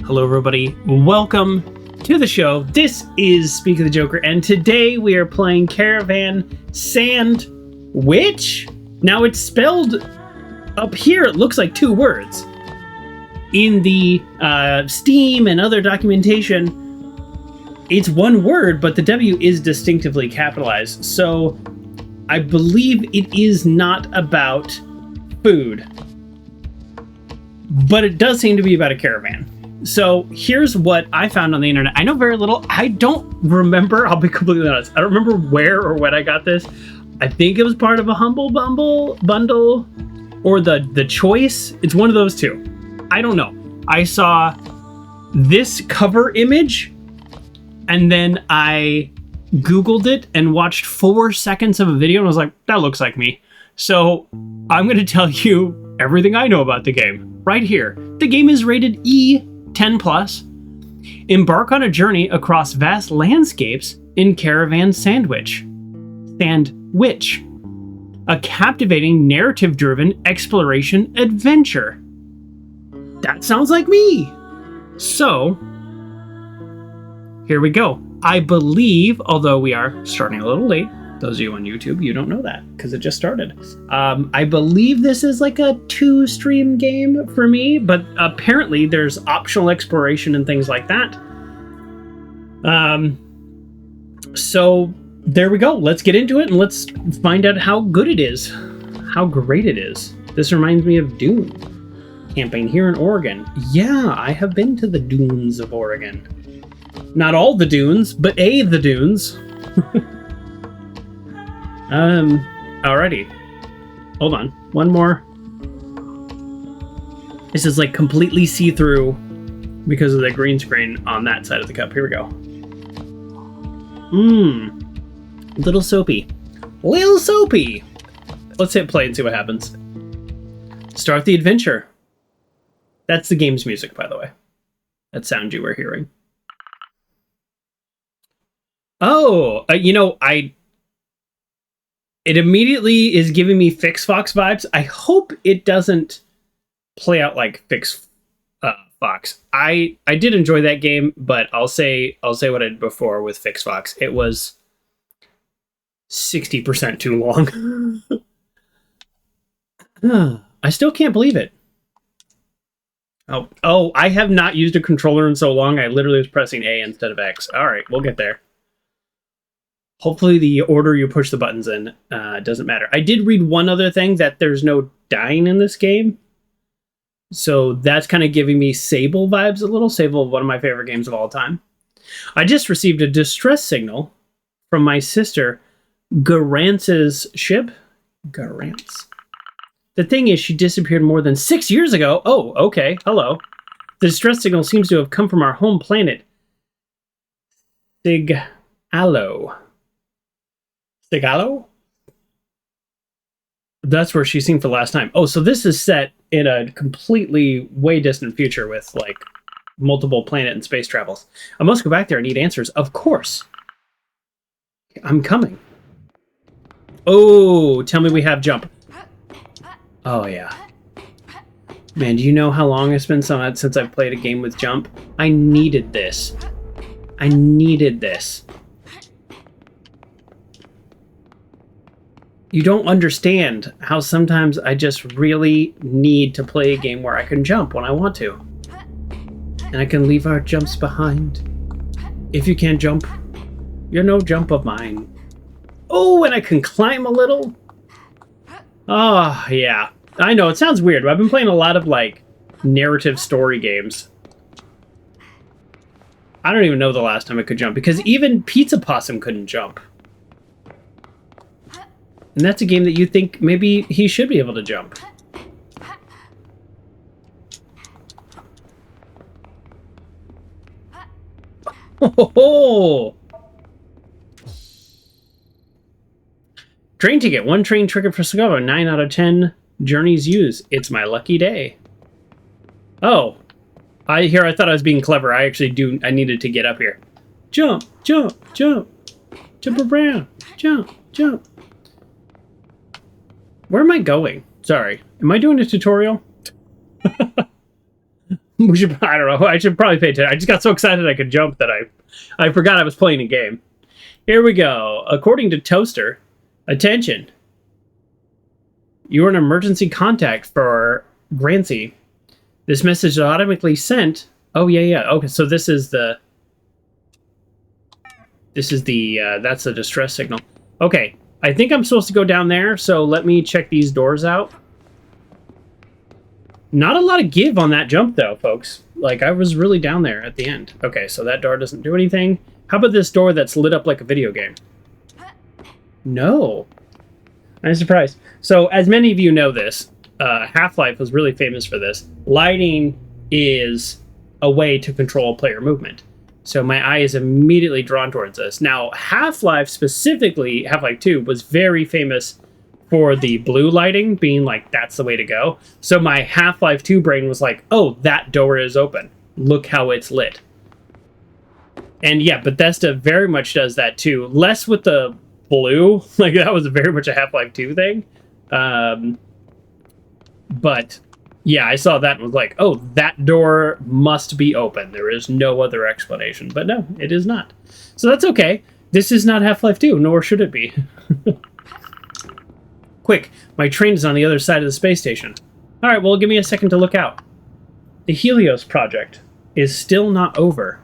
Hello everybody, welcome to the show. This is Speak of the Joker, and today we are playing Caravan SandWitch. Now it's spelled up here, it looks like two words. In the Steam and other documentation, it's one word, but the W is distinctively capitalized. So I believe it is not about food, but it does seem to be about a caravan. So here's what I found on the internet. I know very little. I don't remember, I'll be completely honest. I don't remember where or when I got this. I think it was part of a Humble bundle or the choice. It's one of those two. I don't know. I saw this cover image and then I Googled it and watched 4 seconds of a video and I was like, that looks like me. So I'm going to tell you everything I know about the game right here. The game is rated E10+. Embark on a journey across vast landscapes in Caravan SandWitch. A captivating narrative-driven exploration adventure. That sounds like me. So, here we go. I believe, although we are starting a little late, those of you on YouTube, you don't know that because it just started. I believe this is like a 2-stream game for me, but apparently there's optional exploration and things like that. So there we go. Let's get into it and let's find out how good it is, how great it is. This reminds me of Dune. Campaign here in Oregon. Yeah, I have been to the dunes of Oregon. Not all the dunes, but the dunes. Alrighty. Hold on. One more. This is like completely see-through because of the green screen on that side of the cup. Here we go. Little soapy. Little soapy! Let's hit play and see what happens. Start the adventure. That's the game's music, by the way. That sound you were hearing. Oh, it immediately is giving me Fix Fox vibes. I hope it doesn't play out like Fix Fox. I did enjoy that game, but I'll say what I did before with Fix Fox. It was 60% too long. I still can't believe it. Oh, I have not used a controller in so long. I literally was pressing A instead of X. All right, we'll get there. Hopefully the order you push the buttons in doesn't matter. I did read one other thing, that there's no dying in this game. So that's kind of giving me Sable vibes a little. Sable, one of my favorite games of all time. I just received a distress signal from my sister, Grancy's ship. Garance. The thing is, she disappeared more than 6 years ago. Oh, okay. Hello. The distress signal seems to have come from our home planet, Sigalo. That's where she's seen for the last time. Oh, so this is set in a completely way distant future with like multiple planet and space travels. I must go back there and need answers. Of course. I'm coming. Oh, tell me we have jump. Oh, yeah. Man, do you know how long it's been since I've played a game with jump? I needed this. You don't understand how sometimes I just really need to play a game where I can jump when I want to. And I can leave our jumps behind. If you can't jump, you're no jump of mine. Oh, and I can climb a little. Oh, yeah. I know, it sounds weird, but I've been playing a lot of, like, narrative story games. I don't even know the last time I could jump, because even Pizza Possum couldn't jump. And that's a game that you think maybe he should be able to jump. Oh! Train ticket. 1 train ticket for Chicago. 9 out of 10 journeys used. It's my lucky day. Oh. I thought I was being clever. I actually I needed to get up here. Jump, jump, jump. Jump around. Jump, jump. Where am I going? Sorry. Am I doing a tutorial? We should, I don't know. I should probably pay attention. I just got so excited I could jump that I forgot I was playing a game. Here we go. According to Toaster, attention. You are an emergency contact for Grancy. This message is automatically sent. Oh, yeah. Okay, so this is the... that's the distress signal. Okay, I think I'm supposed to go down there, so let me check these doors out. Not a lot of give on that jump, though, folks. Like, I was really down there at the end. Okay, so that door doesn't do anything. How about this door that's lit up like a video game? No. I'm surprised. So, as many of you know this, Half-Life was really famous for this. Lighting is a way to control player movement. So my eye is immediately drawn towards this. Now, Half-Life specifically, Half-Life 2, was very famous for the blue lighting being like, that's the way to go. So my Half-Life 2 brain was like, oh, that door is open. Look how it's lit. And yeah, Bethesda very much does that too. Less with the blue. Like, that was very much a Half-Life 2 thing. But yeah, I saw that and was like, oh, that door must be open. There is no other explanation. But no, it is not. So that's okay. This is not Half-Life 2, nor should it be. Quick, my train is on the other side of the space station. All right, well, give me a second to look out. The Helios project is still not over.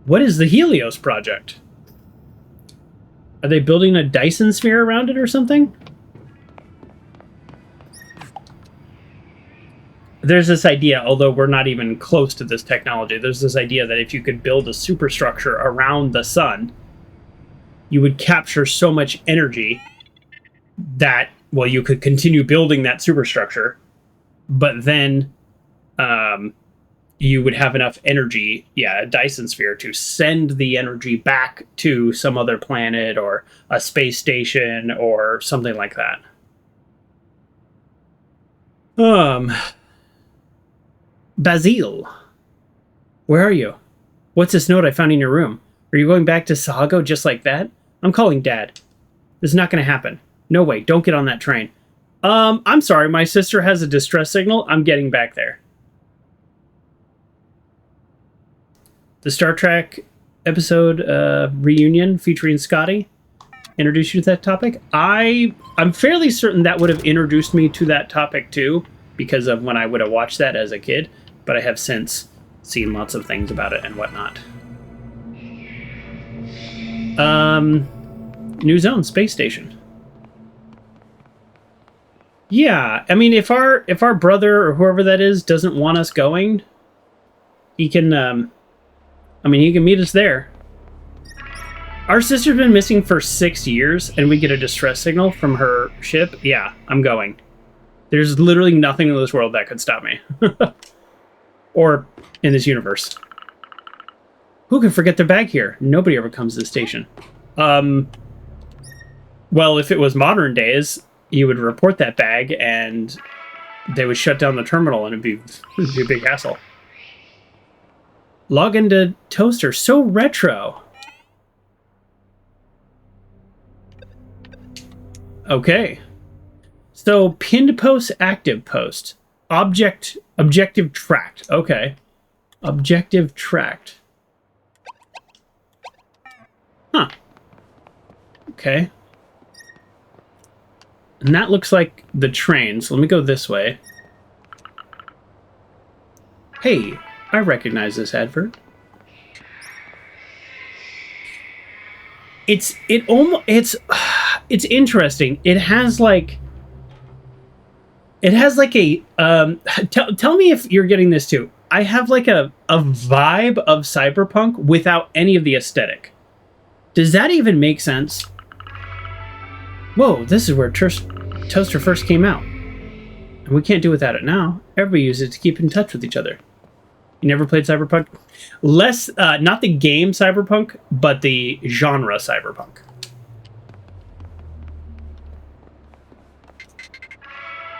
What is the Helios project? Are they building a Dyson sphere around it or something? There's this idea, although we're not even close to this technology, there's this idea that if you could build a superstructure around the sun, you would capture so much energy that, well, you could continue building that superstructure, but then you would have enough energy, a Dyson sphere, to send the energy back to some other planet or a space station or something like that. Basil, where are you? What's this note I found in your room? Are you going back to Sahago just like that? I'm calling Dad. This is not going to happen. No way, don't get on that train. I'm sorry, my sister has a distress signal. I'm getting back there. The Star Trek episode reunion featuring Scotty introduced you to that topic. I'm fairly certain that would have introduced me to that topic too, because of when I would have watched that as a kid, but I have since seen lots of things about it and whatnot. New zone, space station. Yeah, I mean, if our brother or whoever that is doesn't want us going, he can, he can meet us there. Our sister's been missing for 6 years, and we get a distress signal from her ship. Yeah, I'm going. There's literally nothing in this world that could stop me. Or in this universe. Who can forget their bag here? Nobody ever comes to the station. Well, if it was modern days, you would report that bag, and they would shut down the terminal, and it'd be a big hassle. Log into Toaster. So retro. Okay. So, pinned post, active post. Objective tracked. Okay. Objective tracked. Huh. Okay. And that looks like the train, so let me go this way. Hey, I recognize this advert. It's interesting. It has like a tell me if you're getting this too. I have like a vibe of cyberpunk without any of the aesthetic. Does that even make sense? Whoa, this is where Toaster first came out. And we can't do without it now. Everybody uses it to keep in touch with each other. You never played Cyberpunk? Less, not the game Cyberpunk, but the genre Cyberpunk.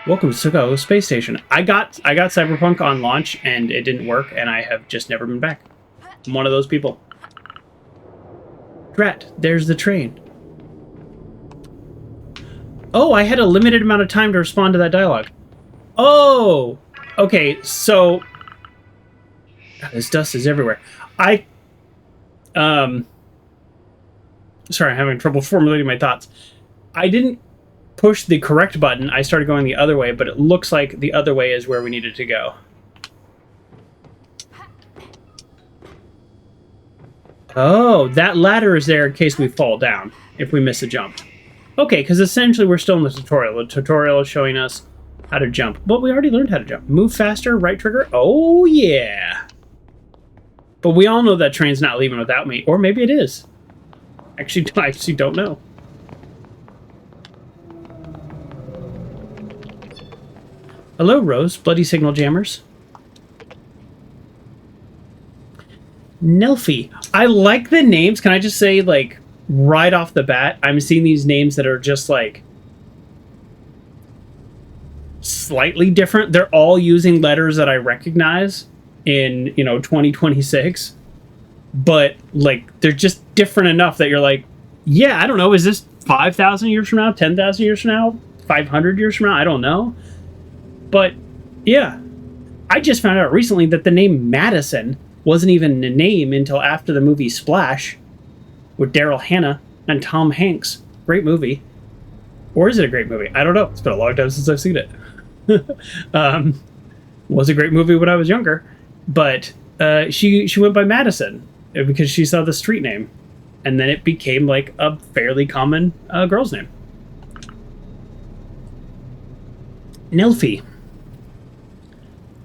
Welcome to Chicago Space Station. I got Cyberpunk on launch, and it didn't work, and I have just never been back. I'm one of those people. Drat, there's the train. Oh, I had a limited amount of time to respond to that dialogue. Oh, okay, so God, this dust is everywhere. Sorry, I'm having trouble formulating my thoughts. I didn't push the correct button. I started going the other way, but it looks like the other way is where we needed to go. Oh, that ladder is there in case we fall down, if we miss a jump. Okay, because essentially we're still in the tutorial. The tutorial is showing us how to jump, but we already learned how to jump. Move faster, right trigger. Oh, yeah. But we all know that train's not leaving without me, or maybe it is. Actually, I actually don't know. Hello, Rose. Bloody signal jammers. Nelfie. I like the names. Can I just say, like, right off the bat, I'm seeing these names that are just, like, slightly different. They're all using letters that I recognize in, 2026. But, like, they're just different enough that you're like, yeah, I don't know. Is this 5,000 years from now? 10,000 years from now? 500 years from now? I don't know. But, yeah. I just found out recently that the name Madison wasn't even a name until after the movie Splash with Daryl Hannah and Tom Hanks. Great movie. Or is it a great movie? I don't know. It's been a long time since I've seen it. Was a great movie when I was younger. But she went by Madison because she saw the street name. And then it became like a fairly common girl's name. Nelfie.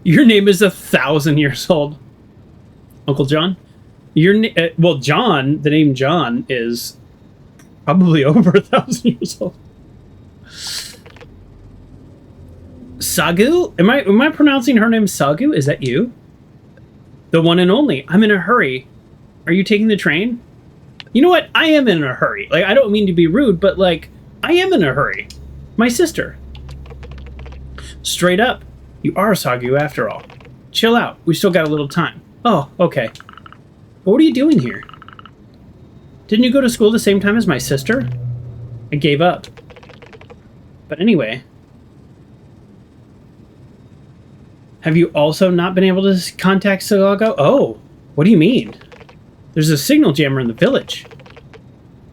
Your name is 1,000 years old. Uncle John? Well, John, the name John is probably over 1,000 years old. Sagu? Am I pronouncing her name Sagu? Is that you? The one and only. I'm in a hurry. Are you taking the train? You know what? I am in a hurry. Like, I don't mean to be rude, but, like, I am in a hurry. My sister. Straight up. You are Sagu after all. Chill out. We still got a little time. Oh, okay. But what are you doing here? Didn't you go to school the same time as my sister? I gave up. But anyway. Have you also not been able to contact Silago? Oh, what do you mean? There's a signal jammer in the village.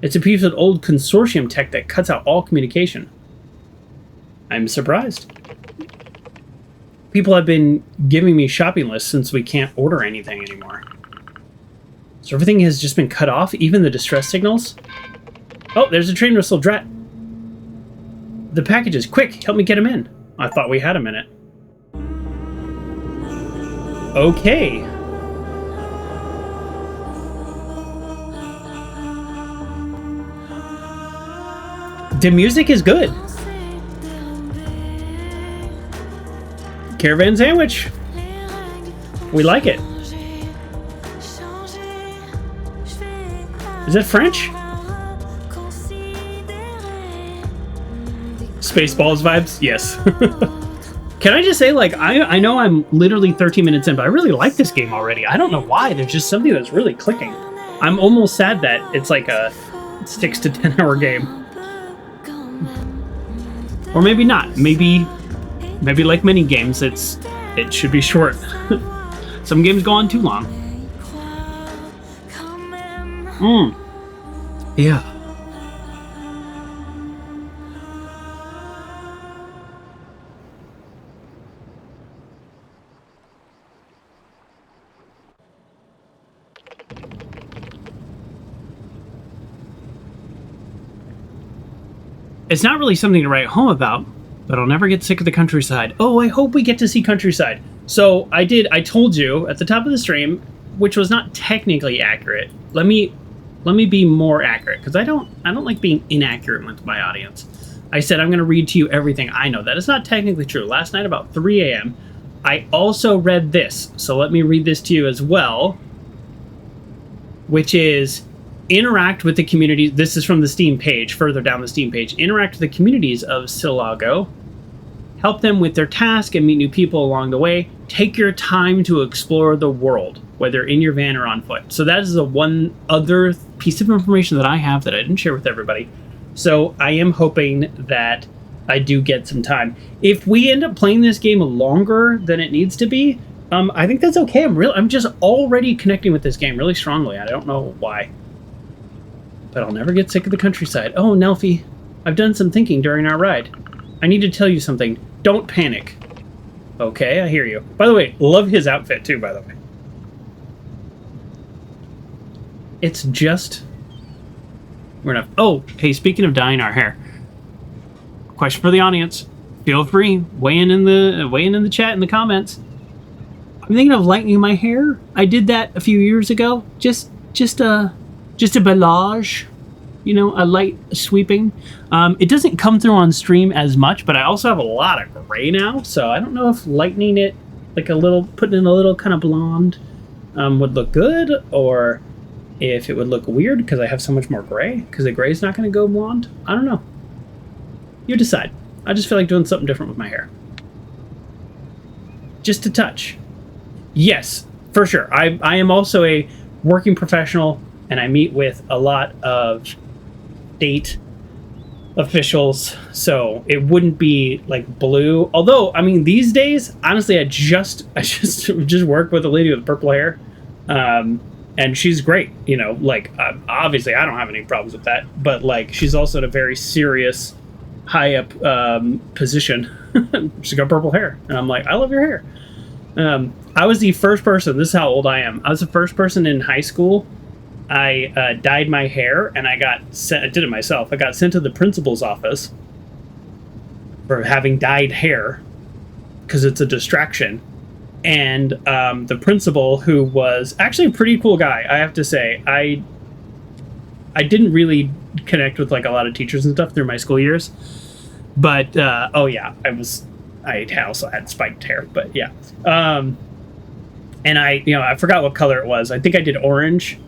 It's a piece of old consortium tech that cuts out all communication. I'm surprised. People have been giving me shopping lists since we can't order anything anymore. So everything has just been cut off, even the distress signals? Oh, there's a train whistle, drat. The packages, quick, help me get them in. I thought we had a minute. Okay. The music is good. Caravan SandWitch. We like it. Is that French? Spaceballs vibes? Yes. Can I just say, like, I know I'm literally 13 minutes in, but I really like this game already. I don't know why. There's just something that's really clicking. I'm almost sad that it's like a 6 to 10 hour game. Or maybe not. Maybe like many games, it should be short. Some games go on too long. Yeah. It's not really something to write home about, but I'll never get sick of the countryside. Oh, I hope we get to see countryside. So I told you at the top of the stream, which was not technically accurate. Let me be more accurate, because I don't like being inaccurate with my audience. I said I'm going to read to you everything I know. That is not technically true. Last night about 3 a.m., I also read this. So let me read this to you as well, which is interact with the community. This is from the Steam page, further down the Steam page. Interact with the communities of Silago. Help them with their task and meet new people along the way. Take your time to explore the world, whether in your van or on foot. So that is the one other piece of information that I have that I didn't share with everybody. So I am hoping that I do get some time. If we end up playing this game longer than it needs to be, I think that's okay. I'm just already connecting with this game really strongly. I don't know why. But I'll never get sick of the countryside. Oh, Nelfie, I've done some thinking during our ride. I need to tell you something. Don't panic. Okay, I hear you. By the way, love his outfit too, by the way. It's just... We're not... Oh, hey, speaking of dyeing our hair. Question for the audience. Feel free, weigh in the chat in the comments. I'm thinking of lightening my hair. I did that a few years ago. Just a balayage, you know, a light sweeping. It doesn't come through on stream as much, but I also have a lot of gray now, so I don't know if lightening it, like putting in a little kind of blonde, would look good, or if it would look weird because I have so much more gray, because the gray is not going to go blonde. I don't know. You decide. I just feel like doing something different with my hair. Just a touch. Yes, for sure. I am also a working professional, and I meet with a lot of state officials, so it wouldn't be like blue. Although, I mean, these days, honestly, I just work with a lady with purple hair, and she's great. You know, like obviously, I don't have any problems with that, but like she's also at a very serious, high up position. She's got purple hair, and I'm like, I love your hair. I was the first person, this is how old I am, I was the first person in high school. I dyed my hair, and I did it myself. I got sent to the principal's office for having dyed hair, because it's a distraction. And the principal, who was actually a pretty cool guy, I have to say, I didn't really connect with like a lot of teachers and stuff through my school years. But, oh yeah, I also had spiked hair, but yeah. And I forgot what color it was. I think I did orange.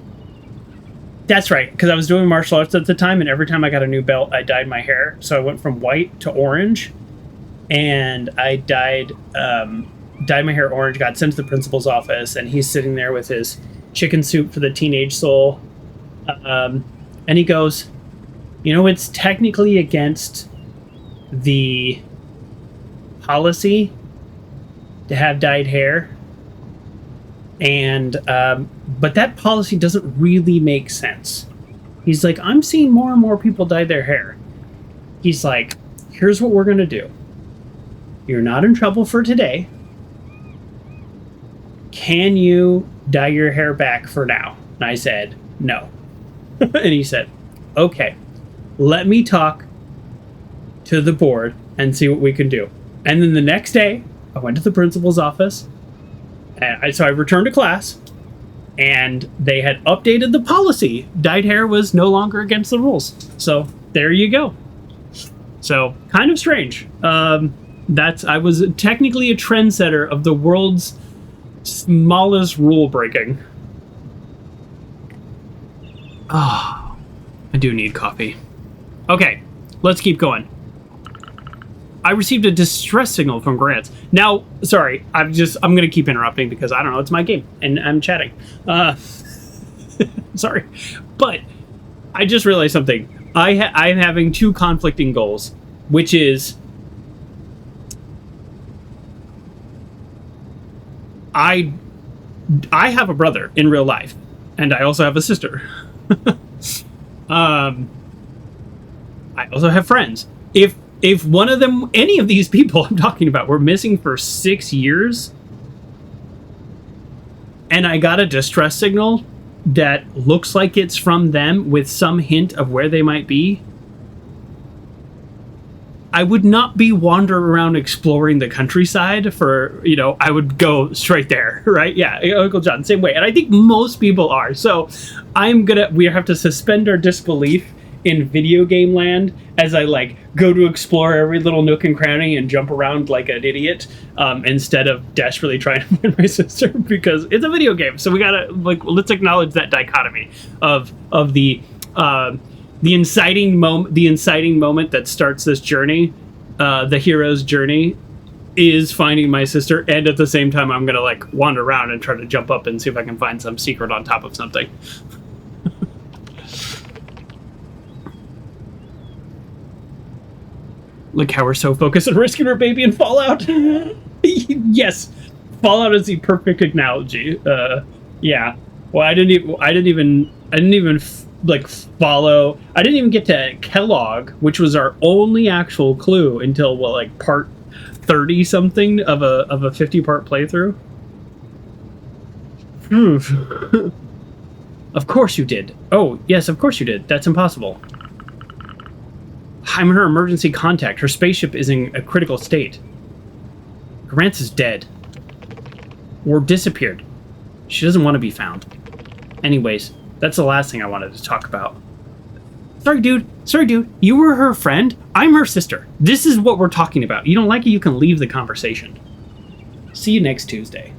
That's right, because I was doing martial arts at the time, and every time I got a new belt, I dyed my hair. So I went from white to orange, and I dyed my hair orange, got sent to the principal's office, and he's sitting there with his chicken soup for the teenage soul. And he goes, you know, it's technically against the policy to have dyed hair, and but that policy doesn't really make sense. He's like, I'm seeing more and more people dye their hair. He's like, here's what we're gonna do. You're not in trouble for today. Can you dye your hair back for now? And I said, no. And he said, okay, let me talk to the board and see what we can do. And then the next day, I went to the principal's office. So I returned to class, and they had updated the policy. Dyed hair was no longer against the rules. So there you go. So kind of strange. I was technically a trendsetter of the world's smallest rule breaking. Ah, I do need coffee. Okay, let's keep going. I received a distress signal from Grants. Now, sorry, I'm going to keep interrupting because I don't know, it's my game and I'm chatting. Sorry, but I just realized something. I'm having two conflicting goals, which is I have a brother in real life, and I also have a sister. I also have friends. If one of them, any of these people I'm talking about, were missing for 6 years, and I got a distress signal that looks like it's from them with some hint of where they might be, I would not be wandering around exploring the countryside for, I would go straight there, right? Yeah, Uncle John, same way. And I think most people are. So we have to suspend our disbelief in video game land as I go to explore every little nook and cranny and jump around like an idiot, instead of desperately trying to find my sister, because it's a video game. So we gotta let's acknowledge that dichotomy of the inciting moment that starts this journey, the hero's journey, is finding my sister, and at the same time I'm gonna wander around and try to jump up and see if I can find some secret on top of something. Look how we're so focused on risking our baby in Fallout. Yes, Fallout is the perfect analogy. Yeah. Well, I didn't even like follow. I didn't even get to Kellogg, which was our only actual clue until what, like part 30 something of a 50-part playthrough. Of course you did. Oh, yes, of course you did. That's impossible. I'm her emergency contact. Her spaceship is in a critical state. Grancy is dead. Or disappeared. She doesn't want to be found. Anyways, that's the last thing I wanted to talk about. Sorry, dude. You were her friend. I'm her sister. This is what we're talking about. You don't like it, you can leave the conversation. See you next Tuesday.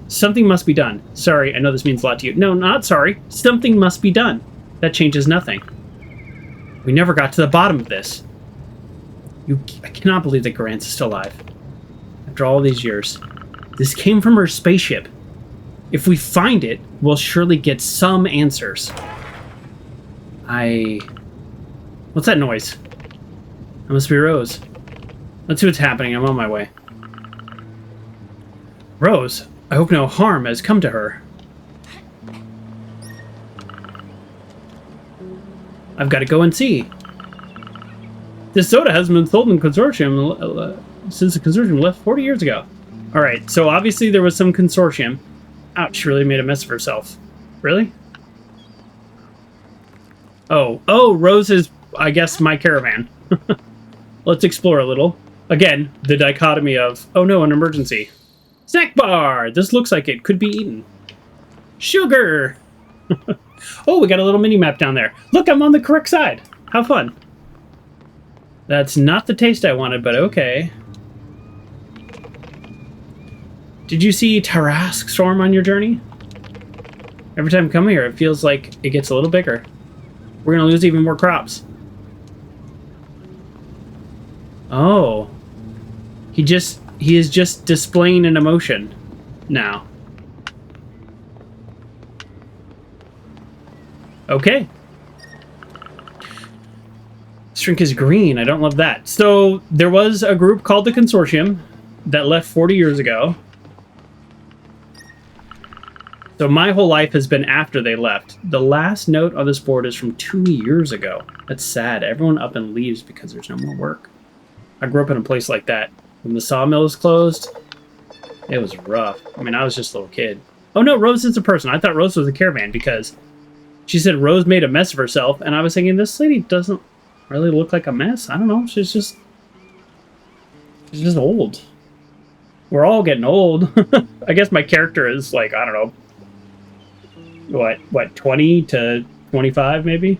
Something must be done. Sorry, I know this means a lot to you. No, not sorry. Something must be done. That changes nothing. We never got to the bottom of this. I cannot believe that Grancy is still alive. After all these years. This came from her spaceship. If we find it, we'll surely get some answers. What's that noise? That must be Rose. Let's see what's happening. I'm on my way. Rose, I hope no harm has come to her. I've got to go and see. This soda hasn't been sold in consortium since the consortium left 40 years ago. Alright, so obviously there was some consortium. Ouch, she really made a mess of herself. Really? Oh, Rose is, I guess, my caravan. Let's explore a little. Again, the dichotomy of, oh no, an emergency. Snack bar! This looks like it could be eaten. Sugar! Oh, we got a little mini-map down there. Look, I'm on the correct side. How fun. That's not the taste I wanted, but okay. Did you see Tarrasque Storm on your journey? Every time I come here, it feels like it gets a little bigger. We're gonna lose even more crops. Oh. He is just displaying an emotion now. Okay. Shrink is green. I don't love that. So there was a group called the Consortium that left 40 years ago. So my whole life has been after they left. The last note on this board is from 2 years ago. That's sad. Everyone up and leaves because there's no more work. I grew up in a place like that. When the sawmill was closed, it was rough. I mean, I was just a little kid. Oh no, Rose is a person. I thought Rose was a caravan because she said Rose made a mess of herself, and I was thinking, this lady doesn't really look like a mess. I don't know. She's just old. We're all getting old. I guess my character is like, I don't know, what 20 to 25 maybe?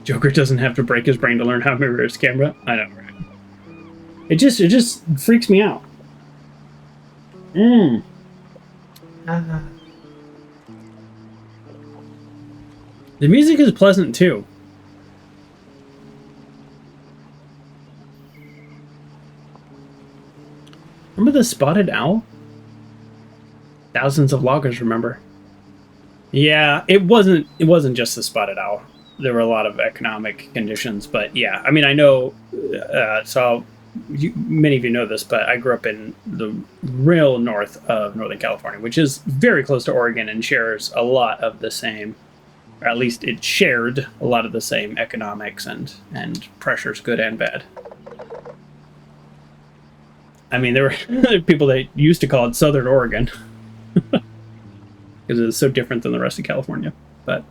Joker doesn't have to break his brain to learn how to mirror his camera. I know, right? It just freaks me out. The music is pleasant too. Remember the spotted owl? Thousands of loggers remember. Yeah, it wasn't just the spotted owl. There were a lot of economic conditions, but yeah, I mean, I know, many of you know this, but I grew up in the real north of Northern California, which is very close to Oregon and shares a lot of the same, or at least it shared a lot of the same economics and pressures, good and bad. I mean, there were people that used to call it Southern Oregon because it's so different than the rest of California, but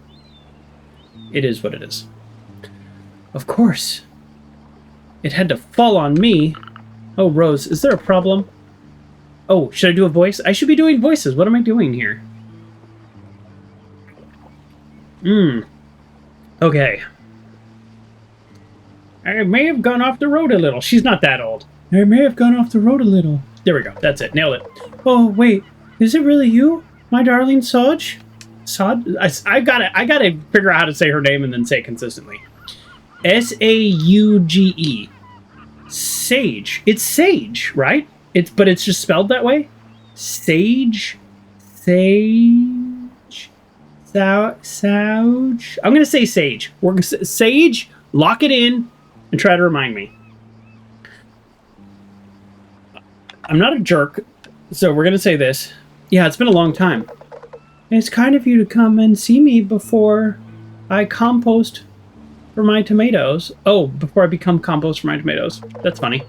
it is what it is. Of course. It had to fall on me. Oh, Rose, is there a problem? Oh, should I do a voice? I should be doing voices. What am I doing here? Okay. I may have gone off the road a little. She's not that old. I may have gone off the road a little. There we go. That's it. Nailed it. Oh, wait. Is it really you? My darling Saj? Sod? I gotta figure out how to say her name and then say it consistently. S-A-U-G-E. Sage. It's Sage, right? But it's just spelled that way? Sage? Sage? Sage? I'm gonna say Sage. Sage, lock it in, and try to remind me. I'm not a jerk, so we're gonna say this. Yeah, it's been a long time. It's kind of you to come and see me before I compost for my tomatoes. Oh, before I become compost for my tomatoes. That's funny.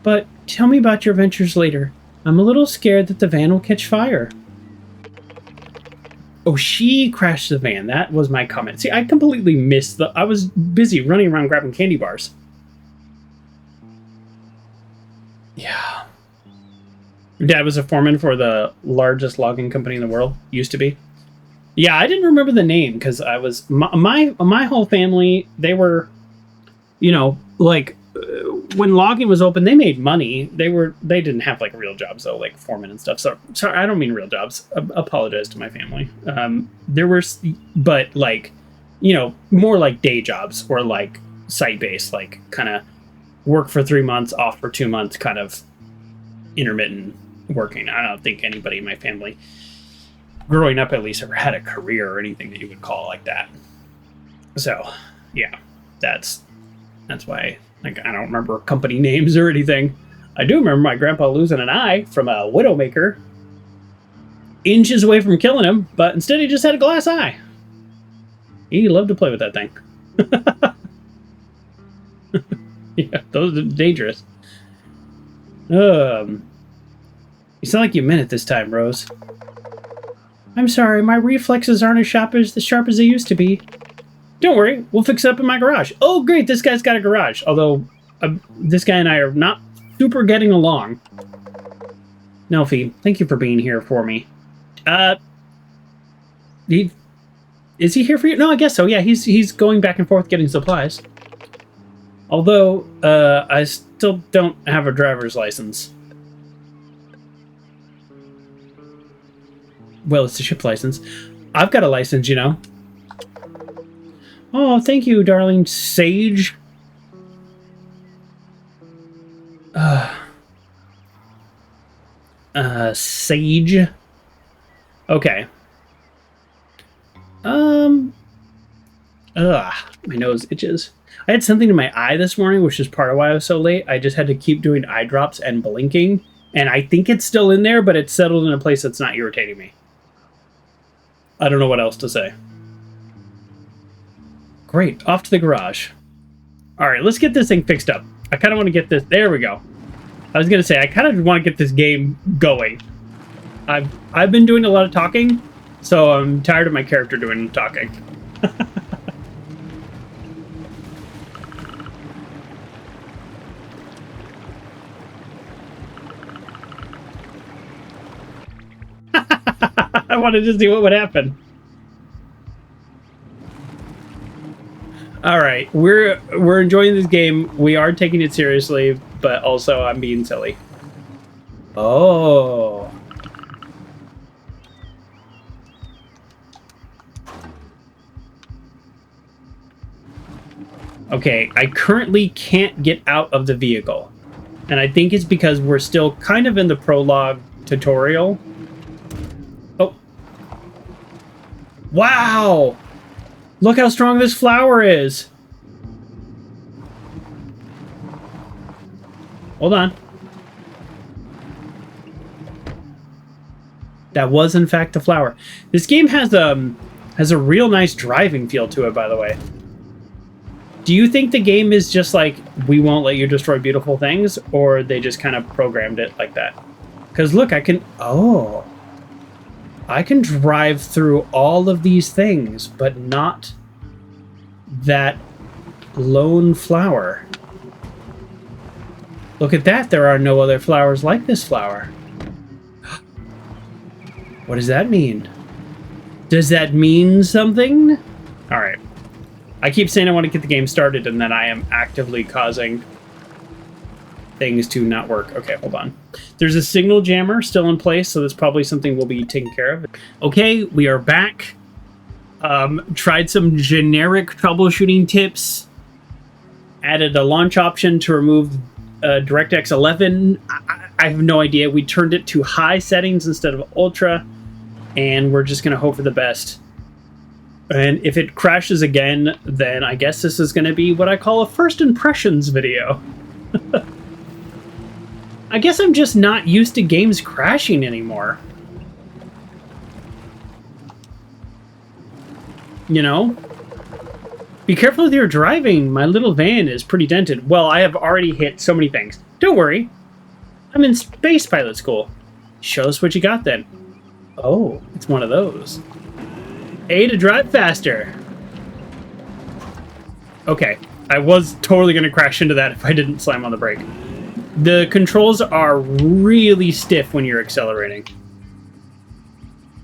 But tell me about your adventures later. I'm a little scared that the van will catch fire. Oh, she crashed the van. That was my comment. See, I completely missed the... I was busy running around grabbing candy bars. Yeah. Dad was a foreman for the largest logging company in the world. Used to be. Yeah, I didn't remember the name because I was... My whole family, they were, you know, like... when logging was open, they made money. They didn't have like real jobs though, like foremen and stuff. So sorry, I don't mean real jobs. Apologize to my family. There were, but like, you know, more like day jobs or like site based, like kind of work for 3 months, off for 2 months, kind of intermittent working. I don't think anybody in my family, growing up at least, ever had a career or anything that you would call like that. So yeah, that's why. Like, I don't remember company names or anything. I do remember my grandpa losing an eye from a widowmaker. Inches away from killing him, but instead he just had a glass eye. He loved to play with that thing. Yeah, those are dangerous. You sound like you meant it this time, Rose. I'm sorry, my reflexes aren't as sharp as they used to be. Don't worry, we'll fix it up in my garage. Oh, great, this guy's got a garage. Although, this guy and I are not super getting along. Nelfie, thank you for being here for me. Is he here for you? No, I guess so. Yeah, he's going back and forth getting supplies. Although, I still don't have a driver's license. Well, it's a ship license. I've got a license, you know. Oh, thank you, darling Sage. Sage. Okay. My nose itches. I had something in my eye this morning, which is part of why I was so late. I just had to keep doing eye drops and blinking, and I think it's still in there, but it's settled in a place that's not irritating me. I don't know what else to say. Great, off to the garage. All right, let's get this thing fixed up. I kind of want to get this... There we go. I was going to say, I kind of want to get this game going. I've been doing a lot of talking, so I'm tired of my character doing the talking. I wanted to see what would happen. All right, we're enjoying this game. We are taking it seriously, but also I'm being silly. Oh. Okay, I currently can't get out of the vehicle. And I think it's because we're still kind of in the prologue tutorial. Oh. Wow! Look how strong this flower is. Hold on. That was in fact the flower. This game has a real nice driving feel to it, by the way. Do you think the game is just like, we won't let you destroy beautiful things, or they just kind of programmed it like that? Because look, I can... Oh. I can drive through all of these things, but not that lone flower. Look at that. There are no other flowers like this flower. What does that mean? Does that mean something? All right. I keep saying I want to get the game started, and then I am actively causing things to not work. Okay, hold on. There's a signal jammer still in place, so that's probably something we'll be taking care of. Okay, we are back. Tried some generic troubleshooting tips. Added a launch option to remove DirectX 11. I have no idea. We turned it to high settings instead of ultra, and we're just going to hope for the best. And if it crashes again, then I guess this is going to be what I call a first impressions video. I guess I'm just not used to games crashing anymore. You know? Be careful with your driving. My little van is pretty dented. Well, I have already hit so many things. Don't worry. I'm in space pilot school. Show us what you got then. Oh, it's one of those. A to drive faster. Okay. I was totally going to crash into that if I didn't slam on the brake. The controls are really stiff when you're accelerating.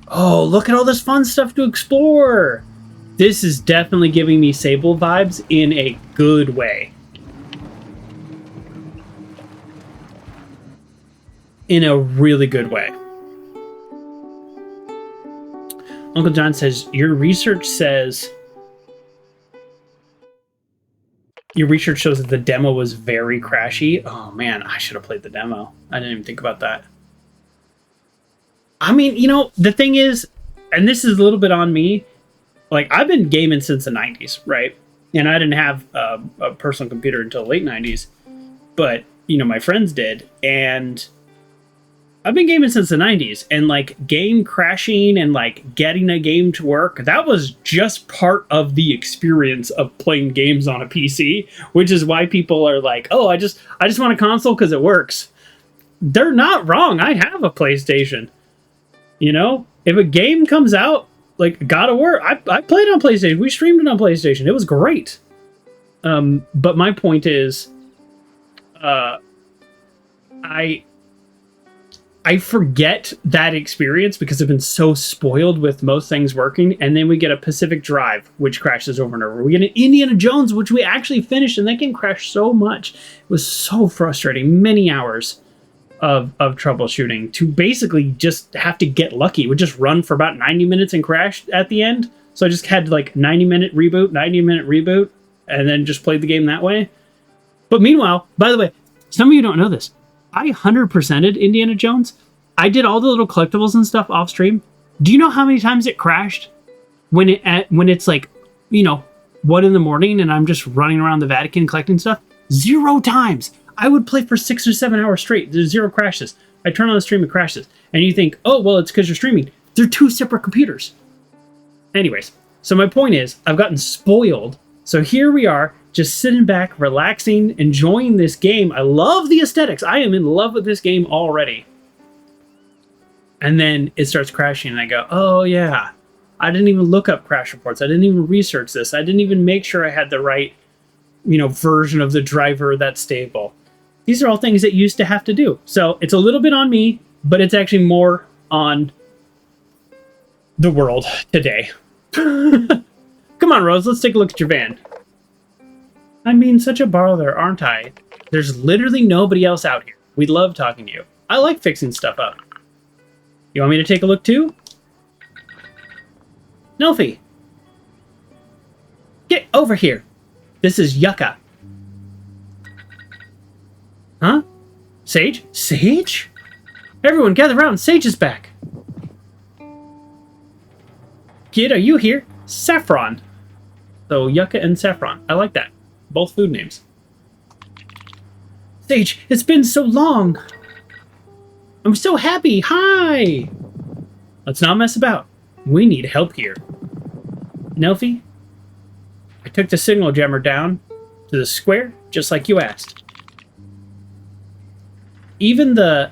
Oh, look at all this fun stuff to explore. This is definitely giving me Sable vibes in a good way. In a really good way. Uncle John says, your research shows that the demo was very crashy. Oh man, I should have played the demo. I didn't even think about that. I mean, you know, the thing is, and this is a little bit on me, like, I've been gaming since the 90s, right? And I didn't have a personal computer until the late 90s. But, you know, my friends did. And I've been gaming since the 90s. And, like, game crashing and, like, getting a game to work, that was just part of the experience of playing games on a PC. Which is why people are like, oh, I just want a console because it works. They're not wrong. I have a PlayStation. You know? If a game comes out, like, God of War, I played on PlayStation. We streamed it on PlayStation. It was great. But my point is, I forget that experience because I've been so spoiled with most things working. And then we get a Pacific Drive, which crashes over and over. We get an Indiana Jones, which we actually finished, and that game crashed so much. It was so frustrating. Many hours of troubleshooting to basically just have to get lucky. It would just run for about 90 minutes and crash at the end. So I just had like 90-minute reboot, and then just played the game that way. But meanwhile, by the way, some of you don't know this. I 100%ed Indiana Jones. I did all the little collectibles and stuff off stream. Do you know how many times it crashed when it's like, you know, 1 a.m. and I'm just running around the Vatican collecting stuff? 0 times. I would play for 6 or 7 hours straight. There's 0 crashes. I turn on the stream, it crashes. And you think, oh, well, it's because you're streaming. They're 2 separate computers. Anyways, so my point is, I've gotten spoiled. So here we are, just sitting back, relaxing, enjoying this game. I love the aesthetics. I am in love with this game already. And then it starts crashing, and I go, oh, yeah. I didn't even look up crash reports. I didn't even research this. I didn't even make sure I had the right, you know, version of the driver that's stable. These are all things that you used to have to do. So it's a little bit on me, but it's actually more on the world today. Come on, Rose, let's take a look at your van. I'm being such a borrower, aren't I? There's literally nobody else out here. We love talking to you. I like fixing stuff up. You want me to take a look too? Nelfie! Get over here! This is Yucca. Huh? Sage? Sage? Everyone gather around, Sage is back! Kid, are you here? Saffron. So, Yucca and Saffron. I like that. Both food names. Sage, it's been so long! I'm so happy! Hi! Let's not mess about. We need help here. Nelfie, I took the signal jammer down to the square, just like you asked. Even the...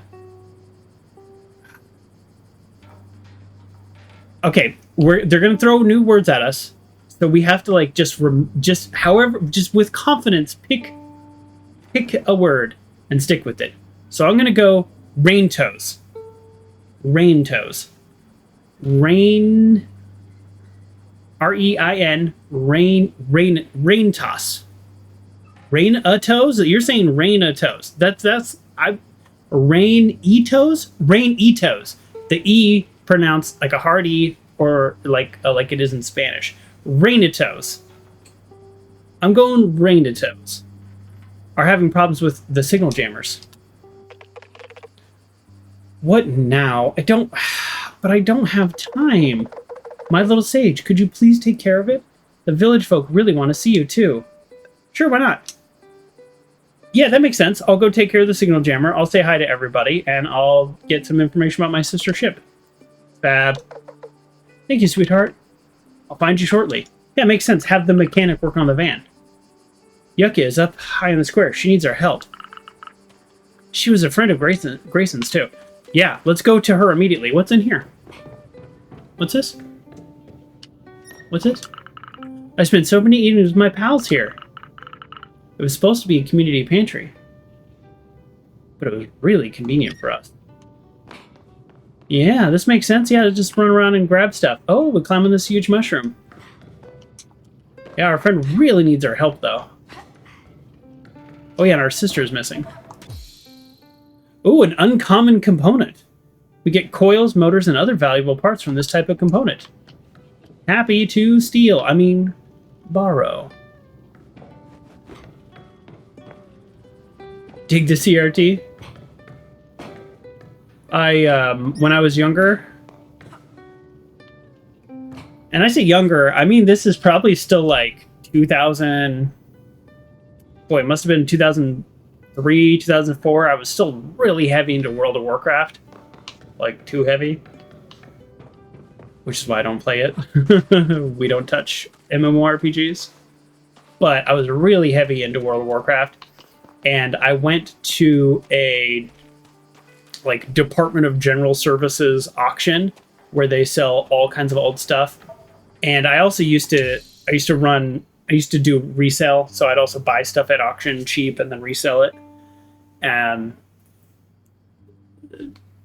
Okay, they're going to throw new words at us, so we have to, like, just with confidence, pick a word and stick with it. So I'm going to go rain toes. Rain toes. Rain... R-E-I-N, rain toss. Rain-a-toes? You're saying rain-a-toes. Rain-e-toes? Rain-e-toes. The E pronounced like a hard E or like it is in Spanish. Rain-a-toes. I'm going rain-a-toes. Are having problems with the signal jammers. What now? I don't have time. My little Sage, could you please take care of it? The village folk really want to see you, too. Sure, why not? Yeah, that makes sense. I'll go take care of the signal jammer. I'll say hi to everybody, and I'll get some information about my sister's ship. Fab. Thank you, sweetheart. I'll find you shortly. Yeah, makes sense. Have the mechanic work on the van. Yucca is up high in the square. She needs our help. She was a friend of Grayson's, too. Yeah, let's go to her immediately. What's in here? What's this? What's this? I spent so many evenings with my pals here. It was supposed to be a community pantry. But it was really convenient for us. Yeah, this makes sense. Yeah, just run around and grab stuff. Oh, we climb on this huge mushroom. Yeah, our friend really needs our help, though. Oh yeah, and our sister's missing. Oh, an uncommon component. We get coils, motors, and other valuable parts from this type of component. Happy to steal. I mean, borrow. Dig the CRT. When I was younger, and I say younger, I mean this is probably still like 2000. Boy, it must have been 2003, 2004. I was still really heavy into World of Warcraft. Like, too heavy. Which is why I don't play it. We don't touch MMORPGs. But I was really heavy into World of Warcraft. And I went to a like Department of General Services auction where they sell all kinds of old stuff. And I also used to do resale, so I'd also buy stuff at auction cheap and then resell it. And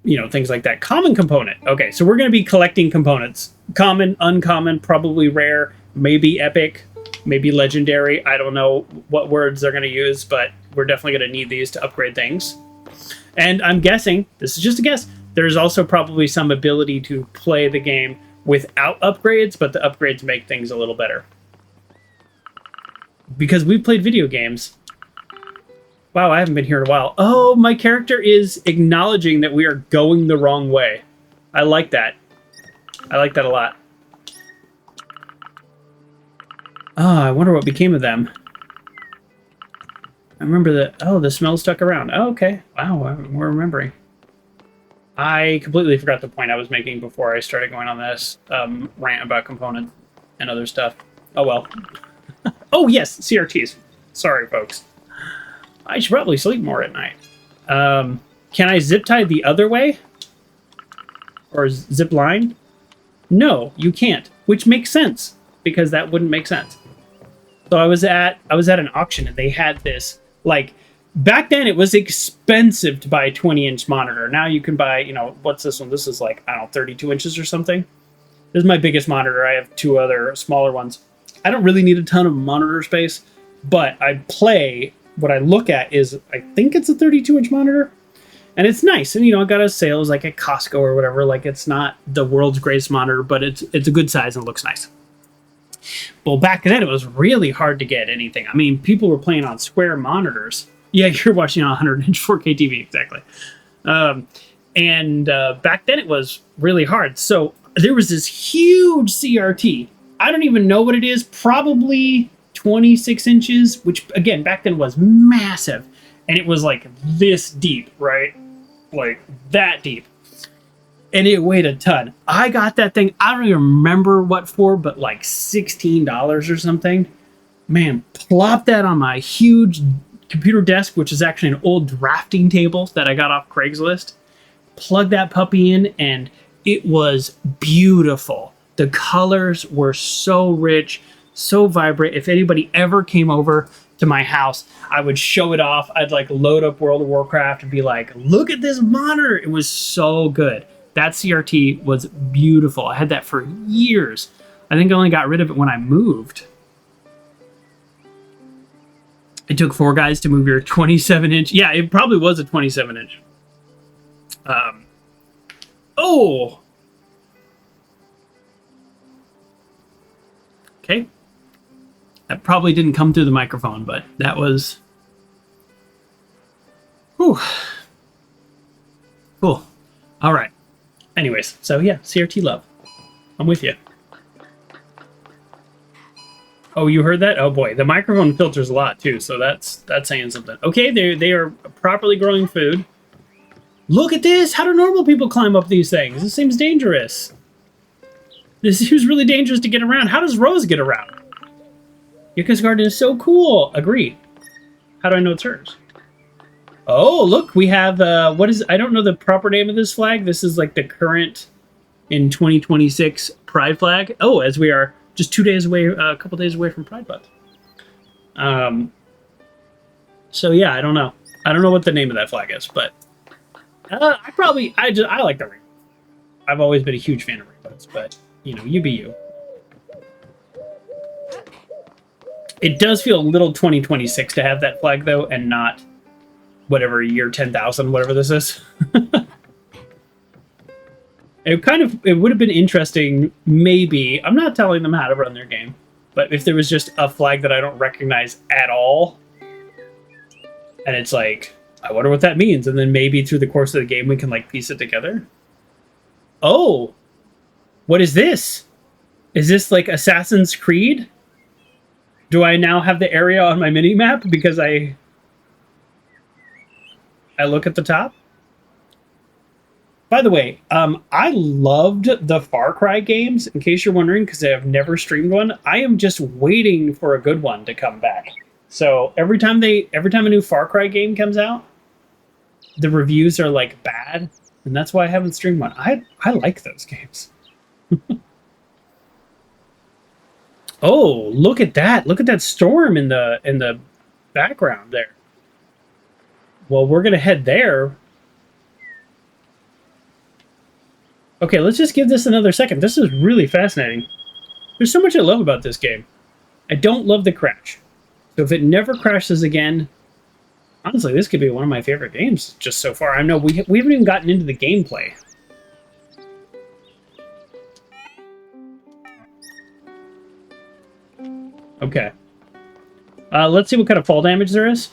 you know, things like that. Common component. Okay, so we're going to be collecting components. Common, uncommon, probably rare, maybe epic, maybe legendary. I don't know what words they're going to use, but we're definitely going to need these to upgrade things. And I'm guessing, this is just a guess, there's also probably some ability to play the game without upgrades, but the upgrades make things a little better. Because we've played video games. Wow, I haven't been here in a while. Oh, my character is acknowledging that we are going the wrong way. I like that. I like that a lot. Ah, I wonder what became of them. I remember that. Oh, the smell stuck around. Oh, okay. Wow, we're remembering. I completely forgot the point I was making before I started going on this rant about components and other stuff. Oh, well. Oh, yes, CRTs. Sorry, folks. I should probably sleep more at night. Can I zip tie the other way? Or zip line? No, you can't. Which makes sense, because that wouldn't make sense. So I was at an auction and they had this, like, back then it was expensive to buy a 20-inch monitor. Now you can buy, you know, what's this one? This is like, I don't know, 32 inches or something. This is my biggest monitor. I have two other smaller ones. I don't really need a ton of monitor space, but I play. What I look at is, I think it's a 32-inch monitor, and it's nice. And, you know, I got a sale, it was like at Costco or whatever. Like, it's not the world's greatest monitor, but it's a good size and looks nice. Well, back then, it was really hard to get anything. I mean, people were playing on square monitors. Yeah, you're watching on a 100-inch 4K TV, exactly. Back then, it was really hard. So there was this huge CRT. I don't even know what it is. Probably 26 inches, which again back then was massive, and it was like this deep, right? Like that deep, and it weighed a ton. I got that thing, I don't even remember what for, but like $16 or something. Man, plop that on my huge computer desk, which is actually an old drafting table that I got off Craigslist. Plug that puppy in, and it was beautiful. The colors were so rich, so vibrant. If anybody ever came over to my house, I would show it off. I'd like load up World of Warcraft and be like, look at this monitor. It was so good. That CRT was beautiful. I had that for years. I think I only got rid of it when I moved. It took 4 guys to move your 27-inch. Yeah, it probably was a 27-inch. Oh! Okay. That probably didn't come through the microphone, but that was... Whew. Cool. All right. Anyways, so yeah, CRT love. I'm with you. Oh, you heard that? Oh boy, the microphone filters a lot too, so that's saying something. Okay, they are properly growing food. Look at this! How do normal people climb up these things? This seems dangerous. This seems really dangerous to get around. How does Rose get around? Yuka's garden is so cool. Agree. How do I know it's hers? Oh, look, we have, what is, I don't know the proper name of this flag. This is like the current in 2026 Pride flag. Oh, as we are just 2 days away, a couple days away from Pride Month. So yeah, I don't know. I don't know what the name of that flag is, but I like the rainbow. I've always been a huge fan of rainbows, but you know, you be you. It does feel a little 2026 to have that flag though, and not whatever year 10,000, whatever this is. It would have been interesting, maybe. I'm not telling them how to run their game, but if there was just a flag that I don't recognize at all, and it's like, I wonder what that means, and then maybe through the course of the game we can like piece it together. Oh, what is this? Is this like Assassin's Creed? Do I now have the area on my mini map because I look at the top? By the way, I loved the Far Cry games, in case you're wondering, because I have never streamed one. I am just waiting for a good one to come back. So every time a new Far Cry game comes out, the reviews are like bad, and that's why I haven't streamed one. I like those games. Oh, look at that. Look at that storm in the background there. Well, we're going to head there. Okay, let's just give this another second. This is really fascinating. There's so much I love about this game. I don't love the crash. So if it never crashes again, honestly, this could be one of my favorite games just so far. I know we haven't even gotten into the gameplay. Okay. Let's see what kind of fall damage there is.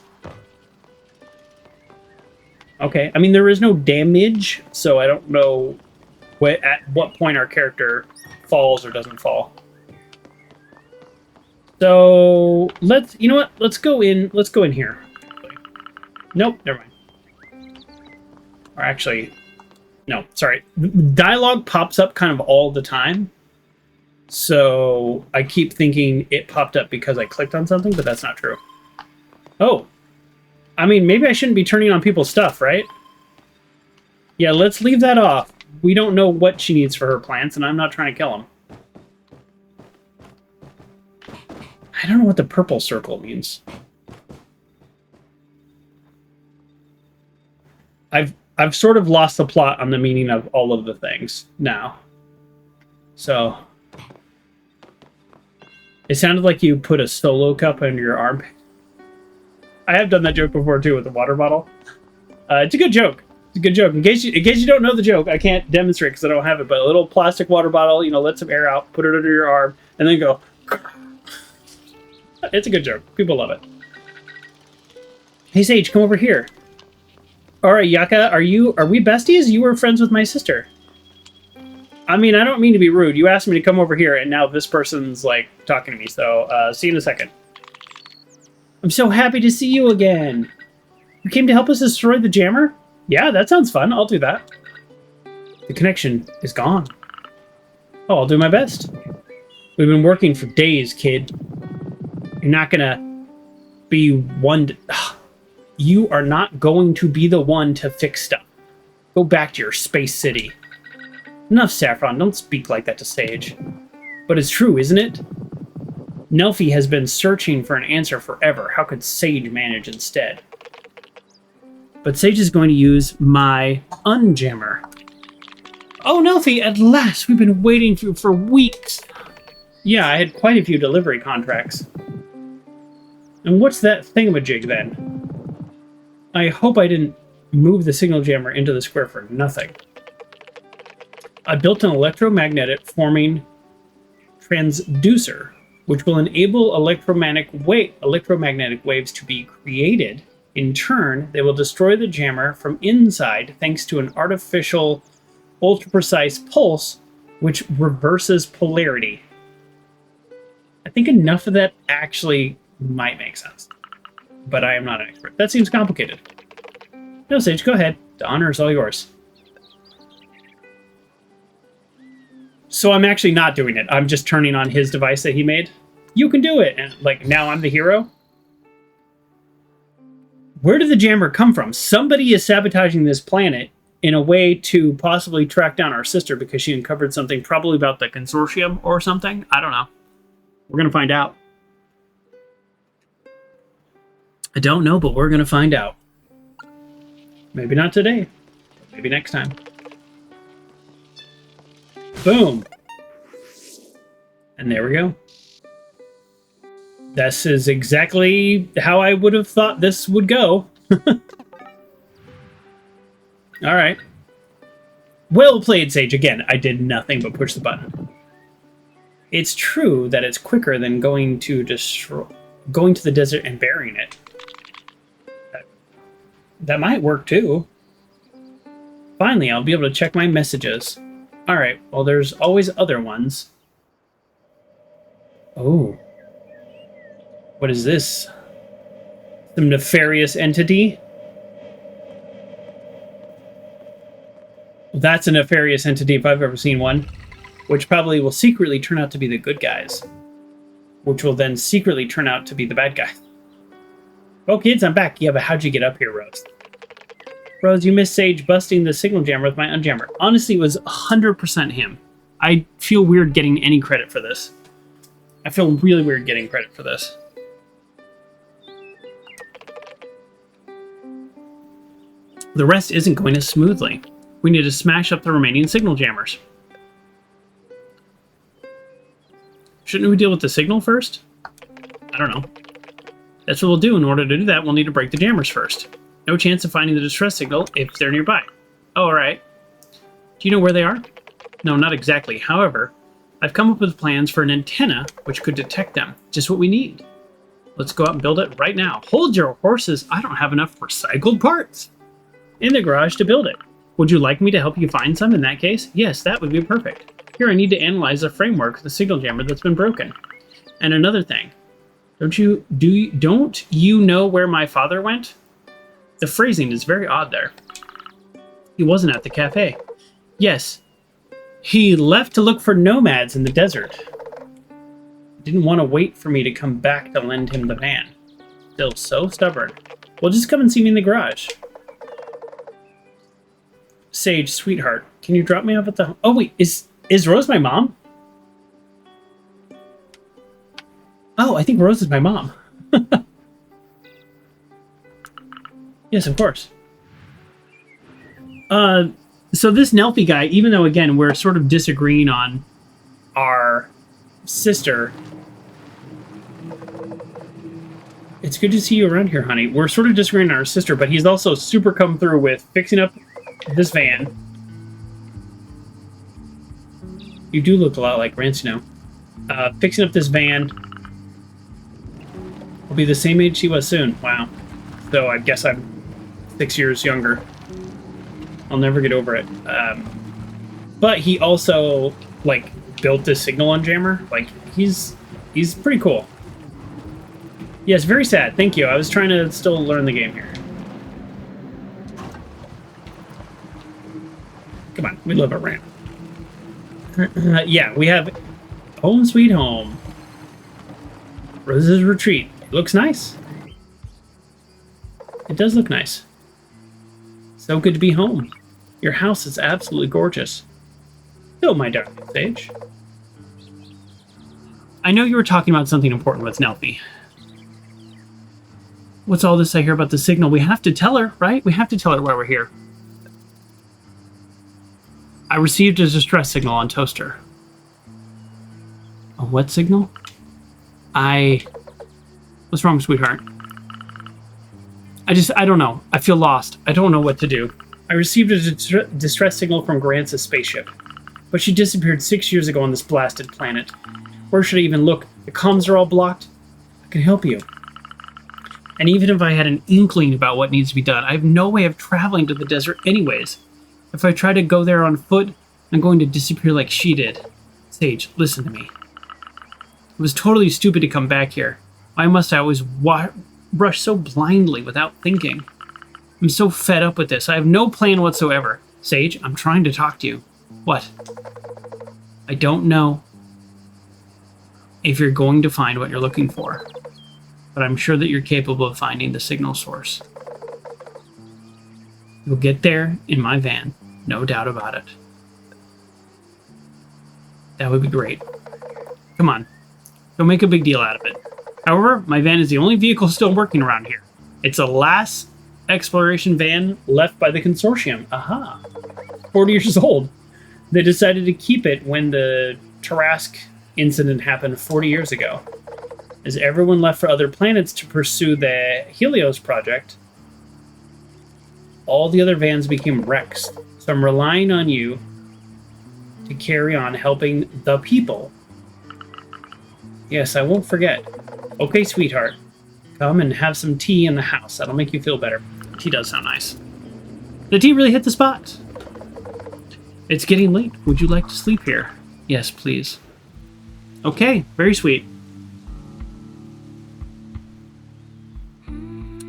Okay, I mean, there is no damage, so I don't know at what point our character falls or doesn't fall. So you know what? Let's go in here. Nope, never mind. Or actually, no, sorry. Dialogue pops up kind of all the time. So I keep thinking it popped up because I clicked on something, but that's not true. Oh, I mean, maybe I shouldn't be turning on people's stuff, right? Yeah, let's leave that off. We don't know what she needs for her plants, and I'm not trying to kill them. I don't know what the purple circle means. I've sort of lost the plot on the meaning of all of the things now. So it sounded like you put a solo cup under your arm. I have done that joke before too with the water bottle. It's a good joke. It's a good joke. In case you don't know the joke, I can't demonstrate because I don't have it. But a little plastic water bottle, you know, let some air out, put it under your arm, and then go. It's a good joke. People love it. Hey Sage, come over here. All right, Yaka, are we besties? You were friends with my sister. I mean, I don't mean to be rude. You asked me to come over here, and now this person's, like, talking to me. So, see you in a second. I'm so happy to see you again. You came to help us destroy the jammer? Yeah, that sounds fun. I'll do that. The connection is gone. Oh, I'll do my best. We've been working for days, kid. You're not gonna be one... You are not going to be the one to fix stuff. Go back to your space city. Enough, Saffron. Don't speak like that to Sage. But it's true, isn't it? Nelphie has been searching for an answer forever. How could Sage manage instead? But Sage is going to use my unjammer. Oh, Nelphie, at last! We've been waiting for weeks. Yeah, I had quite a few delivery contracts. And what's that thingamajig then? I hope I didn't move the signal jammer into the square for nothing. I built an electromagnetic forming transducer, which will enable electromagnetic waves to be created. In turn, they will destroy the jammer from inside thanks to an artificial, ultra-precise pulse, which reverses polarity. I think enough of that actually might make sense. But I am not an expert. That seems complicated. No, Sage, go ahead. The honor is all yours. So I'm actually not doing it. I'm just turning on his device that he made. You can do it. And like, now I'm the hero. Where did the jammer come from? Somebody is sabotaging this planet in a way to possibly track down our sister because she uncovered something probably about the consortium or something. I don't know. We're going to find out. I don't know, but we're going to find out. Maybe not today. Maybe next time. Boom. And there we go. This is exactly how I would have thought this would go. All right. Well played, Sage. Again, I did nothing but push the button. It's true that it's quicker than going to the desert and burying it. That might work too. Finally, I'll be able to check my messages. All right. Well, there's always other ones. Oh. What is this? Some nefarious entity? That's a nefarious entity if I've ever seen one. Which probably will secretly turn out to be the good guys. Which will then secretly turn out to be the bad guys. Oh, kids, I'm back. Yeah, but how'd you get up here, Rose? Rose, you missed Sage busting the signal jammer with my unjammer. Honestly, it was 100% him. I feel weird getting any credit for this. I feel really weird getting credit for this. The rest isn't going as smoothly. We need to smash up the remaining signal jammers. Shouldn't we deal with the signal first? I don't know. That's what we'll do. In order to do that, we'll need to break the jammers first. No chance of finding the distress signal if they're nearby. Oh, alright. Do you know where they are? No, not exactly. However, I've come up with plans for an antenna which could detect them. Just what we need. Let's go out and build it right now. Hold your horses. I don't have enough recycled parts in the garage to build it. Would you like me to help you find some in that case? Yes, that would be perfect. Here, I need to analyze the framework of the signal jammer that's been broken. And another thing. Don't you know where my father went? The phrasing is very odd there. He wasn't at the cafe. Yes. He left to look for nomads in the desert. Didn't want to wait for me to come back to lend him the van. Still so stubborn. Well, just come and see me in the garage. Sage, sweetheart, can you drop me off at the... Oh, wait, is Rose my mom? Oh, I think Rose is my mom. Yes, of course. So this Nelfie guy, even though, again, we're sort of disagreeing on our sister... It's good to see you around here, honey. We're sort of disagreeing on our sister, but he's also super come through with fixing up this van. You do look a lot like Grancy now. Fixing up this van. I'll be the same age she was soon. Wow. So I guess I'm 6 years younger. I'll never get over it. But he also, like, built this signal on jammer. Like, he's pretty cool. Yes, very sad. Thank you. I was trying to still learn the game here. Come on, we love a ramp. Yeah, we have Home Sweet Home. Rose's Retreat. It looks nice. It does look nice. So good to be home. Your house is absolutely gorgeous. Oh, my darling Sage. I know you were talking about something important with Nelfie. What's all this I hear about the signal? We have to tell her, right? We have to tell her why we're here. I received a distress signal on Toaster. A what signal? What's wrong, sweetheart? I don't know. I feel lost. I don't know what to do. I received a distress signal from Grancy's spaceship, but she disappeared 6 years ago on this blasted planet. Where should I even look? The comms are all blocked. I can help you. And even if I had an inkling about what needs to be done, I have no way of traveling to the desert anyways. If I try to go there on foot, I'm going to disappear like she did. Sage, listen to me. It was totally stupid to come back here. Why must I always rush so blindly without thinking? I'm so fed up with this. I have no plan whatsoever. Sage, I'm trying to talk to you. What? I don't know if you're going to find what you're looking for, but I'm sure that you're capable of finding the signal source. You'll get there in my van, no doubt about it. That would be great. Come on, don't make a big deal out of it. However, my van is the only vehicle still working around here. It's the last exploration van left by the consortium. Aha. 40 years old. They decided to keep it when the Tarask incident happened 40 years ago. As everyone left for other planets to pursue the Helios project, all the other vans became wrecks. So I'm relying on you to carry on helping the people. Yes, I won't forget. Okay, sweetheart. Come and have some tea in the house. That'll make you feel better. Tea does sound nice. The tea really hit the spot. It's getting late. Would you like to sleep here? Yes, please. Okay, very sweet.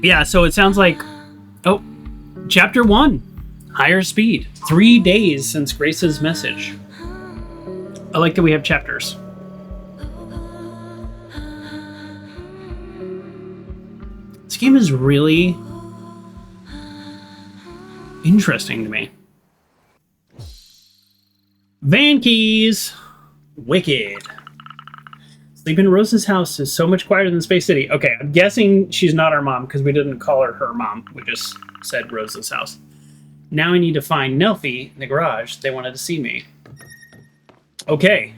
Yeah, so it sounds like... Oh, Chapter 1. Higher speed. 3 days since Grace's message. I like that we have chapters. This game is really interesting to me. Van keys. Wicked. Sleeping in Rose's house is so much quieter than Space City. Okay, I'm guessing she's not our mom because we didn't call her mom. We just said Rose's house. Now I need to find Nelfie in the garage. They wanted to see me. Okay.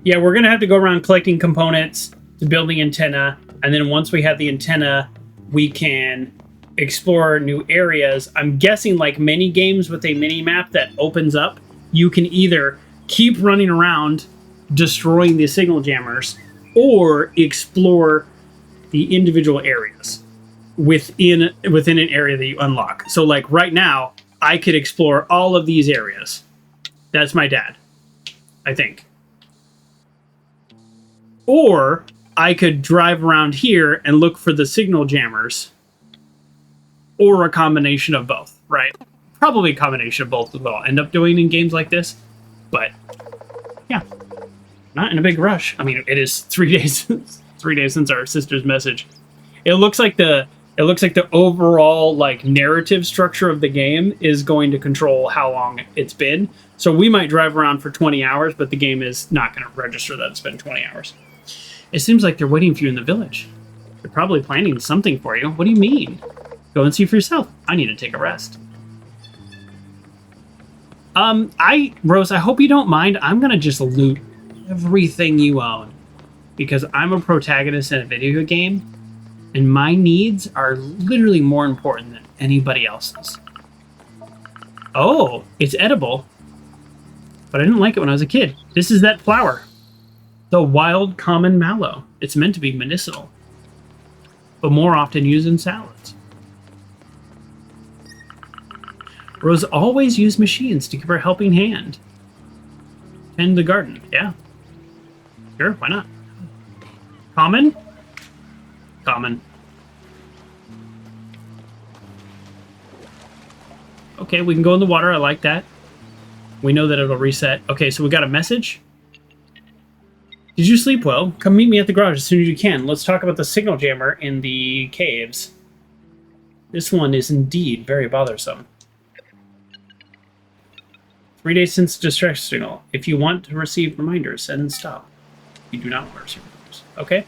Yeah, we're going to have to go around collecting components to build the antenna. And then once we have the antenna, we can explore new areas. I'm guessing like many games with a mini map that opens up, you can either keep running around destroying the signal jammers or explore the individual areas within an area that you unlock. So like right now, I could explore all of these areas. That's my dad, I think. Or I could drive around here and look for the signal jammers, or a combination of both, right? Probably a combination of both is what I'll end up doing in games like this. But yeah, not in a big rush. I mean, it is 3 days, 3 days since our sister's message. It looks like the overall like narrative structure of the game is going to control how long it's been. So we might drive around for 20 hours, but the game is not going to register that it's been 20 hours. It seems like they're waiting for you in the village. They're probably planning something for you. What do you mean? Go and see for yourself. I need to take a rest. Rose, I hope you don't mind. I'm going to just loot everything you own because I'm a protagonist in a video game and my needs are literally more important than anybody else's. Oh, it's edible, but I didn't like it when I was a kid. This is that flower. The wild common mallow. It's meant to be medicinal, but more often used in salads. Rose always used machines to give her a helping hand. Tend the garden. Yeah. Sure, why not? Common? Common. Okay, we can go in the water. I like that. We know that it'll reset. Okay, so we got a message. Did you sleep well? Come meet me at the garage as soon as you can. Let's talk about the signal jammer in the caves. This one is indeed very bothersome. 3 days since distress signal. If you want to receive reminders, send and stop. You do not want to receive reminders. Okay.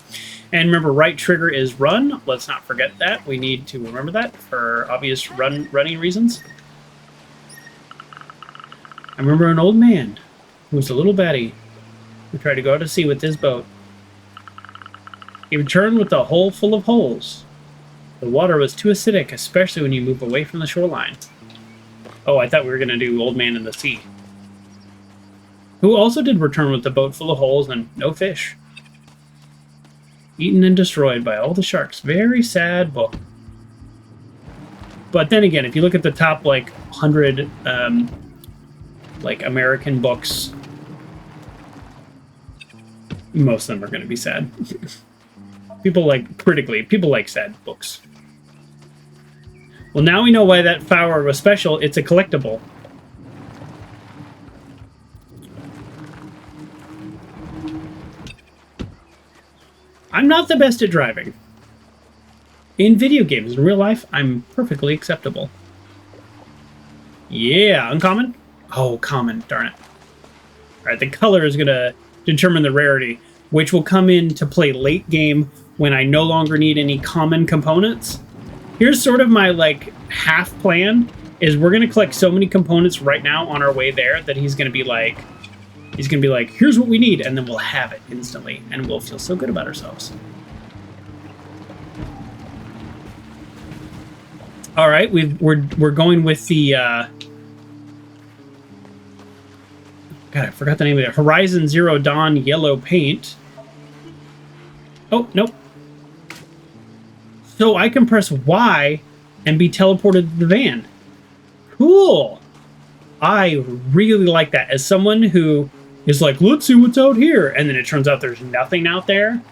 And remember, right trigger is run. Let's not forget that. We need to remember that for obvious running reasons. I remember an old man who was a little baddie who tried to go out to sea with his boat. He returned with a hole full of holes. The water was too acidic, especially when you move away from the shoreline. Oh, I thought we were going to do Old Man in the Sea. Who also did return with a boat full of holes and no fish. Eaten and destroyed by all the sharks. Very sad book. But then again, if you look at the top, like, 100, like, American books, Most of them are going to be sad. People like sad books. Well, now we know why that flower was special. It's a collectible. I'm not the best at driving. In video games, in real life, I'm perfectly acceptable. Yeah, uncommon? Oh, common, darn it. Alright, the color is going to determine the rarity, which will come into play late game when I no longer need any common components. Here's sort of my, like, half plan, is we're going to collect so many components right now on our way there that he's going to be like, here's what we need, and then we'll have it instantly, and we'll feel so good about ourselves. All right, we're going with the God, I forgot the name of it. Horizon Zero Dawn yellow paint. Oh, nope. So I can press Y and be teleported to the van. Cool. I really like that. As someone who is like, let's see what's out here, and then it turns out there's nothing out there,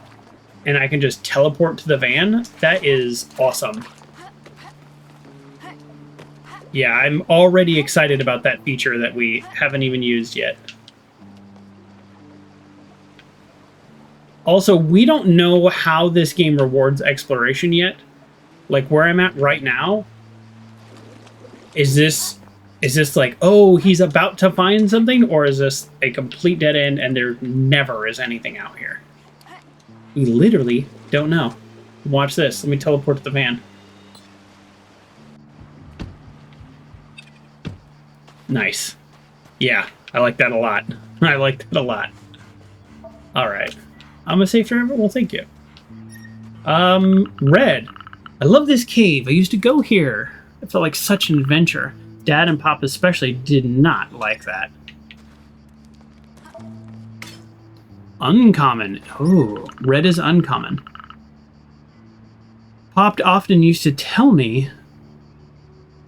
and I can just teleport to the van, that is awesome. Yeah, I'm already excited about that feature that we haven't even used yet. Also, we don't know how this game rewards exploration yet. Like, where I'm at right now, is this like, oh, he's about to find something, or is this a complete dead end and there never is anything out here? We literally don't know. Watch this. Let me teleport to the van. Nice. Yeah, I like that a lot. I like that a lot. Alright. I'm a safe driver? Well, thank you. Red. I love this cave. I used to go here. It felt like such an adventure. Dad and Pop especially did not like that. Uncommon. Oh, red is uncommon. Pop often used to tell me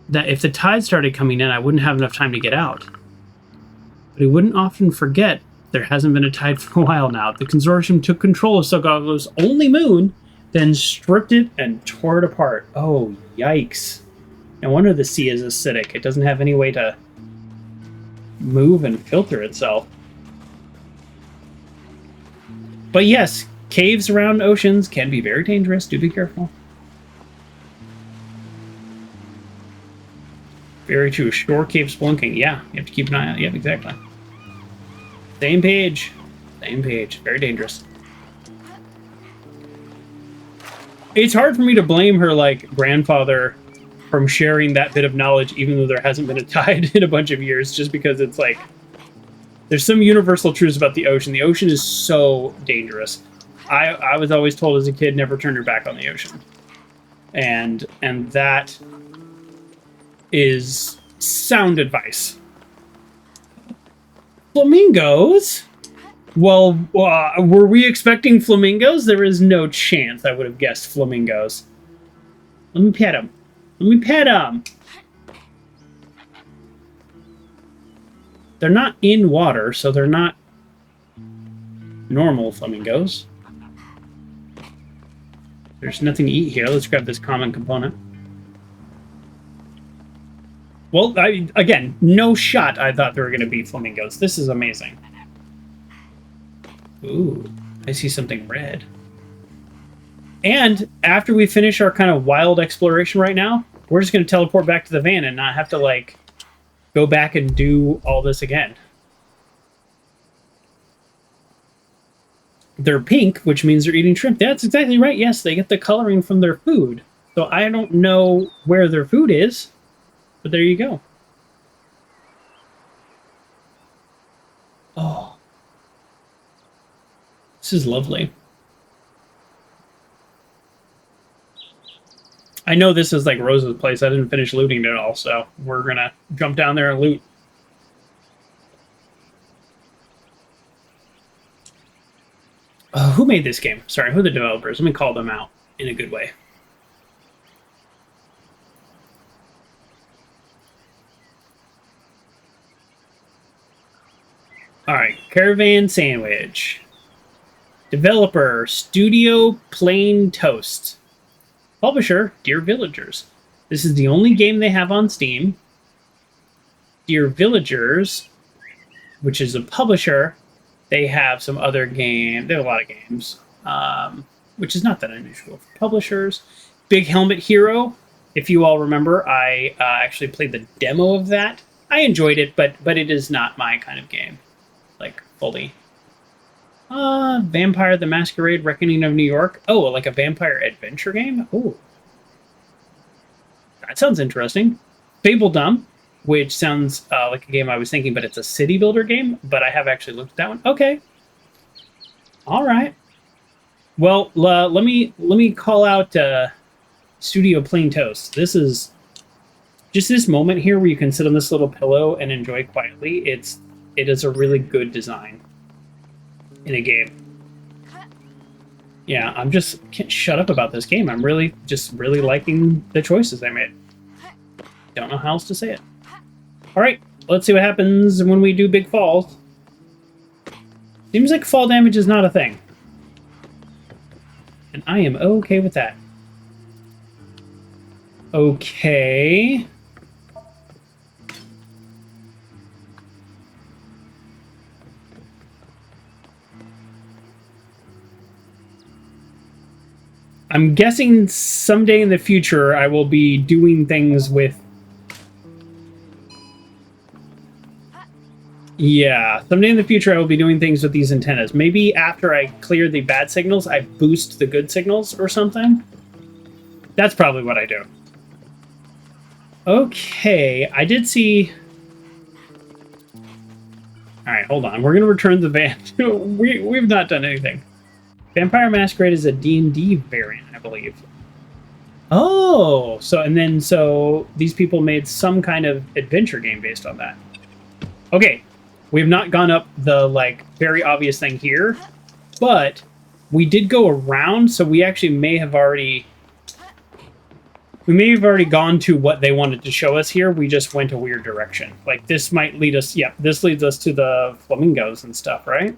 that if the tide started coming in, I wouldn't have enough time to get out. But he wouldn't often forget there hasn't been a tide for a while now. The consortium took control of Sogago's only moon, then stripped it and tore it apart. Oh, yikes. No wonder the sea is acidic. It doesn't have any way to move and filter itself. But yes, caves around oceans can be very dangerous. Do be careful. Very true. Shore cave splunking. Yeah, you have to keep an eye on it. Yep, exactly. Same page. Same page. Very dangerous. It's hard for me to blame her, like, grandfather from sharing that bit of knowledge, even though there hasn't been a tide in a bunch of years, just because it's like, there's some universal truths about the ocean. The ocean is so dangerous. I was always told as a kid, never turn your back on the ocean. And that is sound advice. Flamingos? Well, were we expecting flamingos? There is no chance I would have guessed flamingos. Let me pet them. Let me pet them. They're not in water, so they're not normal flamingos. There's nothing to eat here. Let's grab this common component. Well, again, no shot I thought there were going to be flamingos. This is amazing. Ooh, I see something red. And after we finish our kind of wild exploration right now, we're just going to teleport back to the van and not have to, like, go back and do all this again. They're pink, which means they're eating shrimp. That's exactly right. Yes, they get the coloring from their food. So I don't know where their food is. But there you go. Oh. This is lovely. I know this is like Rose's place. I didn't finish looting it all, so we're gonna jump down there and loot. Who made this game? Sorry, who are the developers? Let me call them out in a good way. Alright, Caravan SandWitch. Developer, Studio Plain Toast. Publisher, Dear Villagers. This is the only game they have on Steam. Dear Villagers, which is a publisher, they have some other game. They have a lot of games, which is not that unusual for publishers. Big Helmet Hero. If you all remember, I actually played the demo of that. I enjoyed it, but it is not my kind of game, like fully. Vampire the Masquerade: Reckoning of New York. Oh, like a vampire adventure game. Oh, that sounds interesting. Fabledom, which sounds like a game I was thinking, but it's a city builder game. But I have actually looked at that one. Okay. All right. Well, let me call out Studio Plain Toast. This is just this moment here where you can sit on this little pillow and enjoy quietly. It is a really good design in a game. Yeah, I'm just can't shut up about this game. I'm really liking the choices they made. Don't know how else to say it. All right, let's see what happens when we do big falls. Seems like fall damage is not a thing, and I am okay with that. Okay. I'm guessing someday in the future I will be doing things with... Yeah, someday in the future I will be doing things with these antennas. Maybe after I clear the bad signals, I boost the good signals or something. That's probably what I do. Okay, I did see... Alright, hold on. We're going to return the van. We've not done anything. Vampire Masquerade is a D&D variant, I believe. Oh, so these people made some kind of adventure game based on that. Okay, we have not gone up the, like, very obvious thing here, but we did go around, so we actually may have already... We may have already gone to what they wanted to show us here. We just went a weird direction. Like, this might lead us... Yeah, this leads us to the flamingos and stuff, right?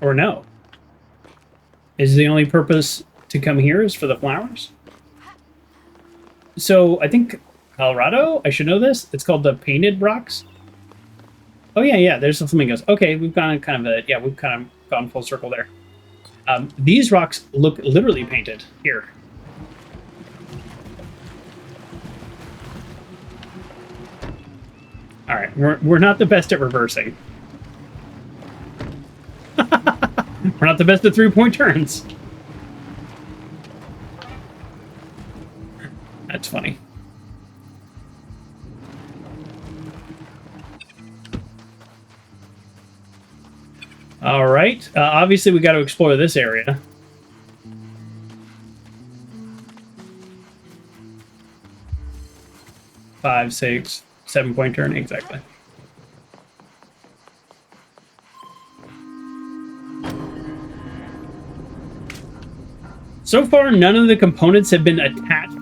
Or no? Is the only purpose to come here is for the flowers? So, I think Colorado, I should know this. It's called the Painted Rocks. Oh, yeah, there's the flamingos. Okay, we've gone kind of we've kind of gone full circle there. These rocks look literally painted here. All right, we're not the best at reversing. We're not the best at three-point turns. That's funny. All right. Obviously, we got to explore this area. Five, 6, 7-point turn, exactly. So far, none of the components have been attached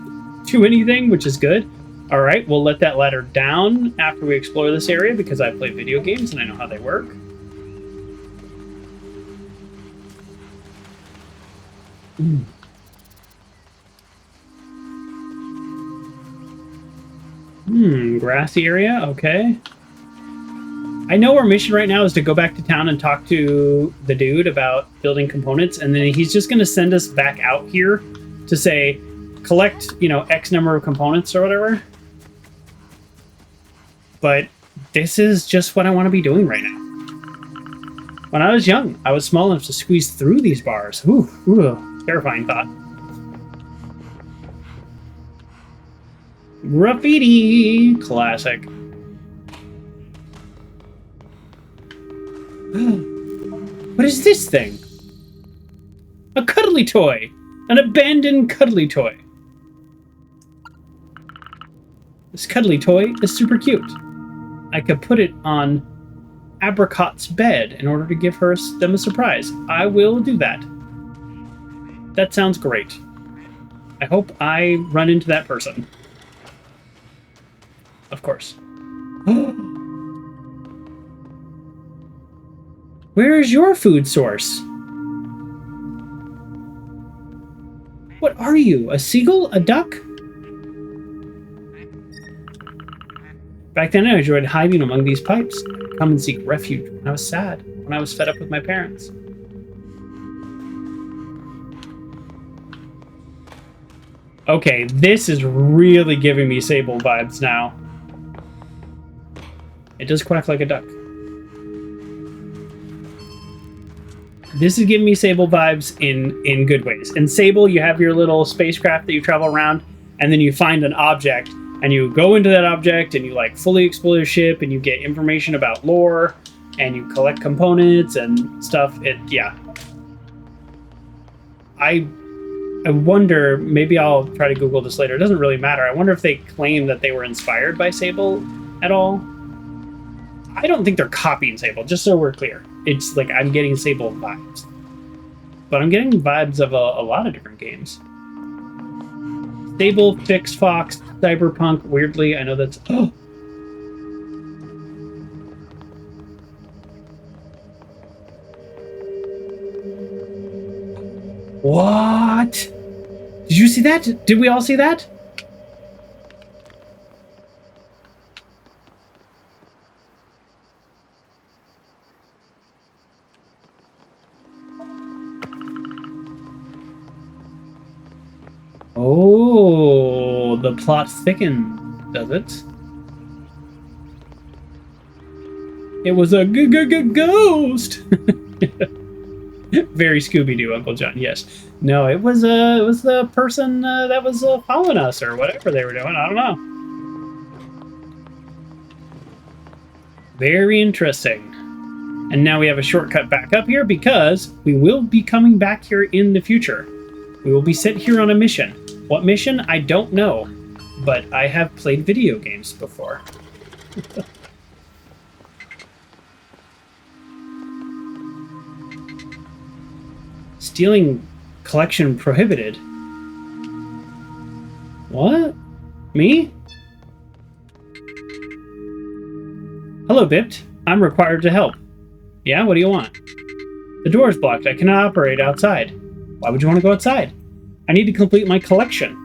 to anything, which is good. All right, we'll let that ladder down after we explore this area because I play video games and I know how they work. Grassy area, okay. I know our mission right now is to go back to town and talk to the dude about building components, and then he's just going to send us back out here to say, collect, X number of components or whatever. But this is just what I want to be doing right now. When I was young, I was small enough to squeeze through these bars. Ooh, terrifying thought. Graffiti! Classic. What is this thing? A cuddly toy! An abandoned cuddly toy. This cuddly toy is super cute. I could put it on Apricot's bed in order to give them a surprise. I will do that. That sounds great. I hope I run into that person. Of course. Where is your food source? What are you? A seagull? A duck? Back then, I enjoyed hiding among these pipes. I'd come and seek refuge when I was sad, when I was fed up with my parents. Okay, this is really giving me Sable vibes now. It does quack like a duck. This is giving me Sable vibes in good ways. In Sable, you have your little spacecraft that you travel around, and then you find an object, and you go into that object, and you like fully explore your ship, and you get information about lore, and you collect components and stuff. Yeah. I wonder, maybe I'll try to Google this later. It doesn't really matter. I wonder if they claim that they were inspired by Sable at all. I don't think they're copying Sable, just so we're clear. It's like I'm getting Sable vibes. But I'm getting vibes of a lot of different games. Sable, Fix Fox, Cyberpunk, weirdly, I know that's... Oh! What? Did you see that? Did we all see that? Oh, the plot thickens, does it? It was a ghost. Very Scooby-Doo, Uncle John. Yes. No, it was the person that was following us or whatever they were doing. I don't know. Very interesting. And now we have a shortcut back up here because we will be coming back here in the future. We will be sent here on a mission. What mission? I don't know. But I have played video games before. Stealing collection prohibited. What? Me? Hello, Bipt. I'm required to help. Yeah, what do you want? The door is blocked. I cannot operate outside. Why would you want to go outside? I need to complete my collection.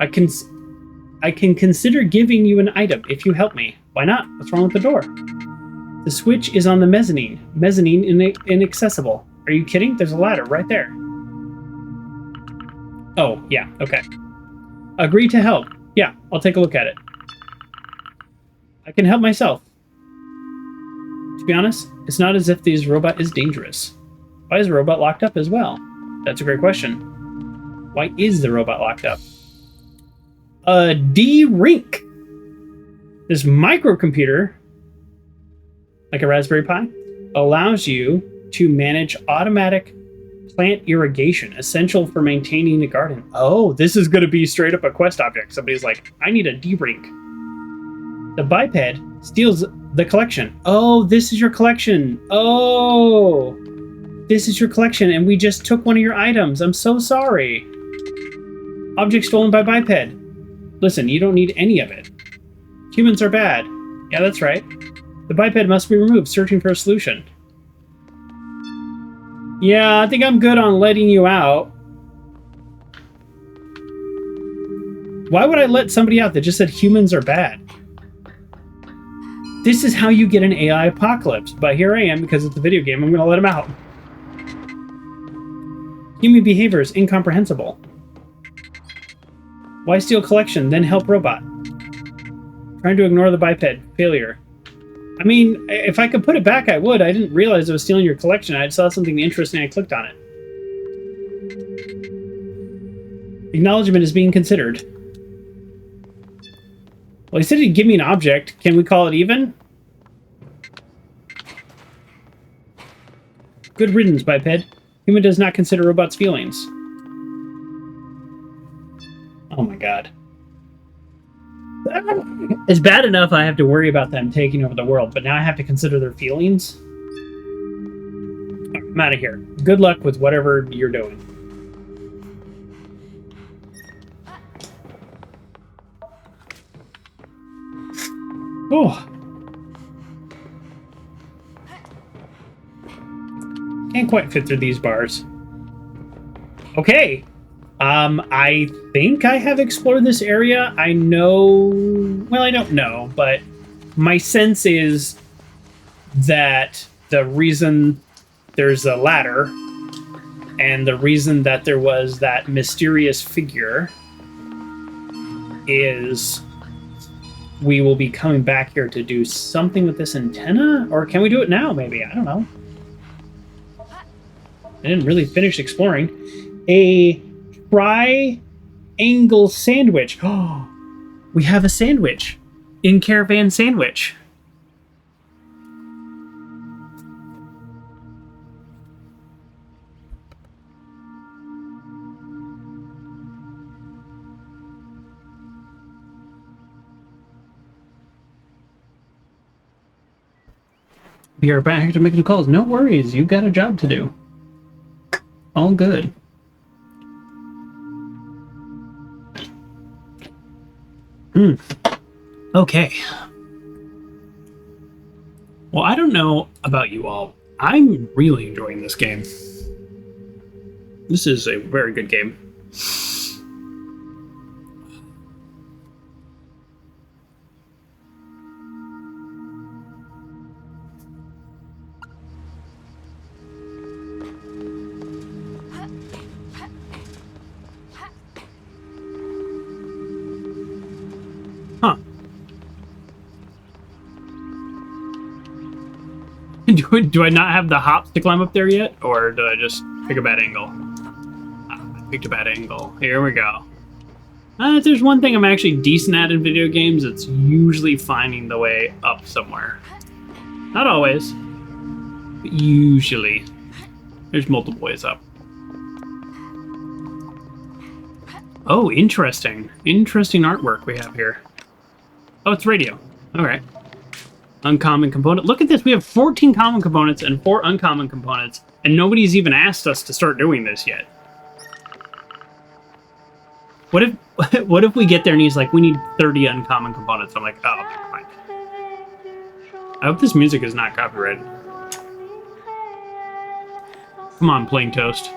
I can consider giving you an item if you help me. Why not? What's wrong with the door? The switch is on the mezzanine. Mezzanine inaccessible. Are you kidding? There's a ladder right there. Oh, yeah, okay. Agree to help. Yeah, I'll take a look at it. I can help myself. To be honest, it's not as if this robot is dangerous. Why is the robot locked up as well? That's a great question. Why is the robot locked up? A D-Rink. This microcomputer, like a Raspberry Pi, allows you to manage automatic plant irrigation, essential for maintaining the garden. Oh, this is going to be straight up a quest object. Somebody's like, I need a D-Rink. The biped steals the collection. Oh, this is your collection. Oh, this is your collection, and we just took one of your items. I'm so sorry. Object stolen by biped. Listen, you don't need any of it. Humans are bad. Yeah, that's right. The biped must be removed. Searching for a solution. Yeah, I think I'm good on letting you out. Why would I let somebody out that just said humans are bad? This is how you get an AI apocalypse. But here I am, because it's a video game, I'm going to let him out. Human behavior is incomprehensible. Why steal collection, then help robot? Trying to ignore the biped. Failure. I mean, if I could put it back, I would. I didn't realize I was stealing your collection. I saw something interesting, I clicked on it. Acknowledgement is being considered. Well, he said he'd give me an object. Can we call it even? Good riddance, biped. Human does not consider robots' feelings. Oh my god. It's bad enough I have to worry about them taking over the world, but now I have to consider their feelings? I'm out of here. Good luck with whatever you're doing. Oh. Can't quite fit through these bars. Okay. I think I have explored this area. I know... Well, I don't know, but my sense is that the reason there's a ladder and the reason that there was that mysterious figure is we will be coming back here to do something with this antenna? Or can we do it now, maybe? I don't know. I didn't really finish exploring. A triangle sandwich. Oh, we have a sandwich in Caravan SandWitch. We are back to making calls. No worries, you've got a job to do. All good. Okay. Well, I don't know about you all. I'm really enjoying this game. This is a very good game. Huh. Do I not have the hops to climb up there yet? Or did I just pick a bad angle? I picked a bad angle. Here we go. If there's one thing I'm actually decent at in video games, it's usually finding the way up somewhere. Not always, but usually. There's multiple ways up. Oh, interesting. Interesting artwork we have here. Oh, it's radio. All right. Uncommon component. Look at this. We have 14 common components and 4 uncommon components, and nobody's even asked us to start doing this yet. What if we get there and he's like, we need 30 uncommon components? I'm like, oh, okay, fine. I hope this music is not copyrighted. Come on, plain toast.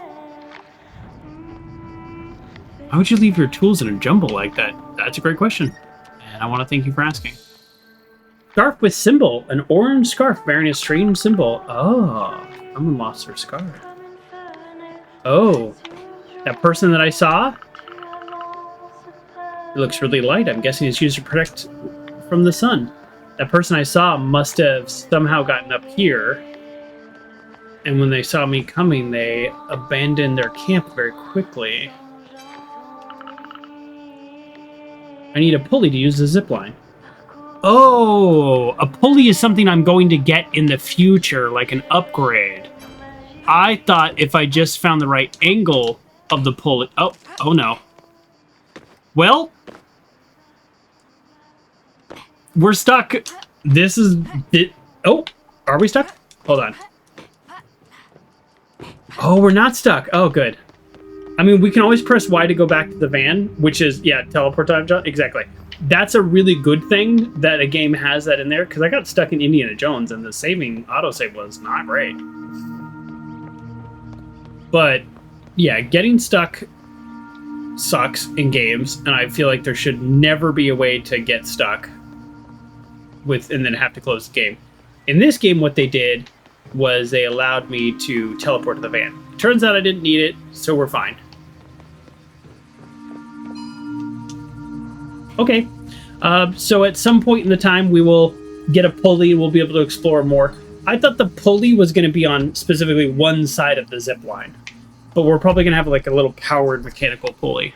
Why would you leave your tools in a jumble like that? That's a great question. And I want to thank you for asking. Scarf with symbol. An orange scarf bearing a strange symbol. Oh, someone lost their scarf. Oh, that person that I saw? It looks really light. I'm guessing it's used to protect from the sun. That person I saw must have somehow gotten up here. And when they saw me coming, they abandoned their camp very quickly. I need a pulley to use the zip line. Oh, a pulley is something I'm going to get in the future, like an upgrade. I thought if I just found the right angle of the pulley... Oh no. Well, we're stuck. This is it. Oh, are we stuck? Hold on. Oh, we're not stuck. Oh, good. I mean, we can always press Y to go back to the van, which is, yeah, teleport time, John. Exactly. That's a really good thing that a game has that in there, because I got stuck in Indiana Jones, and the saving autosave was not great. But, yeah, getting stuck sucks in games, and I feel like there should never be a way to get stuck with and then have to close the game. In this game, what they did was they allowed me to teleport to the van. Turns out I didn't need it, so we're fine. Okay, so at some point in the time, we will get a pulley and we'll be able to explore more. I thought the pulley was going to be on specifically one side of the zip line, but we're probably going to have like a little powered mechanical pulley,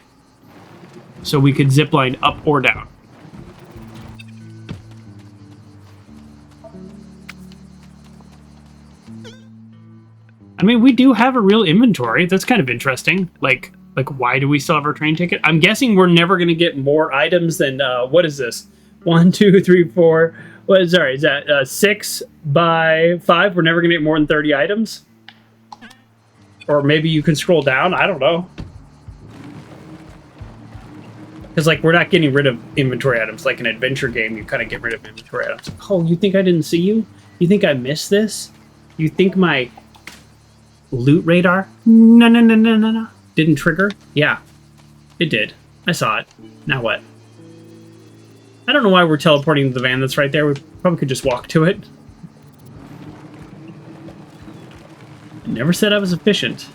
so we could zip line up or down. I mean, we do have a real inventory. That's kind of interesting. Like, why do we still have our train ticket? I'm guessing we're never going to get more items than, what is this? 1, 2, 3, 4. What? Sorry, is that 6 by 5? We're never going to get more than 30 items? Or maybe you can scroll down? I don't know. Because, like, we're not getting rid of inventory items. Like an adventure game, you kind of get rid of inventory items. Oh, you think I didn't see you? You think I missed this? You think my Loot radar? No, no, no, no, no, no. Didn't trigger? Yeah, it did. I saw it. Now what? I don't know why we're teleporting to the van that's right there. We probably could just walk to it. I never said I was efficient.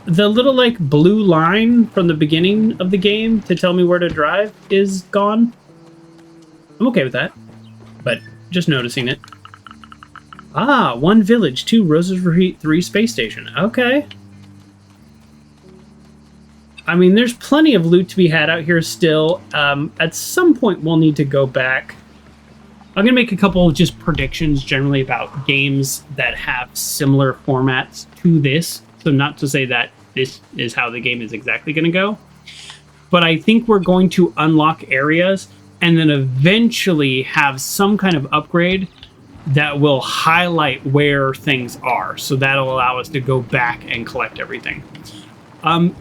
The little, like, blue line from the beginning of the game to tell me where to drive is gone. I'm okay with that, but just noticing it. Ah, 1 village, 2 Roses Retreat, 3 space station. Okay. I mean, there's plenty of loot to be had out here still. At some point, we'll need to go back. I'm going to make a couple of just predictions generally about games that have similar formats to this. So not to say that this is how the game is exactly going to go. But I think we're going to unlock areas and then eventually have some kind of upgrade that will highlight where things are. So that'll allow us to go back and collect everything.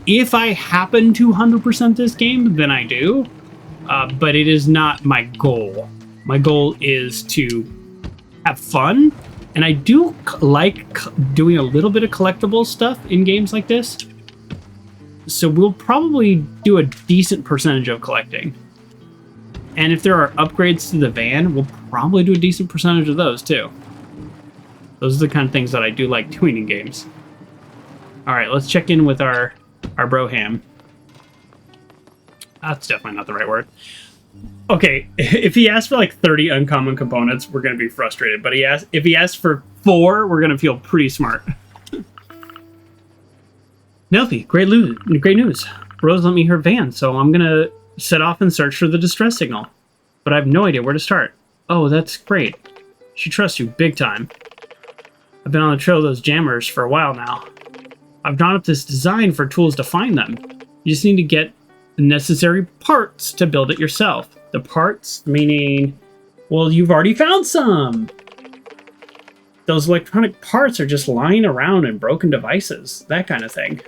If I happen to 100% this game, then I do. But it is not my goal. My goal is to have fun. And I do like doing a little bit of collectible stuff in games like this. So we'll probably do a decent percentage of collecting. And if there are upgrades to the van, we'll probably do a decent percentage of those too. Those are the kind of things that I do like doing in games. All right, let's check in with our broham. That's definitely not the right word. Okay, if he asks for like 30 uncommon components, we're going to be frustrated. But if he asks for 4, we're going to feel pretty smart. Nelfie, great news. Rose lent me her van, so I'm going to set off and search for the distress signal. But I have no idea where to start. Oh, that's great. She trusts you big time. I've been on the trail of those jammers for a while now. I've drawn up this design for tools to find them. You just need to get the necessary parts to build it yourself. The parts, meaning, well, you've already found some. Those electronic parts are just lying around in broken devices, that kind of thing.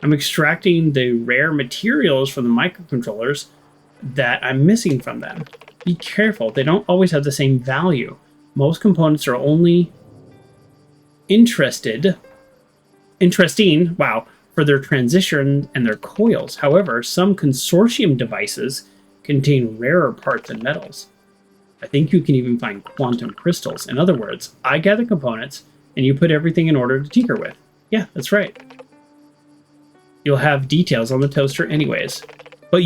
I'm extracting the rare materials from the microcontrollers that I'm missing from them. Be careful, they don't always have the same value. Most components are only interesting, for their transition and their coils. However, some consortium devices contain rarer parts and metals. I think you can even find quantum crystals. In other words, I gather components and you put everything in order to tinker with. Yeah, that's right. You'll have details on the toaster anyways. But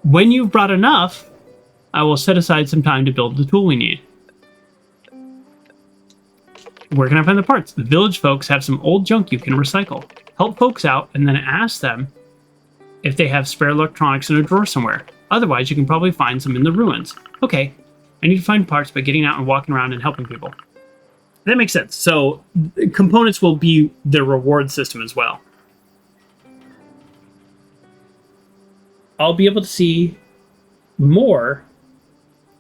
when you've brought enough, I will set aside some time to build the tool we need. Where can I find the parts? The village folks have some old junk you can recycle. Help folks out and then ask them if they have spare electronics in a drawer somewhere. Otherwise, you can probably find some in the ruins. Okay, I need to find parts by getting out and walking around and helping people. That makes sense. So components will be the reward system as well. I'll be able to see more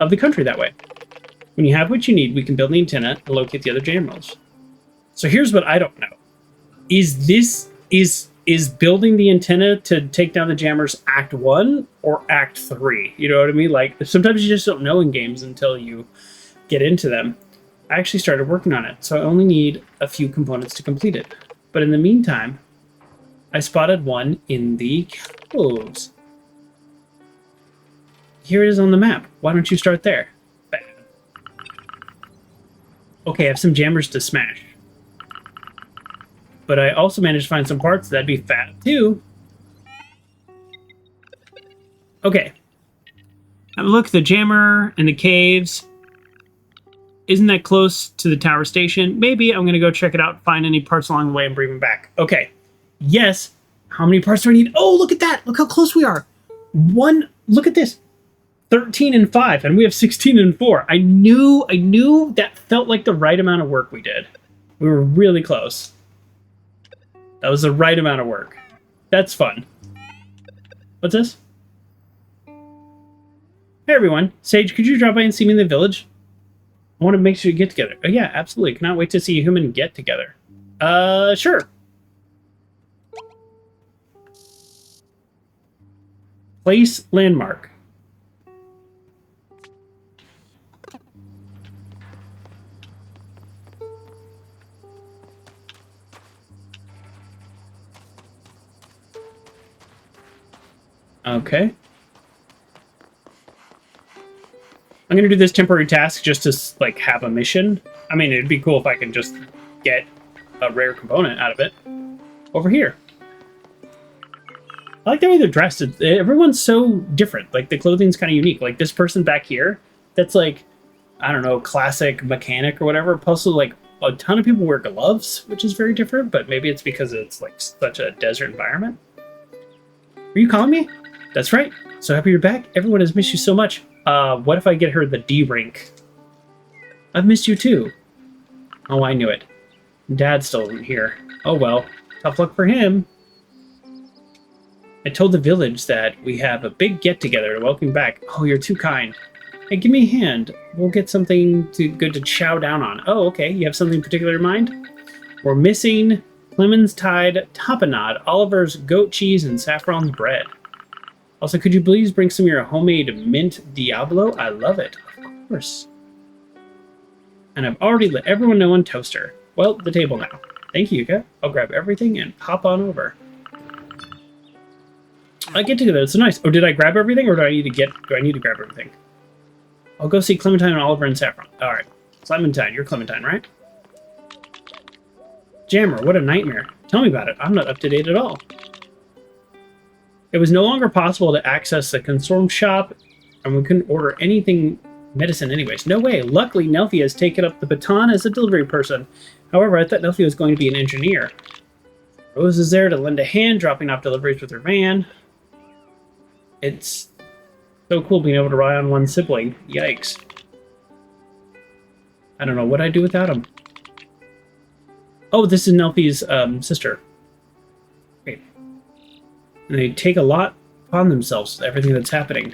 of the country that way. When you have what you need, we can build the antenna and locate the other jammers. So here's what I don't know. Is building the antenna to take down the jammers Act 1 or Act 3? You know what I mean? Like, sometimes you just don't know in games until you get into them. I actually started working on it, so I only need a few components to complete it. But in the meantime, I spotted one in the caves. Here it is on the map. Why don't you start there? Bad. Okay, I have some jammers to smash. But I also managed to find some parts that'd be fat too. Okay. Look, the jammer in the caves. Isn't that close to the tower station? Maybe I'm going to go check it out, find any parts along the way, and bring them back. Okay. Yes. How many parts do I need? Oh, look at that. Look how close we are. Look at this. 13 and 5, and we have 16 and 4. I knew that felt like the right amount of work we did. We were really close. That was the right amount of work. That's fun. What's this? Hey everyone. Sage, could you drop by and see me in the village? I want to make sure you get together. Oh yeah, absolutely. Cannot wait to see a human get together. Sure. Place landmark. Okay. I'm gonna do this temporary task just to, like, have a mission. I mean, it'd be cool if I can just get a rare component out of it. Over here. I like the way they're dressed. Everyone's so different. Like, the clothing's kind of unique. Like, this person back here, that's like, I don't know, classic mechanic or whatever. Plus, like, a ton of people wear gloves, which is very different, but maybe it's because it's, like, such a desert environment. Are you calling me? That's right. So happy you're back. Everyone has missed you so much. What if I get her the D rank? I've missed you too. Oh, I knew it. Dad still isn't here. Oh well. Tough luck for him. I told the village that we have a big get-together to welcome you back. Oh, you're too kind. Hey, give me a hand. We'll get something good to chow down on. Oh, okay. You have something particular in mind? We're missing Clement's Tide Tapenade, Oliver's goat cheese, and Saffron's bread. Also, could you please bring some of your homemade mint Diablo? I love it. Of course. And I've already let everyone know on Toaster. Well, the table now. Thank you, Yuka. I'll grab everything and pop on over. I get together. It's so nice. Oh, did I grab everything, or do I need to grab everything? I'll go see Clementine and Oliver and Saffron. All right. Clementine. You're Clementine, right? Jammer, what a nightmare. Tell me about it. I'm not up to date at all. It was no longer possible to access the consorm shop, and we couldn't order anything medicine anyways. No way. Luckily, Nelfie has taken up the baton as a delivery person. However, I thought Nelfie was going to be an engineer. Rose is there to lend a hand, dropping off deliveries with her van. It's so cool being able to rely on one sibling. Yikes. I don't know what I'd do without him. Oh, this is Nelfie's sister. Great. And they take a lot upon themselves with everything that's happening.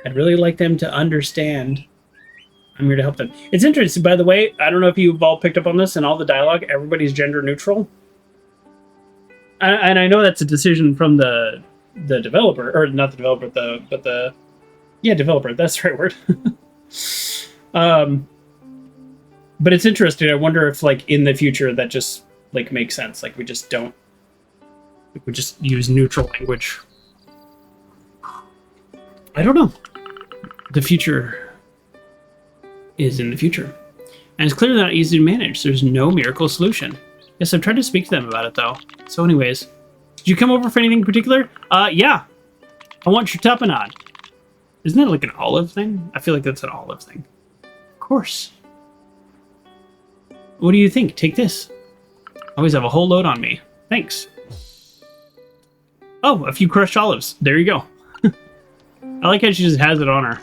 I'd really like them to understand I'm here to help them. It's interesting, by the way, I don't know if you've all picked up on this in all the dialogue, everybody's gender neutral. And I know that's a decision from the developer, or not the developer, developer, that's the right word. But it's interesting. I wonder if, like, in the future that just, like, makes sense. Like, we just don't, like, we just use neutral language. I don't know. The future is in the future. And it's clearly not easy to manage. There's no miracle solution. Yes, I've tried to speak to them about it, though. So anyways, did you come over for anything in particular? Yeah. I want your tapenade. Isn't that like an olive thing? I feel like that's an olive thing. Of course. What do you think? Take this. I always have a whole load on me. Thanks. Oh, a few crushed olives. There you go. I like how she just has it on her.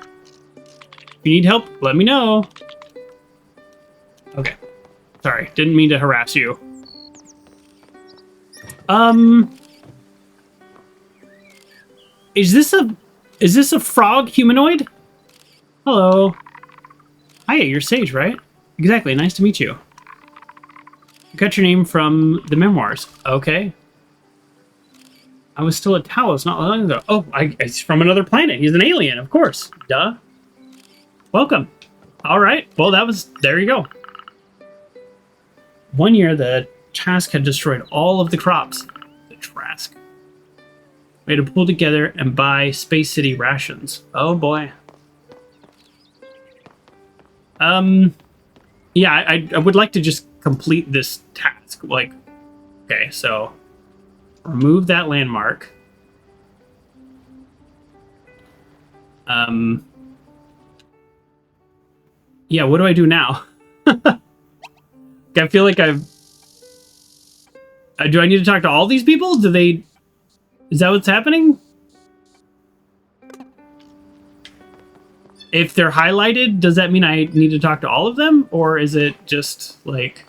If you need help, let me know. Okay. Sorry, didn't mean to harass you. Is this a frog humanoid? Hello. Hiya, you're Sage, right? Exactly, nice to meet you. You got your name from the memoirs. Okay. I was still at Talos not long ago. Oh, he's from another planet. He's an alien, of course. Duh. Welcome. All right. Well, there you go. 1 year, the Trask had destroyed all of the crops. The Trask. We had to pull together and buy Space City rations. Oh, boy. Yeah, I would like to just complete this task. Like, okay, so remove that landmark. Yeah, what do I do now? I feel like do I need to talk to all these people? Is that what's happening? If they're highlighted, does that mean I need to talk to all of them? Or is it just, like,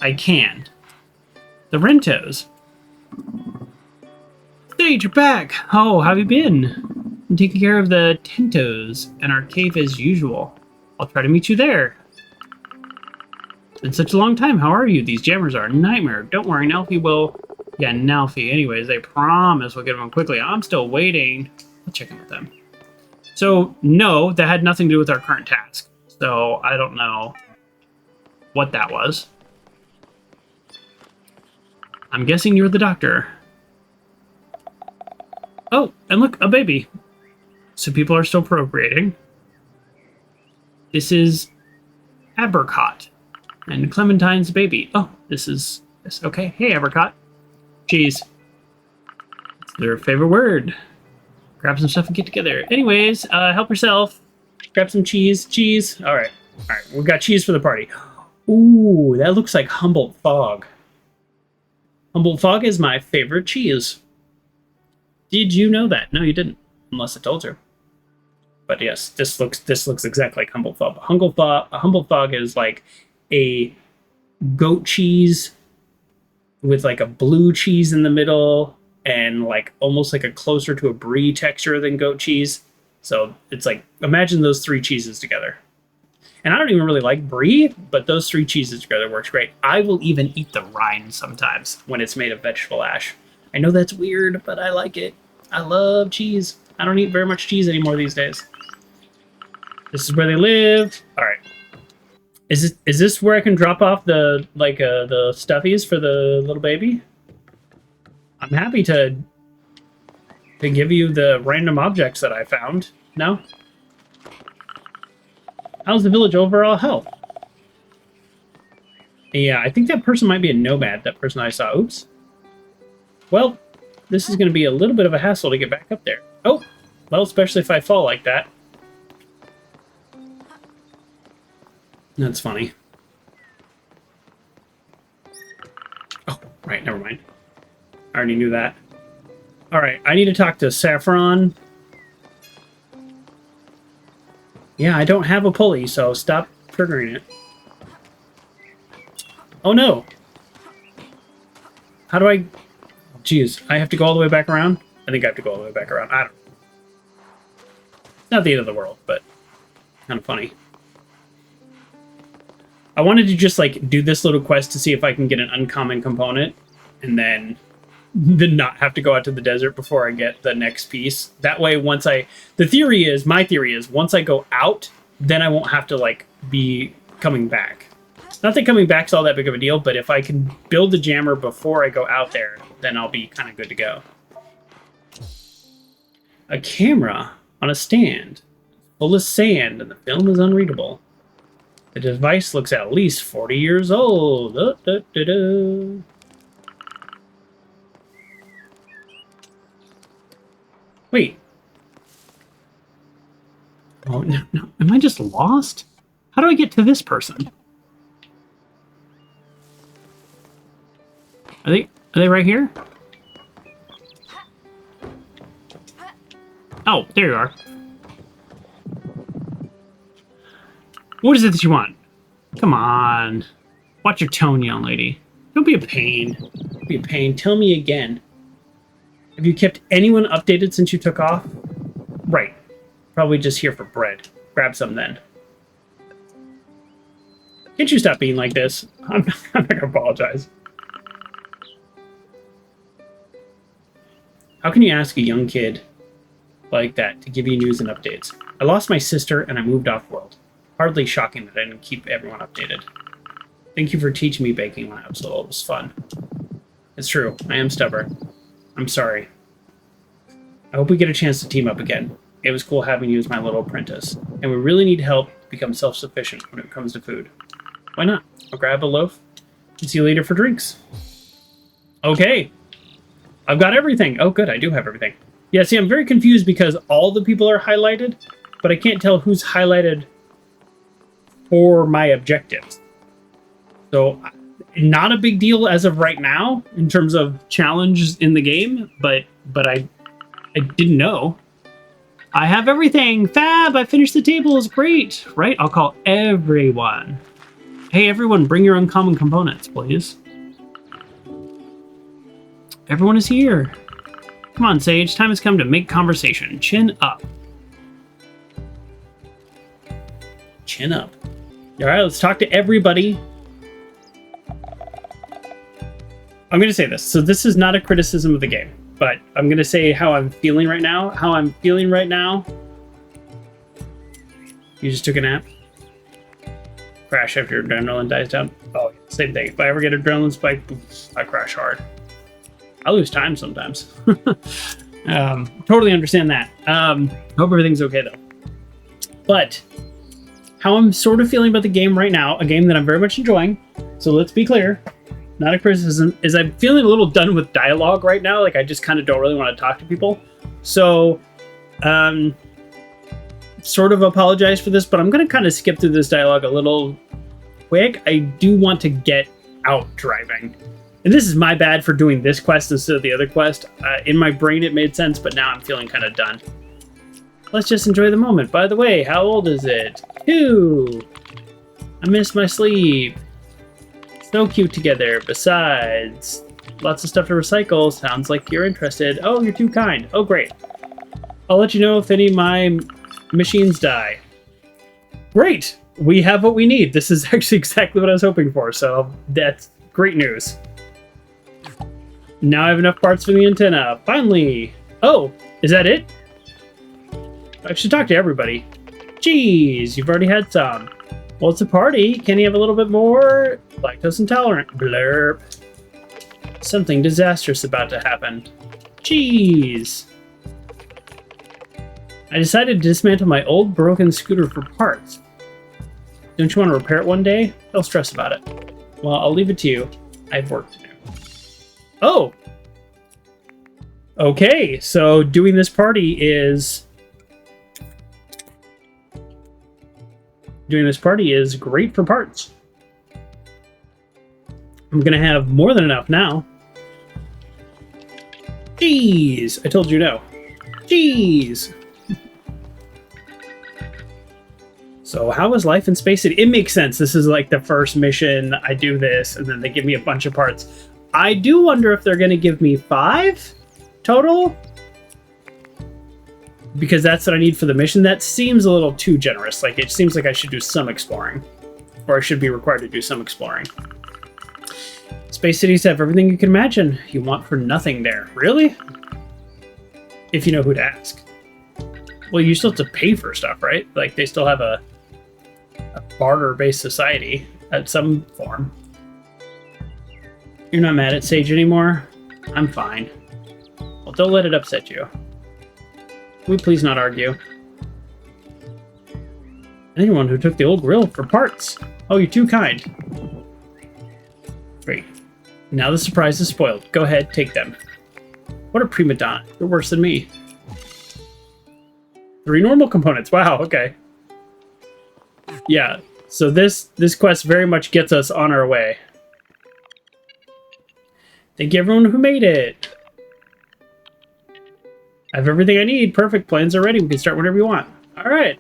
I can? The Rentos. Sage, you're back. Oh, how have you been? I'm taking care of the Tentos and our cave as usual. I'll try to meet you there. It's been such a long time. How are you? These jammers are a nightmare. Don't worry, Nelfie will... Yeah, Nelfie. Anyways, they promise we'll get them quickly. I'm still waiting. I'll check in with them. So, no, that had nothing to do with our current task. So, I don't know what that was. I'm guessing you're the doctor. Oh, and look, a baby. So people are still procreating. This is Abercott and Clementine's baby. Oh, this is okay. Hey, Abercott. Cheese. It's their favorite word. Grab some stuff and get together. Anyways, help yourself. Grab some cheese. Cheese. All right. All right. We've got cheese for the party. Ooh, that looks like Humboldt Fog. Humboldt Fog is my favorite cheese. Did you know that? No, you didn't, unless I told you. But yes, this looks exactly like Humboldt Fog. Humboldt Fog is like a goat cheese with like a blue cheese in the middle and like almost like a closer to a brie texture than goat cheese. So it's like, imagine those three cheeses together. And I don't even really like brie, but those three cheeses together works great. I will even eat the rind sometimes when it's made of vegetable ash. I know that's weird, but I like it. I love cheese. I don't eat very much cheese anymore these days. This is where they live. All right. Is this where I can drop off the the stuffies for the little baby? I'm happy to give you the random objects that I found. No? How's the village overall health? Yeah, I think that person might be a nomad, that person I saw. Oops. Well, this is going to be a little bit of a hassle to get back up there. Oh, well, especially if I fall like that. That's funny. Oh, right, never mind. I already knew that. All right, I need to talk to Saffron. Yeah, I don't have a pulley, so stop triggering it. Oh no! How do I... Jeez, I have to go all the way back around? I think I have to go all the way back around. I don't know. Not the end of the world, but kind of funny. I wanted to just like do this little quest to see if I can get an uncommon component and then not have to go out to the desert before I get the next piece. That way, once my theory is, once I go out, then I won't have to like be coming back. Not that coming back's all that big of a deal, but if I can build the jammer before I go out there, then I'll be kind of good to go. A camera on a stand full of sand, and the film is unreadable. The device looks at least 40 years old. Wait. Oh, no. Am I just lost? How do I get to this person? Are they right here? Oh, there you are. What is it that you want? Come on. Watch your tone, young lady. Don't be a pain. Don't be a pain. Tell me again. Have you kept anyone updated since you took off? Right. Probably just here for bread. Grab some then. Can't you stop being like this? I'm not gonna apologize. How can you ask a young kid like that to give you news and updates? I lost my sister and I moved off-world. Hardly shocking that I didn't keep everyone updated. Thank you for teaching me baking when I was little. It was fun. It's true. I am stubborn. I'm sorry. I hope we get a chance to team up again. It was cool having you as my little apprentice. And we really need help to become self-sufficient when it comes to food. Why not? I'll grab a loaf and see you later for drinks. Okay. I've got everything. Oh, good. I do have everything. Yeah, see, I'm very confused because all the people are highlighted, but I can't tell who's highlighted for my objectives. So, not a big deal as of right now in terms of challenges in the game, but I didn't know. I have everything. Fab, I finished the tables. Great. Right? I'll call everyone. Hey, everyone, bring your uncommon components, please. Everyone is here. Come on, Sage. Time has come to make conversation. Chin up. Chin up. All right, let's talk to everybody. I'm going to say this. So this is not a criticism of the game, but I'm going to say how I'm feeling right now. How I'm feeling right now. You just took a nap? Crash after your adrenaline dies down? Oh, same thing. If I ever get adrenaline spike, I crash hard. I lose time sometimes. Totally understand that. Hope everything's okay though. But how I'm sort of feeling about the game right now, a game that I'm very much enjoying. So let's be clear, not a criticism, is I'm feeling a little done with dialogue right now. Like I just kind of don't really want to talk to people. So, sort of apologize for this, but I'm going to kind of skip through this dialogue a little quick. I do want to get out driving. And this is my bad for doing this quest instead of the other quest. In my brain it made sense, but now I'm feeling kind of done. Let's just enjoy the moment. By the way, how old is it? 2. I missed my sleep. So cute together. Besides, lots of stuff to recycle. Sounds like you're interested. Oh, you're too kind. Oh, great. I'll let you know if any of my machines die. Great. We have what we need. This is actually exactly what I was hoping for, so that's great news. Now I have enough parts for the antenna. Finally. Oh, is that it? I should talk to everybody. Jeez, you've already had some. Well, it's a party. Can you have a little bit more? Lactose intolerant. Blurb. Something disastrous about to happen. Jeez. I decided to dismantle my old broken scooter for parts. Don't you want to repair it one day? Don't stress about it. Well, I'll leave it to you. I have work to do. Oh! Okay, so doing this party is... Doing this party is great for parts. I'm gonna have more than enough now. Jeez! I told you no. Jeez! So how is life in Space City? It makes sense. This is like the first mission. I do this, and then they give me a bunch of parts. I do wonder if they're going to give me 5 total. Because that's what I need for the mission. That seems a little too generous. Like, it seems like I should do some exploring. Or I should be required to do some exploring. Space cities have everything you can imagine. You want for nothing there. Really? If you know who to ask. Well, you still have to pay for stuff, right? Like, they still have a barter-based society at some form. You're not mad at Sage anymore? I'm fine. Well, don't let it upset you. Can we please not argue? Anyone who took the old grill for parts. Oh, you're too kind. Great. Now the surprise is spoiled. Go ahead, take them. What a prima donna. You're worse than me. 3 normal components. Wow, okay. Yeah, so this quest very much gets us on our way. Thank you everyone who made it. I have everything I need. Perfect. Plans are ready. We can start whenever you want. All right.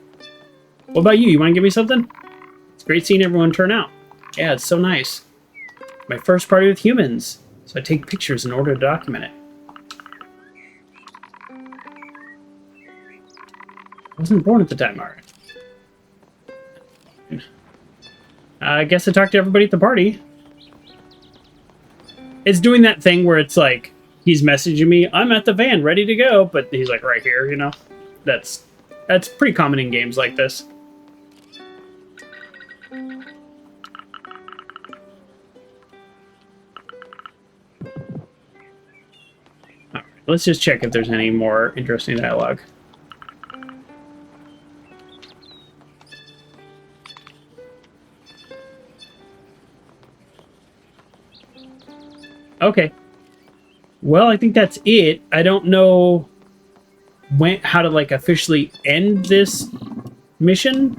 What about you? You want to give me something? It's great seeing everyone turn out. Yeah, it's so nice. My first party with humans. So I take pictures in order to document it. I wasn't born at the time, alright. I guess I talked to everybody at the party. It's doing that thing where it's like, he's messaging me, I'm at the van, ready to go, but he's like right here, you know? That's pretty common in games like this. Alright, let's just check if there's any more interesting dialogue. Okay. Well, I think that's it. I don't know how to, like, officially end this mission.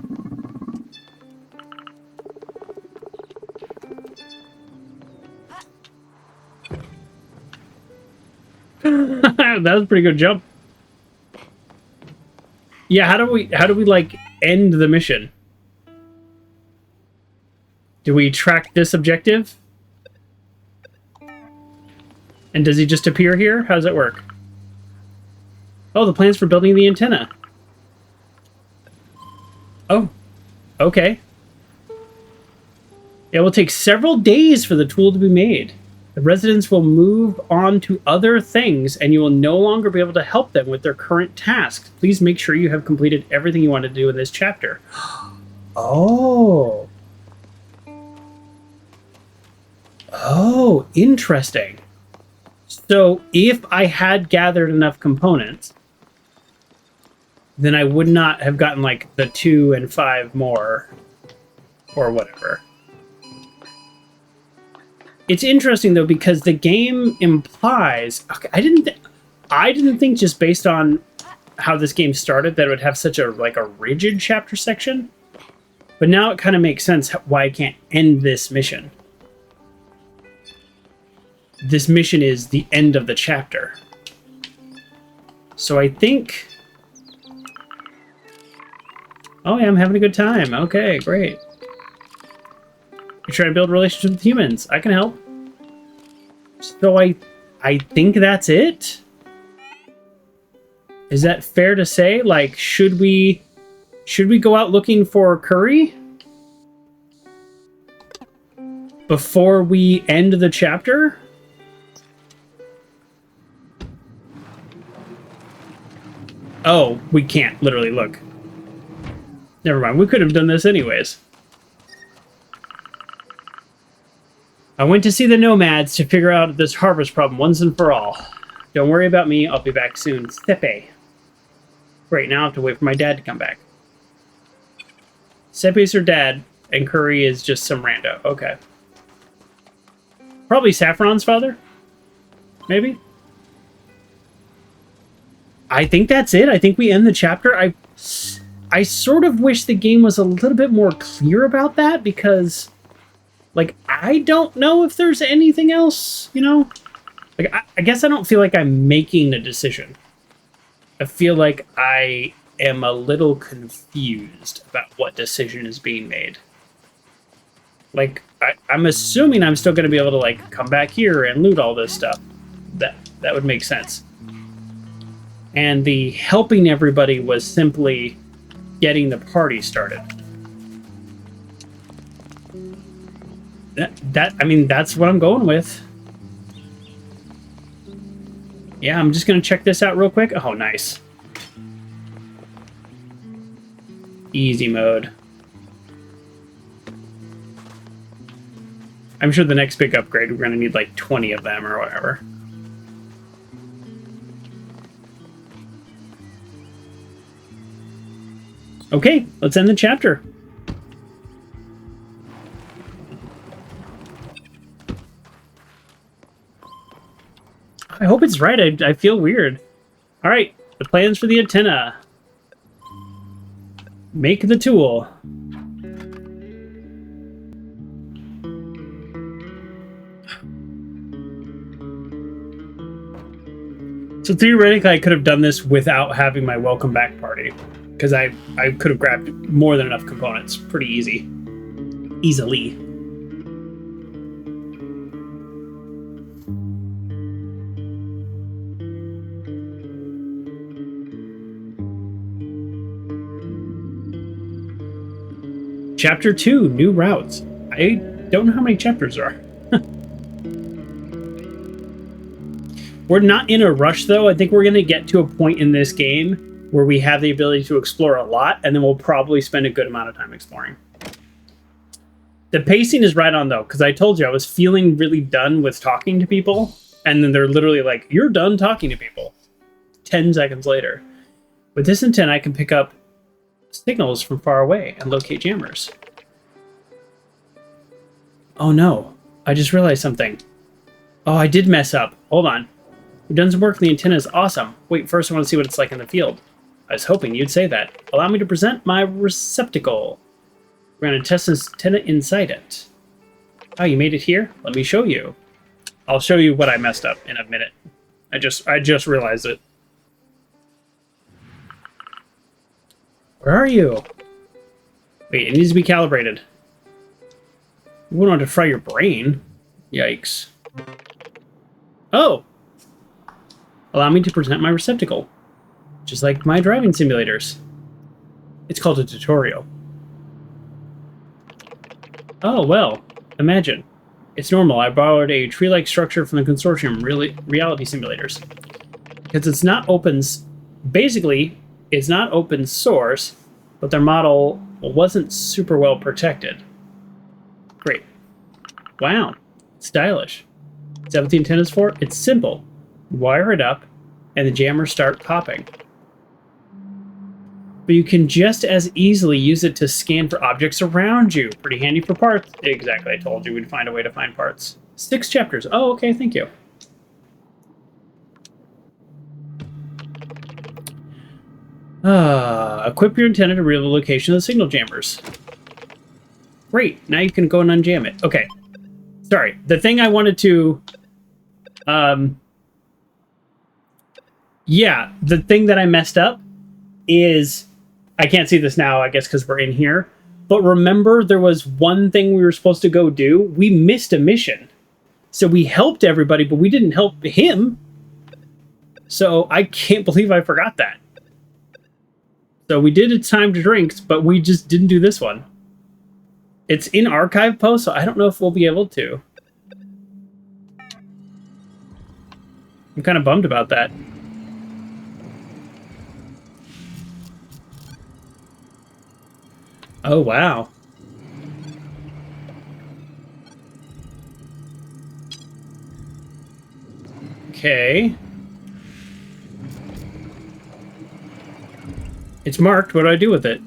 That was a pretty good jump. Yeah, how do we like end the mission? Do we track this objective? And does he just appear here? How does it work? Oh, the plans for building the antenna. Oh, okay. It will take several days for the tool to be made. The residents will move on to other things, and you will no longer be able to help them with their current tasks. Please make sure you have completed everything you want to do in this chapter. Oh. Oh, interesting. So if I had gathered enough components, then I would not have gotten like the 2 and 5 more or whatever. It's interesting though, because the game implies, okay, I didn't think just based on how this game started that it would have such a rigid chapter section. But now it kind of makes sense why I can't end this mission. This mission is the end of the chapter. So I think... Oh yeah, I'm having a good time. Okay, great. You're trying to build relationships with humans. I can help. So I think that's it? Is that fair to say? Like, should we go out looking for curry before we end the chapter? Oh, we can't literally look. Never mind. We could have done this anyways. I went to see the nomads to figure out this harvest problem once and for all. Don't worry about me. I'll be back soon. Sepe. Great, now I have to wait for my dad to come back. Sepe's her dad, and Curry is just some rando. Okay. Probably Saffron's father? Maybe? I think that's it. I think we end the chapter. I sort of wish the game was a little bit more clear about that, because... like, I don't know if there's anything else, you know? Like, I guess I don't feel like I'm making a decision. I feel like I am a little confused about what decision is being made. Like, I'm assuming I'm still going to be able to, like, come back here and loot all this stuff. That would make sense. And the helping everybody was simply getting the party started. I mean, that's what I'm going with. Yeah, I'm just going to check this out real quick. Oh, nice. Easy mode. I'm sure the next big upgrade, we're going to need like 20 of them or whatever. Okay, let's end the chapter. I hope it's right. I feel weird. All right, the plans for the antenna. Make the tool. So theoretically, I could have done this without having my welcome back party, because I could have grabbed more than enough components pretty easily. Chapter 2, New Routes. I don't know how many chapters there are. We're not in a rush, though. I think we're going to get to a point in this game where we have the ability to explore a lot, and then we'll probably spend a good amount of time exploring. The pacing is right on, though, because I told you I was feeling really done with talking to people, and then they're literally like, you're done talking to people. 10 seconds later. With this antenna, I can pick up signals from far away and locate jammers. Oh no, I just realized something. Oh, I did mess up. Hold on. We've done some work and the antenna is awesome. Wait, first I want to see what it's like in the field. I was hoping you'd say that. Allow me to present my receptacle. We're going to test this antenna inside it. Oh, you made it here? Let me show you. I'll show you what I messed up in a minute. I just realized it. Where are you? Wait, it needs to be calibrated. You wouldn't want to fry your brain. Yikes. Oh! Allow me to present my receptacle. Just like my driving simulators. It's called a tutorial. Oh, well. Imagine. It's normal. I borrowed a tree-like structure from the consortium reality simulators. Because it's not open... Basically... It's not open source, but their model wasn't super well protected. Great. Wow. Stylish. Is that what the antenna's for? It's simple. wire it up, and the jammers start popping. But you can just as easily use it to scan for objects around you. Pretty handy for parts. Exactly, I told you we'd find a way to find parts. 6 chapters. Oh, okay, thank you. Equip your antenna to reveal the location of the signal jammers. Great, now you can go and unjam it. Okay. Sorry, the thing I wanted to... yeah, the thing that I messed up is... I can't see this now, I guess, because we're in here. But remember, there was one thing we were supposed to go do? We missed a mission. So we helped everybody, but we didn't help him. So I can't believe I forgot that. So we did It's Time to Drink, but we just didn't do this one. It's in archive post, so I don't know if we'll be able to. I'm kind of bummed about that. Oh, wow. Okay. It's marked. What do I do with it?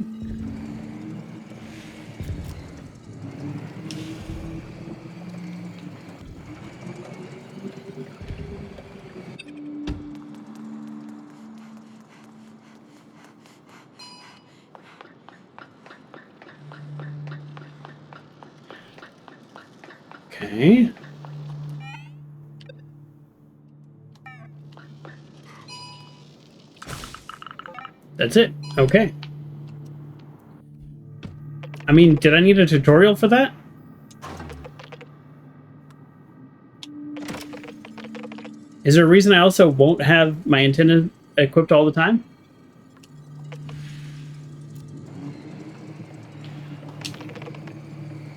Okay. That's it. Okay. I mean, did I need a tutorial for that? Is there a reason I also won't have my antenna equipped all the time?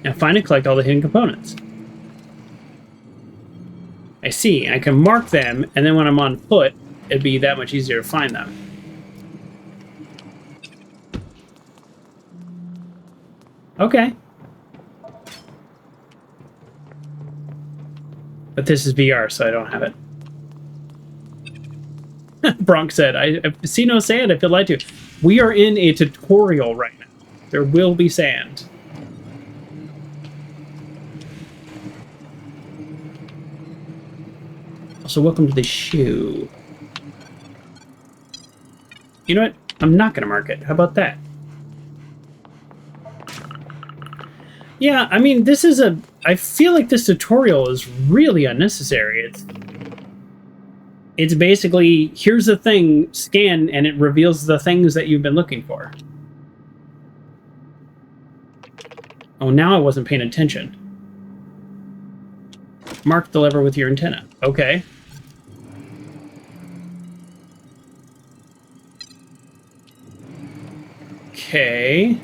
Now find and collect all the hidden components. I see. I can mark them, and then when I'm on foot, it'd be that much easier to find them. Okay. But this is VR, so I don't have it. Bronx said, I see no sand, I feel lied to. We are in a tutorial right now. There will be sand. Also, welcome to the shoe. You know what? I'm not going to mark it. How about that? Yeah, I mean, this is a... I feel like this tutorial is really unnecessary. It's basically, here's the thing, scan, and it reveals the things that you've been looking for. Oh, now I wasn't paying attention. Mark the lever with your antenna. Okay. Okay.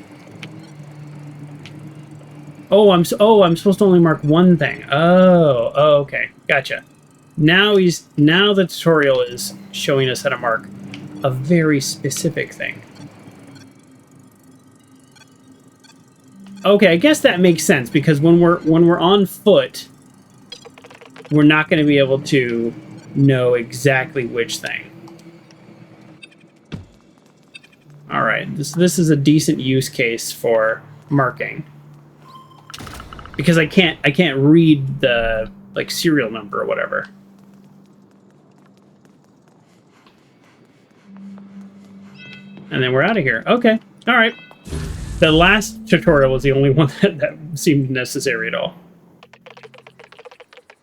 Oh, I'm supposed to only mark one thing. Oh, okay. Gotcha. Now the tutorial is showing us how to mark a very specific thing. Okay, I guess that makes sense because when we're on foot, we're not going to be able to know exactly which thing. All right, this is a decent use case for marking. Because I can't read the like serial number or whatever. And then we're out of here. Okay. All right. The last tutorial was the only one that seemed necessary at all.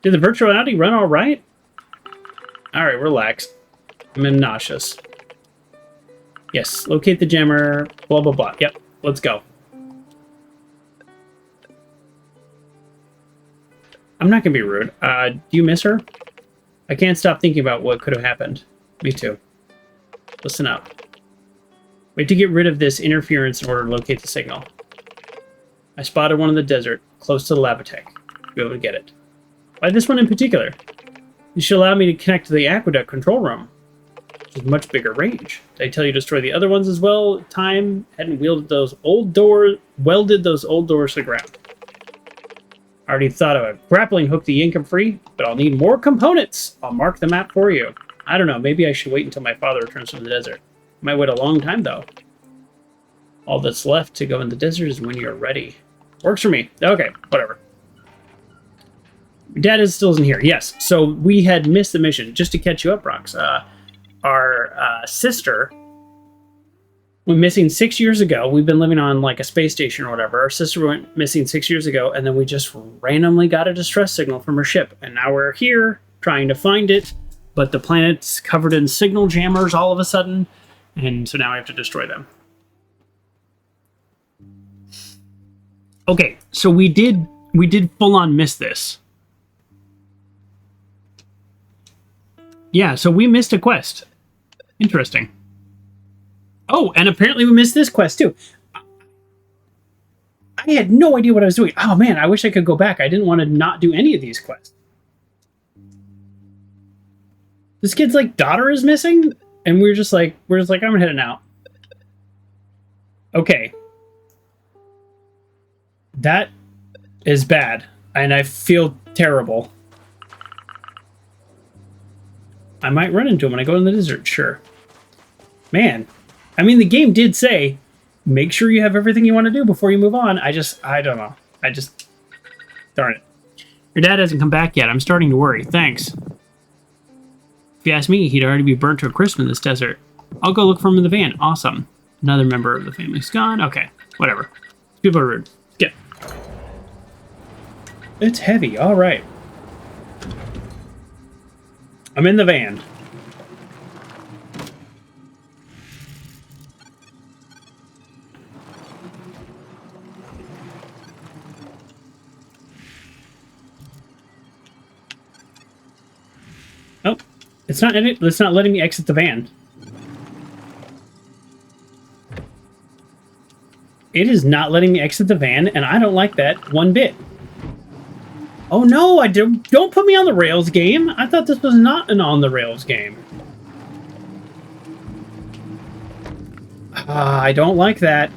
Did the virtual reality run all right? All right, relax. I'm nauseous. Yes, locate the jammer, blah, blah, blah. Yep, let's go. I'm not going to be rude. Do you miss her? I can't stop thinking about what could have happened. Me too. Listen up. We have to get rid of this interference in order to locate the signal. I spotted one in the desert, close to the Lavatech. You'll be able to get it. Why this one in particular? This should allow me to connect to the aqueduct control room, which is much bigger range. Did I tell you to destroy the other ones as well? Time hadn't welded those old doors to the ground. Already thought of a grappling hook the income free, but I'll need more components. I'll mark the map for you. I don't know, maybe I should wait until my father returns from the desert. Might wait a long time, though. All that's left to go in the desert is when you're ready. Works for me. Okay, whatever. Dad still isn't here. Yes, so we had missed the mission. Just to catch you up, Rox. Our sister went missing 6 years ago. We've been living on like a space station or whatever. Our sister went missing 6 years ago, and then we just randomly got a distress signal from her ship. And now we're here trying to find it, but the planet's covered in signal jammers all of a sudden, and so now I have to destroy them. Okay, so we did full on miss this. Yeah, so we missed a quest. Interesting. Oh, and apparently we missed this quest too. I had no idea what I was doing. Oh man, I wish I could go back. I didn't want to not do any of these quests. This kid's like daughter is missing, and we're just like I'm heading out. Okay. That is bad, and I feel terrible. I might run into him when I go in the desert, sure. Man, I mean, the game did say, make sure you have everything you want to do before you move on. I don't know. Darn it. Your dad hasn't come back yet. I'm starting to worry. Thanks. If you ask me, he'd already be burnt to a crisp in this desert. I'll go look for him in the van. Awesome. Another member of the family's gone. Okay, whatever. People are rude. Get. It's heavy. All right. I'm in the van. Oh, it's not letting me exit the van. It is not letting me exit the van, and I don't like that one bit. Oh no, don't put me on the rails game. I thought this was not an on the rails game. I don't like that.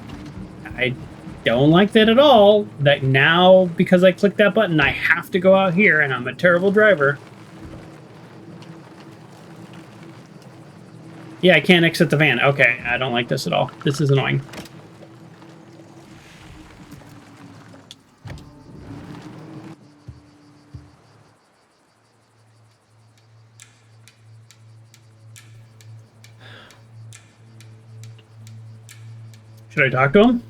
I don't like that at all. That now, because I clicked that button, I have to go out here, and I'm a terrible driver. Yeah, I can't exit the van. Okay, I don't like this at all. This is annoying. Should I talk to him?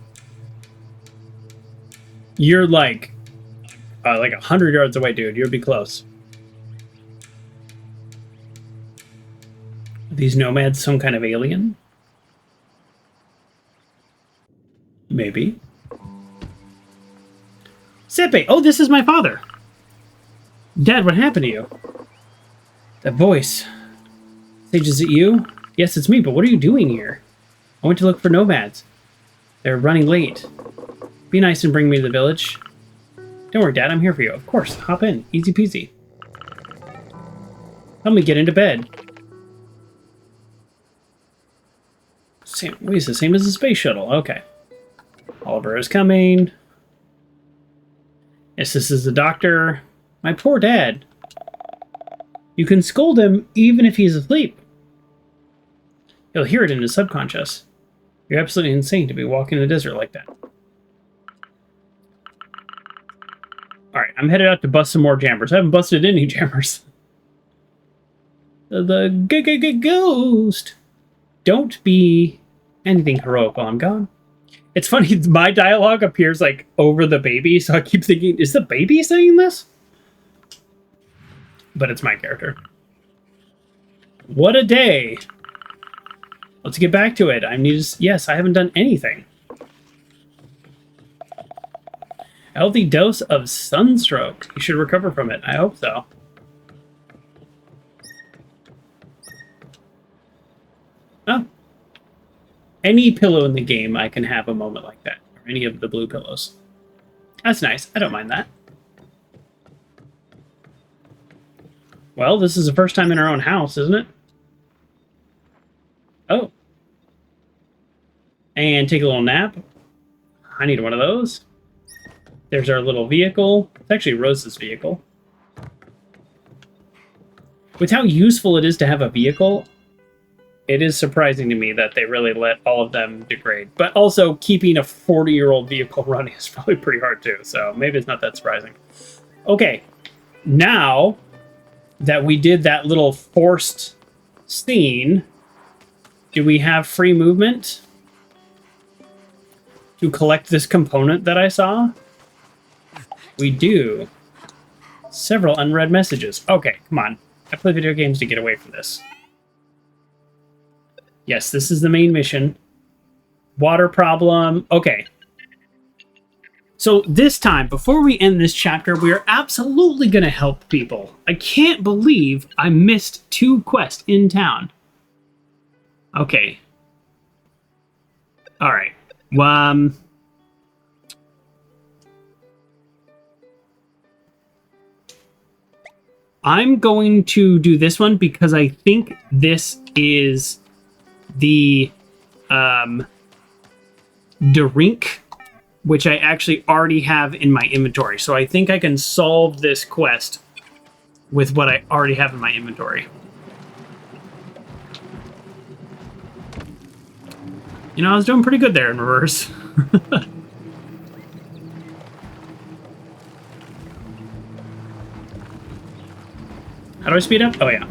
You're like 100 yards away, dude. You'll be close. Are these nomads some kind of alien? Maybe. Sepe! Oh, this is my father! Dad, what happened to you? That voice. Sage, is it you? Yes, it's me, but what are you doing here? I went to look for nomads. They're running late. Be nice and bring me to the village. Don't worry, Dad, I'm here for you. Of course, hop in. Easy peasy. Help me get into bed. Wait, it's the same as the space shuttle. Okay. Oliver is coming. Yes, this is the doctor. My poor dad. You can scold him even if he's asleep. He'll hear it in his subconscious. You're absolutely insane to be walking in the desert like that. Alright, I'm headed out to bust some more jammers. I haven't busted any jammers. The ghost. Don't be anything heroic while I'm gone. It's funny, my dialogue appears like over the baby, so I keep thinking, is the baby saying this? But it's my character. What a day. Let's get back to it. Yes, I haven't done anything. A healthy dose of sunstroke. You should recover from it. I hope so. Oh. Any pillow in the game, I can have a moment like that. Or any of the blue pillows. That's nice. I don't mind that. Well, this is the first time in our own house, isn't it? Oh. And take a little nap. I need one of those. There's our little vehicle. It's actually Rose's vehicle. With how useful it is to have a vehicle, it is surprising to me that they really let all of them degrade. But also, keeping a 40-year-old vehicle running is probably pretty hard too, so maybe it's not that surprising. Okay, now that we did that little forced scene, do we have free movement to collect this component that I saw? We do. Several unread messages. Okay, come on. I play video games to get away from this. Yes, this is the main mission. Water problem. Okay. So this time, before we end this chapter, we are absolutely going to help people. I can't believe I missed 2 quests in town. Okay. All right. I'm going to do this one because I think this is the drink, which I actually already have in my inventory. So I think I can solve this quest with what I already have in my inventory. You know, I was doing pretty good there in reverse. How do I speed up? Oh, yeah.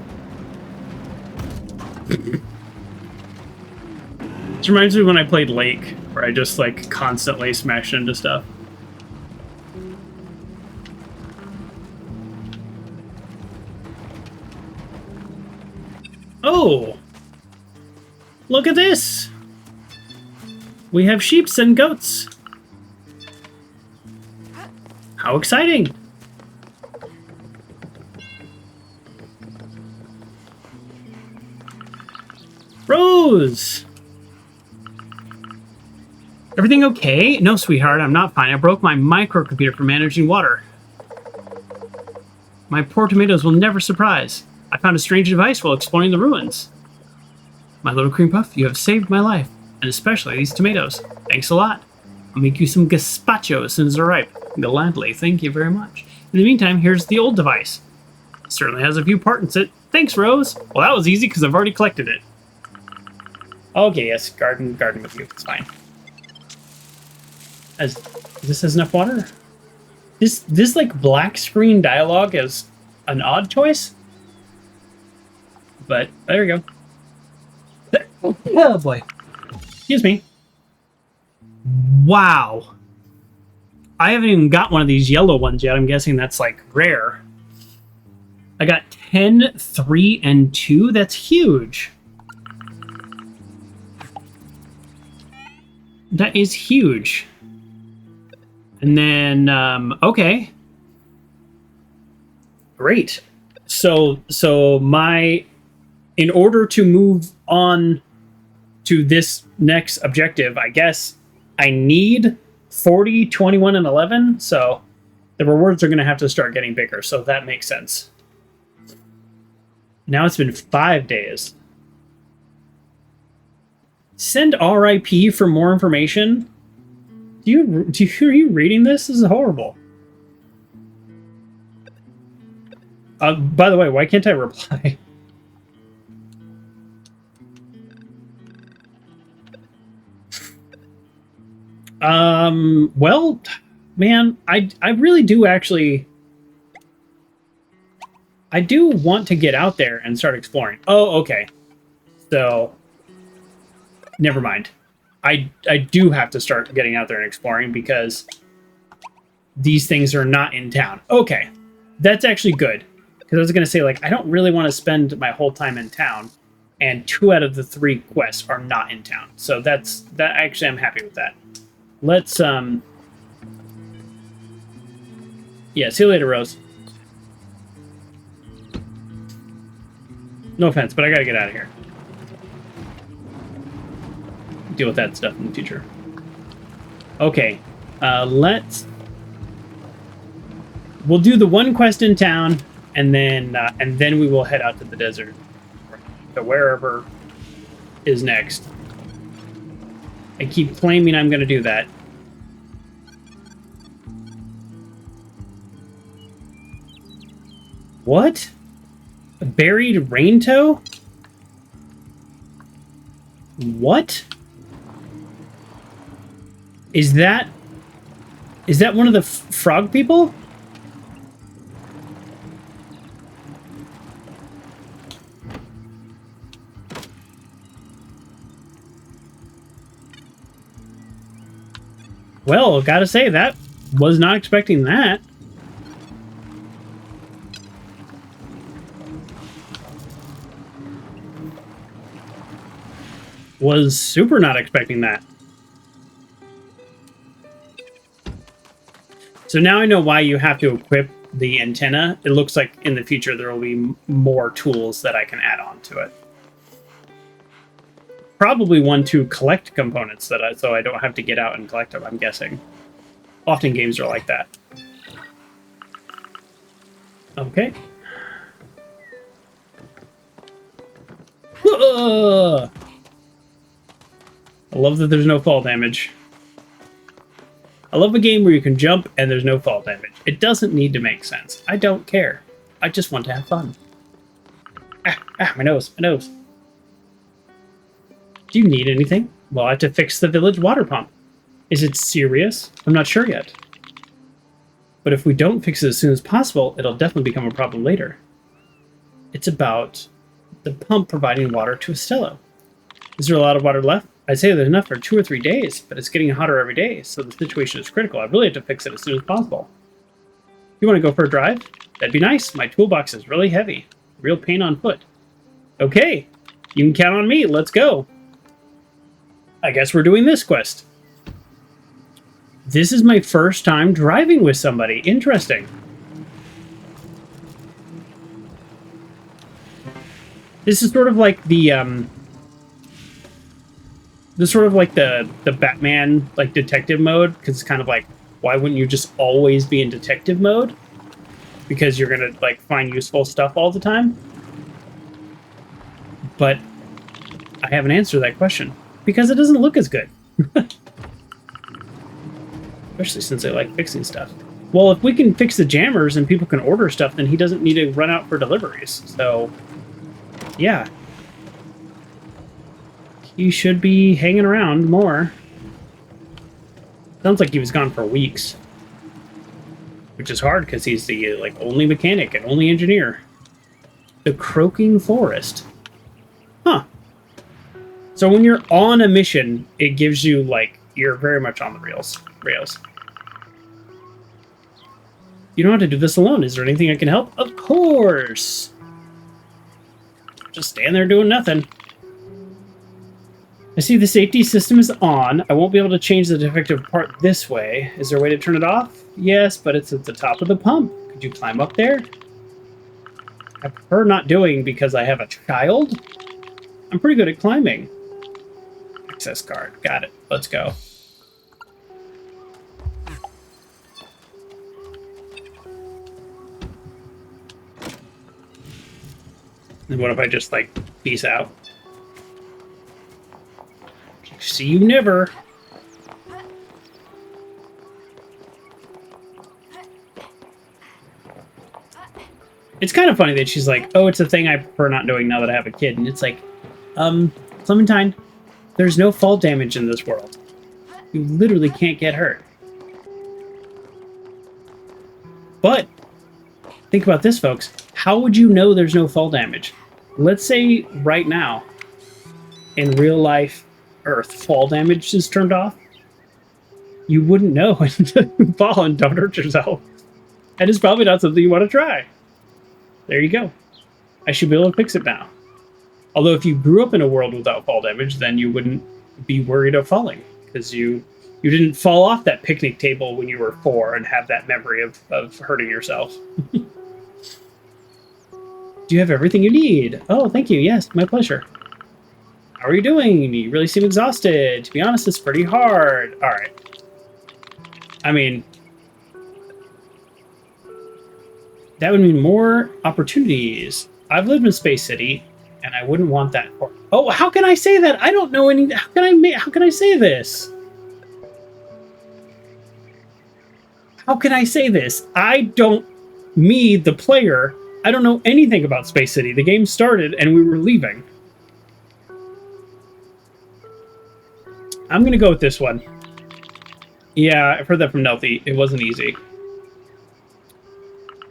This reminds me when I played Lake, where I just, like, constantly smashed into stuff. Oh! Look at this! We have sheeps and goats. How exciting! Rose! Everything okay? No, sweetheart, I'm not fine. I broke my microcomputer for managing water. My poor tomatoes will never surprise. I found a strange device while exploring the ruins. My little cream puff, you have saved my life, and especially these tomatoes. Thanks a lot. I'll make you some gazpacho as soon as they're ripe. Gladly, thank you very much. In the meantime, here's the old device. It certainly has a few parts in it. Thanks, Rose. Well, that was easy because I've already collected it. Okay, yes, garden with you. It's fine. This has enough water? This like black screen dialogue is an odd choice. But there you go. Oh boy. Excuse me. Wow. I haven't even got one of these yellow ones yet. I'm guessing that's like rare. I got 10, 3, and 2. That's huge. That is huge. And then, okay. Great. So in order to move on to this next objective, I guess I need 40, 21, and 11. So the rewards are going to have to start getting bigger. So that makes sense. Now it's been 5 days. Send RIP for more information. Are you reading this? This is horrible. By the way, why can't I reply? Well, man, I really do actually... I do want to get out there and start exploring. Oh, okay. So, never mind. I do have to start getting out there and exploring because these things are not in town. Okay, that's actually good. Because I was going to say, like, I don't really want to spend my whole time in town, and 2 out of the 3 quests are not in town. So that actually, I'm happy with that. Let's, yeah, see you later, Rose. No offense, but I gotta get out of here. Deal with that stuff in the future. Okay, we'll do the 1 quest in town, and then we will head out to the desert, to wherever is next. I keep claiming I'm going to do that. What? A buried rain toe? What? Is that one of the frog people? Well, gotta say, that was not expecting that. Was super not expecting that. So now I know why you have to equip the antenna. It looks like in the future there will be more tools that I can add on to it. Probably one to collect components so I don't have to get out and collect them, I'm guessing. Often games are like that. Okay. I love that there's no fall damage. I love a game where you can jump and there's no fall damage. It doesn't need to make sense. I don't care. I just want to have fun. My nose, my nose. Do you need anything? Well, I have to fix the village water pump. Is it serious? I'm not sure yet. But if we don't fix it as soon as possible, it'll definitely become a problem later. It's about the pump providing water to Estella. Is there a lot of water left? I'd say there's enough for 2 or 3 days, but it's getting hotter every day, so the situation is critical. I really have to fix it as soon as possible. You want to go for a drive? That'd be nice. My toolbox is really heavy. Real pain on foot. Okay, you can count on me. Let's go. I guess we're doing this quest. This is my first time driving with somebody. Interesting. This is sort of like the Batman like detective mode, because it's kind of like, why wouldn't you just always be in detective mode? Because you're gonna like find useful stuff all the time. But I haven't answered that question because it doesn't look as good. Especially since I like fixing stuff. Well, if we can fix the jammers and people can order stuff, then he doesn't need to run out for deliveries. So, yeah. He should be hanging around more. Sounds like he was gone for weeks. Which is hard because he's the like only mechanic and only engineer. The Croaking Forest. Huh. So when you're on a mission, it gives you like, you're very much on the rails. You don't have to do this alone. Is there anything I can help? Of course. Just stand there doing nothing. I see the safety system is on. I won't be able to change the defective part this way. Is there a way to turn it off? Yes, but it's at the top of the pump. Could you climb up there? I prefer not doing because I have a child. I'm pretty good at climbing. Access card. Got it. Let's go. And what if I just, like, peace out? See you never. It's kind of funny that she's like, oh, it's a thing I prefer not doing now that I have a kid. And it's like, Clementine, there's no fall damage in this world. You literally can't get hurt. But, think about this, folks. How would you know there's no fall damage? Let's say right now, in real life Earth, fall damage is turned off. You wouldn't know until you fall and don't hurt yourself. And it's probably not something you want to try. There you go. I should be able to fix it now. Although if you grew up in a world without fall damage, then you wouldn't be worried of falling. Because you didn't fall off that picnic table when you were 4 and have that memory of hurting yourself. Do you have everything you need? Oh, thank you. Yes, my pleasure. How are you doing? You really seem exhausted. To be honest, it's pretty hard. All right. I mean, that would mean more opportunities. I've lived in Space City, and I wouldn't want that. Oh, how can I say that? I don't know any. How can I say this? How can I say this? I don't. Me, the player, I don't know anything about Space City. The game started and we were leaving. I'm gonna go with this one. Yeah, I've heard that from Nelthy. It wasn't easy.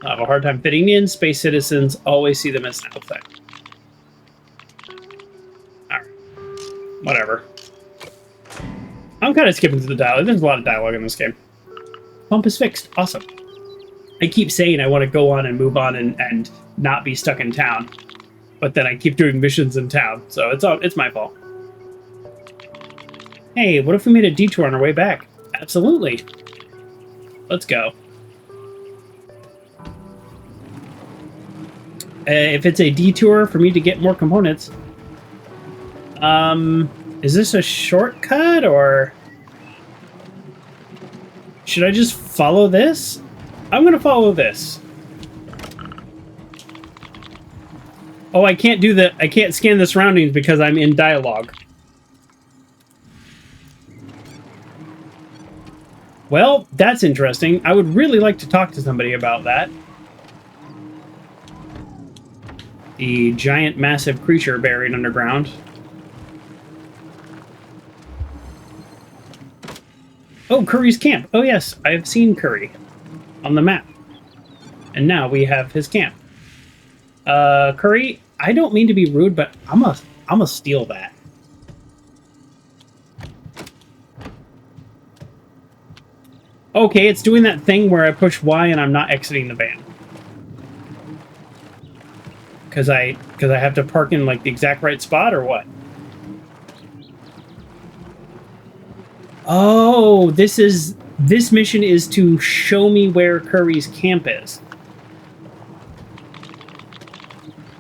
I have a hard time fitting in. Space citizens always see them as an outfit. Alright. Whatever. I'm kind of skipping through the dialogue. There's a lot of dialogue in this game. Pump is fixed. Awesome. I keep saying I want to go on and move on and not be stuck in town. But then I keep doing missions in town. So it's my fault. Hey, what if we made a detour on our way back? Absolutely. Let's go. If it's a detour for me to get more components, is this a shortcut or should I just follow this? I'm gonna follow this. Oh, I can't scan the surroundings because I'm in dialogue. Well, that's interesting. I would really like to talk to somebody about that. The giant, massive creature buried underground. Oh, Curry's camp. Oh, yes, I've seen Curry on the map. And now we have his camp. Curry, I don't mean to be rude, but I'm gonna steal that. Okay, it's doing that thing where I push Y and I'm not exiting the van. Because I have to park in like the exact right spot or what? Oh, this mission is to show me where Curry's camp is.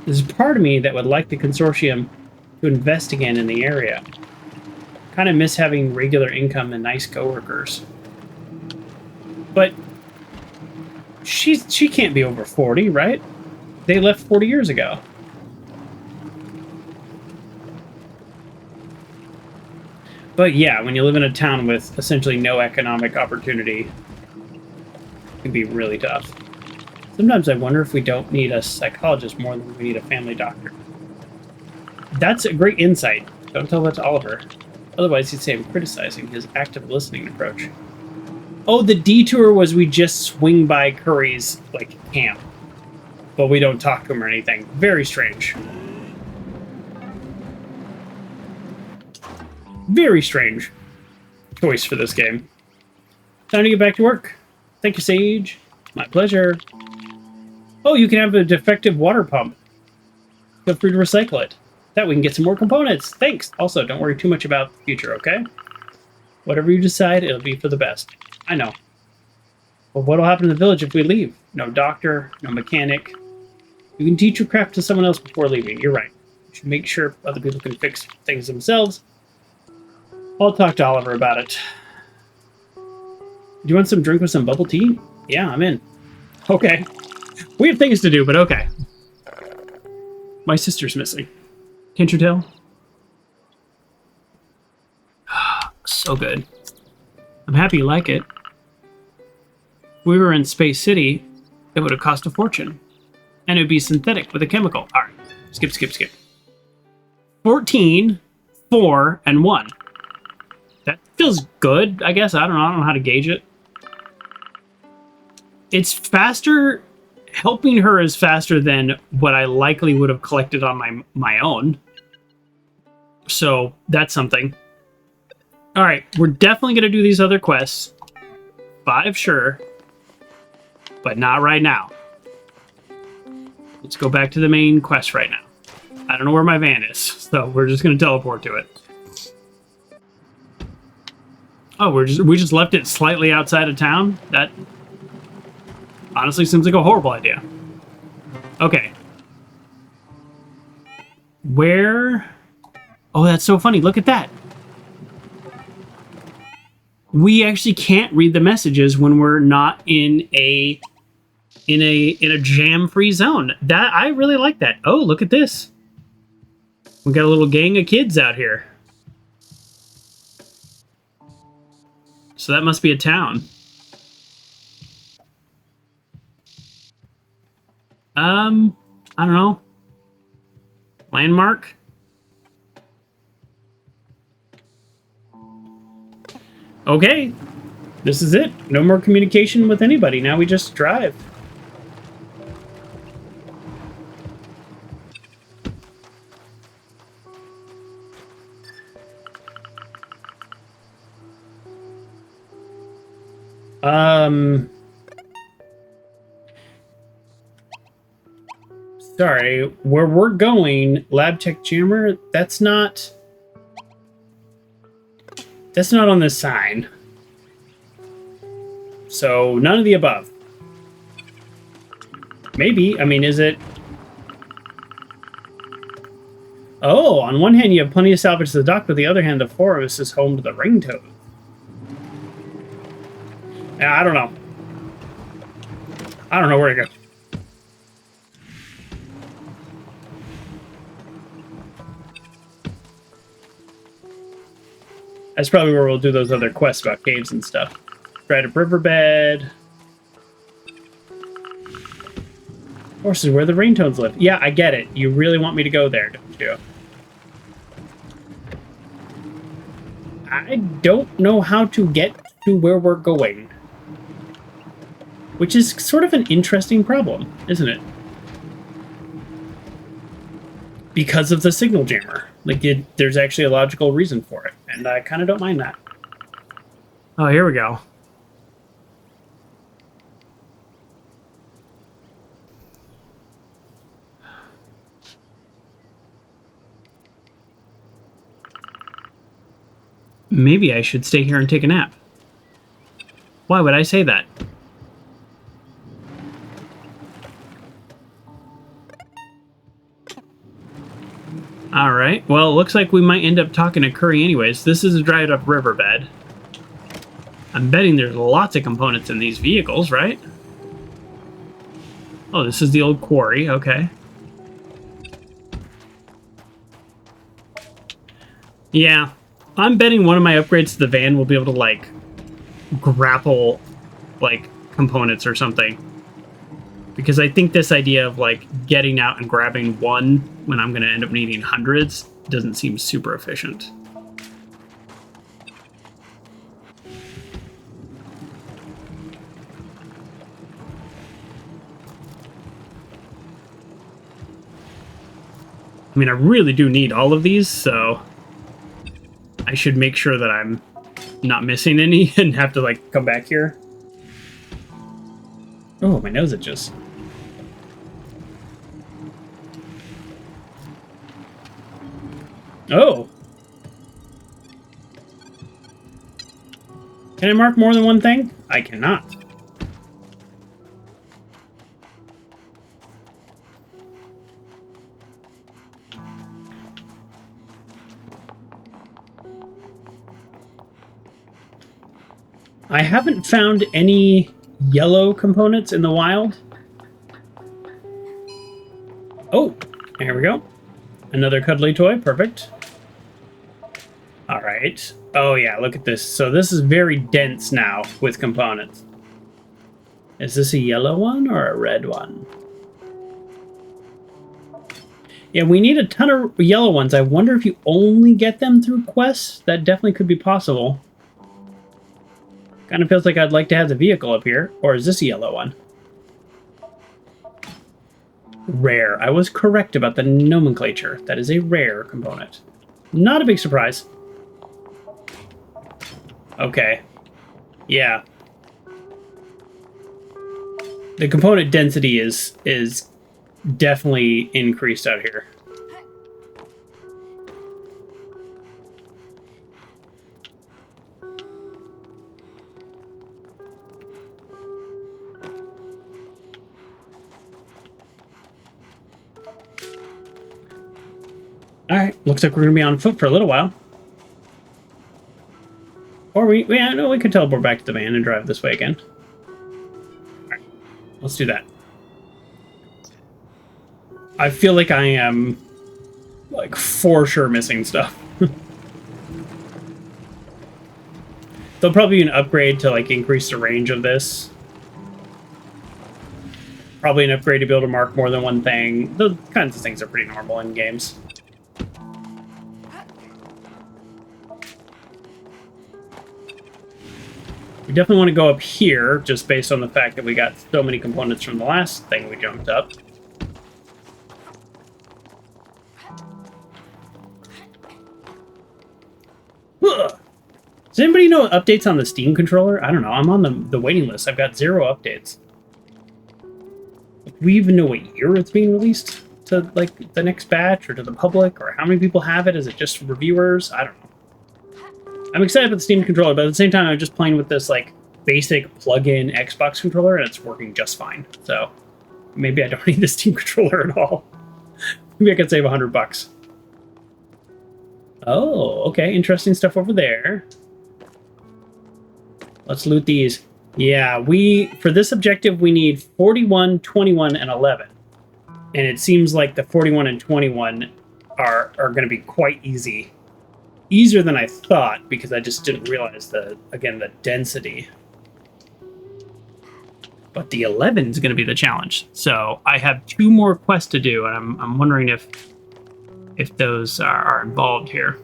There's a part of me that would like the consortium to invest again in the area. Kind of miss having regular income and nice coworkers. But she can't be over 40, right? They left 40 years ago. But yeah, when you live in a town with essentially no economic opportunity, it can be really tough. Sometimes I wonder if we don't need a psychologist more than we need a family doctor. That's a great insight. Don't tell that to Oliver. Otherwise, he'd say I'm criticizing his active listening approach. Oh, the detour was we just swing by Curry's, like, camp. But we don't talk to him or anything. Very strange. Very strange choice for this game. Time to get back to work. Thank you, Sage. My pleasure. Oh, you can have a defective water pump. Feel free to recycle it. That we can get some more components. Thanks. Also, don't worry too much about the future, okay? Whatever you decide, it'll be for the best. I know. But what'll happen in the village if we leave? No doctor, no mechanic. You can teach your craft to someone else before leaving. You're right. You should make sure other people can fix things themselves. I'll talk to Oliver about it. Do you want some drink with some bubble tea? Yeah, I'm in. Okay. We have things to do, but okay. My sister's missing. Can't you tell? So good. I'm happy you like it. If we were in Space City, it would have cost a fortune. And it would be synthetic with a chemical. Alright. Skip. 14, 4, and 1. That feels good, I guess. I don't know how to gauge it. It's faster. Helping her is faster than what I likely would have collected on my own. So that's something. All right, we're definitely going to do these other quests. 5, sure. But not right now. Let's go back to the main quest right now. I don't know where my van is, so we're just going to teleport to it. Oh, we just left it slightly outside of town? That honestly seems like a horrible idea. Okay. Where? Oh, that's so funny. Look at that. We actually can't read the messages when we're not in a jam-free zone. That I really like that. Oh, look at this. We got a little gang of kids out here. So that must be a town. I don't know. Landmark? Okay. This is it. No more communication with anybody. Now we just drive. Sorry, where we're going, Lab Tech Jammer, that's not on this sign. So, none of the above. Maybe, I mean, is it... Oh, on one hand you have plenty of salvage to the dock, but the other hand the forest is home to the ringtoad. Yeah, I don't know. I don't know where to go. That's probably where we'll do those other quests about caves and stuff. Dried up riverbed. Horses where the ringtoads live. Yeah, I get it. You really want me to go there, don't you? I don't know how to get to where we're going. Which is sort of an interesting problem, isn't it? Because of the signal jammer. Like, there's actually a logical reason for it. And I kind of don't mind that. Oh, here we go. Maybe I should stay here and take a nap. Why would I say that? Alright, well, it looks like we might end up talking to Curry anyways. This is a dried up riverbed. I'm betting there's lots of components in these vehicles, right? Oh, this is the old quarry, okay. Yeah, I'm betting one of my upgrades to the van will be able to, like, grapple, like, components or something. Because I think this idea of, like, getting out and grabbing one when I'm going to end up needing hundreds doesn't seem super efficient. I mean, I really do need all of these, so I should make sure that I'm not missing any and have to, like, come back here. Oh, my nose itches. Oh. Can I mark more than one thing? I cannot. I haven't found any yellow components in the wild. Oh, here we go. Another cuddly toy, perfect. All right. Oh yeah, look at this. So this is very dense now with components. Is this a yellow one or a red one? Yeah, we need a ton of yellow ones. I wonder if you only get them through quests. That definitely could be possible. Kind of feels like I'd like to have the vehicle up here. Or is this a yellow one? Rare. I was correct about the nomenclature. That is a rare component. Not a big surprise. Okay. Yeah. The component density is definitely increased out here. Alright, looks like we're going to be on foot for a little while. Or we could teleport back to the van and drive this way again. Alright, let's do that. I feel like I am, like, for sure missing stuff. There'll probably be an upgrade to, like, increase the range of this. Probably an upgrade to be able to mark more than one thing. Those kinds of things are pretty normal in games. We definitely want to go up here, just based on the fact that we got so many components from the last thing we jumped up. Ugh. Does anybody know updates on the Steam controller? I don't know. I'm on the waiting list. I've got 0 updates. Do we even know what year it's being released to, like, the next batch, or to the public, or how many people have it? Is it just reviewers? I don't know. I'm excited about the Steam controller, but at the same time, I'm just playing with this, like, basic plug-in Xbox controller, and it's working just fine. So maybe I don't need the Steam controller at all. Maybe I could save $100. Oh, okay. Interesting stuff over there. Let's loot these. Yeah, for this objective, we need 41, 21, and 11. And it seems like the 41 and 21 are going to be quite easy. Easier than I thought, because I just didn't realize the density. But the 11 is going to be the challenge. So I have 2 more quests to do, and I'm wondering if those are involved here.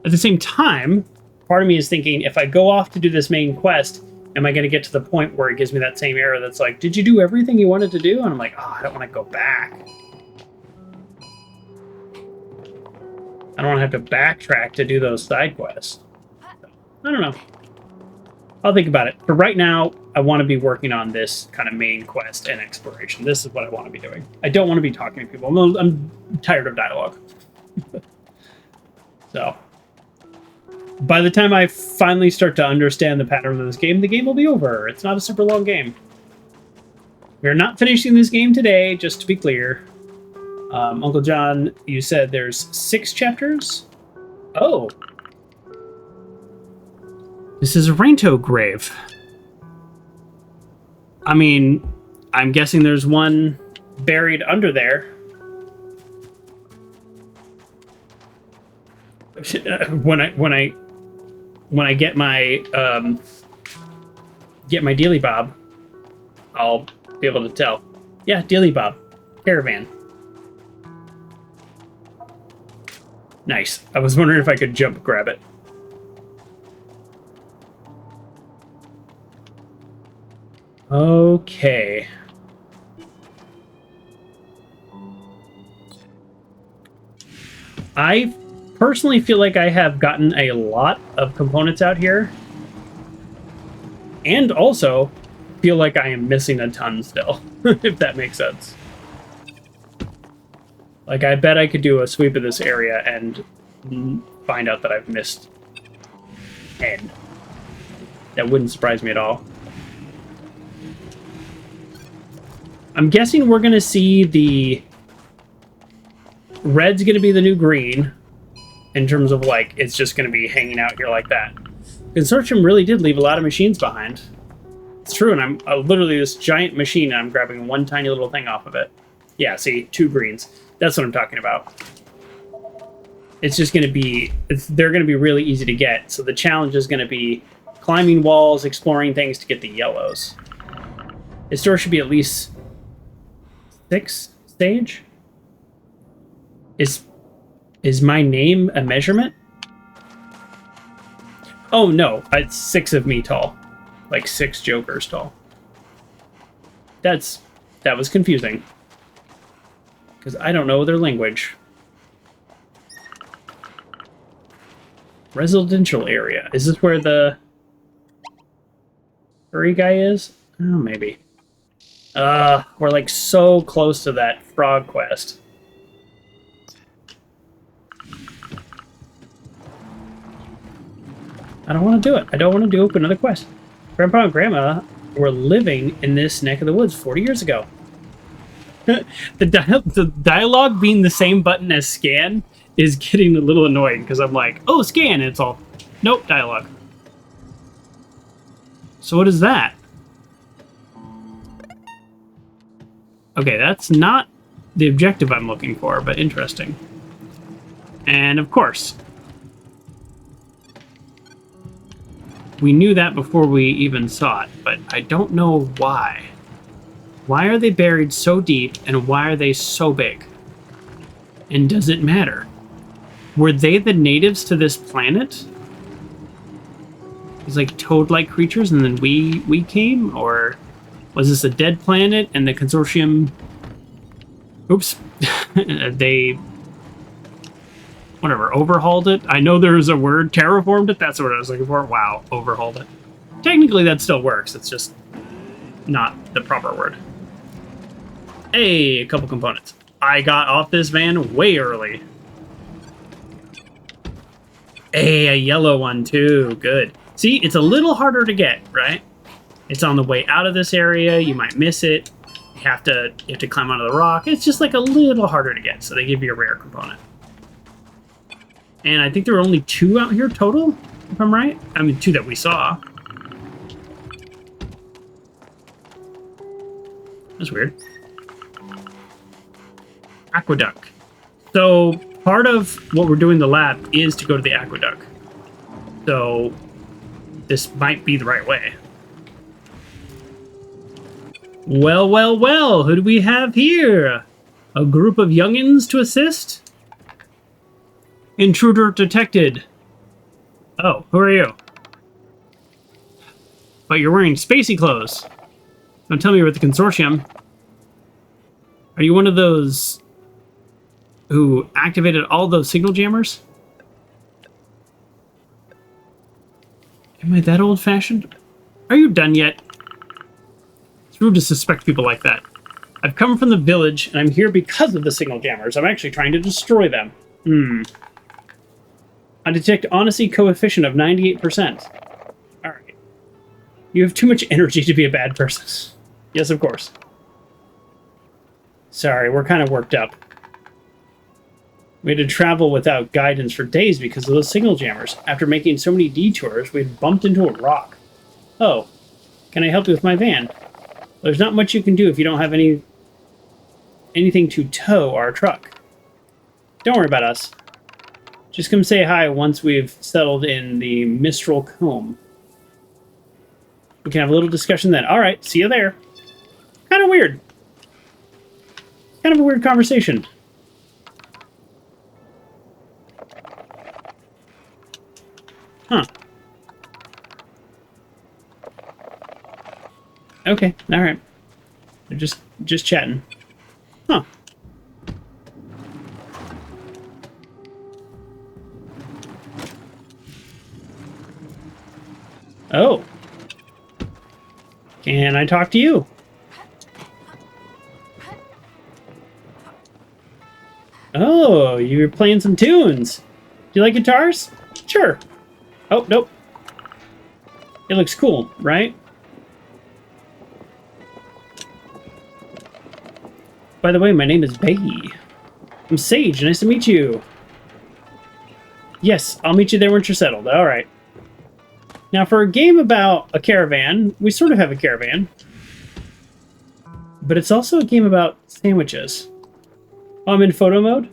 At the same time, part of me is thinking, if I go off to do this main quest, am I going to get to the point where it gives me that same error that's like, did you do everything you wanted to do? And I'm like, oh, I don't want to go back. I don't want to have to backtrack to do those side quests. I don't know. I'll think about it. But right now, I want to be working on this kind of main quest and exploration. This is what I want to be doing. I don't want to be talking to people. I'm tired of dialogue. So, by the time I finally start to understand the pattern of this game, the game will be over. It's not a super long game. We're not finishing this game today, just to be clear. Uncle John, you said there's 6 chapters? Oh. This is a Raintoe grave. I mean, I'm guessing there's one buried under there. When I get my dealy bob, I'll be able to tell. Yeah, dealy bob, Caravan. Nice. I was wondering if I could jump grab it. Okay. I personally feel like I have gotten a lot of components out here. And also feel like I am missing a ton still, if that makes sense. Like, I bet I could do a sweep of this area and find out that I've missed 10. That wouldn't surprise me at all. I'm guessing we're going to see the red's going to be the new green in terms of, like, it's just going to be hanging out here like that. Consortium really did leave a lot of machines behind. It's true, and I'm literally this giant machine, and I'm grabbing one tiny little thing off of it. Yeah, see, 2 greens. That's what I'm talking about. It's just going to be... they're going to be really easy to get, so the challenge is going to be climbing walls, exploring things to get the yellows. This door should be at least 6 stage? Is my name a measurement? Oh, no. It's 6 of me tall. Like 6 jokers tall. That was confusing. Because I don't know their language. Residential area. Is this where the furry guy is? Oh, maybe. We're like so close to that frog quest. I don't want to do it. I don't want to do another quest. Grandpa and Grandma were living in this neck of the woods 40 years ago. The dialogue being the same button as scan is getting a little annoying because I'm like, oh, scan, and it's all, nope, dialogue. So what is that? Okay, that's not the objective I'm looking for, but interesting. And of course, we knew that before we even saw it, but I don't know why. Why are they buried so deep, and why are they so big? And does it matter? Were they the natives to this planet? These like toad-like creatures, and then we came? Or was this a dead planet and the consortium... Oops. They... whatever, overhauled it? I know there's a word, terraformed it? That's what I was looking for. Wow, overhauled it. Technically that still works, it's just not the proper word. Hey, a couple components. I got off this van way early. Hey, a yellow one too, good. See, it's a little harder to get, right? It's on the way out of this area, you might miss it. You have to climb onto the rock. It's just like a little harder to get, so they give you a rare component. And I think there were only 2 out here total, if I'm right. I mean, 2 that we saw. That's weird. Aqueduct. So part of what we're doing in the lab is to go to the aqueduct. So this might be the right way. Well, well, well, who do we have here? A group of youngins to assist? Intruder detected. Oh, who are you? But you're wearing spacey clothes. Don't tell me you're with the consortium. Are you one of those who activated all those signal jammers? Am I that old-fashioned? Are you done yet? It's rude to suspect people like that. I've come from the village, and I'm here because of the signal jammers. I'm actually trying to destroy them. I detect honesty coefficient of 98%. Alright. You have too much energy to be a bad person. Yes, of course. Sorry, we're kind of worked up. We had to travel without guidance for days because of those signal jammers. After making so many detours, we had bumped into a rock. Oh, can I help you with my van? There's not much you can do if you don't have anything to tow our truck. Don't worry about us. Just come say hi once we've settled in the Mistral Combe. We can have a little discussion then. Alright, see you there. Kind of weird. Kind of a weird conversation. Huh. Okay, alright. They're just chatting. Huh. Oh. Can I talk to you? Oh, you're playing some tunes. Do you like guitars? Sure. Oh, nope. It looks cool, right? By the way, my name is Becky. I'm Sage. Nice to meet you. Yes, I'll meet you there once you're settled. All right. Now, for a game about a caravan, we sort of have a caravan. But it's also a game about sandwiches. Oh, I'm in photo mode.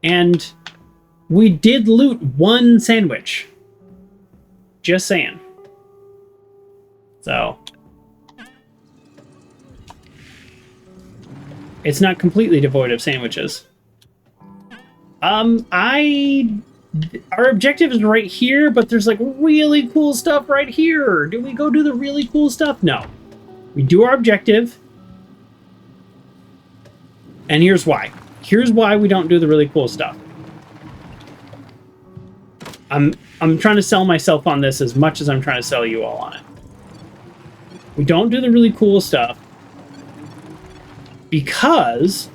And we did loot 1 sandwich. Just saying. So. It's not completely devoid of sandwiches. Our objective is right here, but there's like really cool stuff right here. Do we go do the really cool stuff? No. We do our objective. And here's why. Here's why we don't do the really cool stuff. I'm trying to sell myself on this as much as I'm trying to sell you all on it. We don't do the really cool stuff because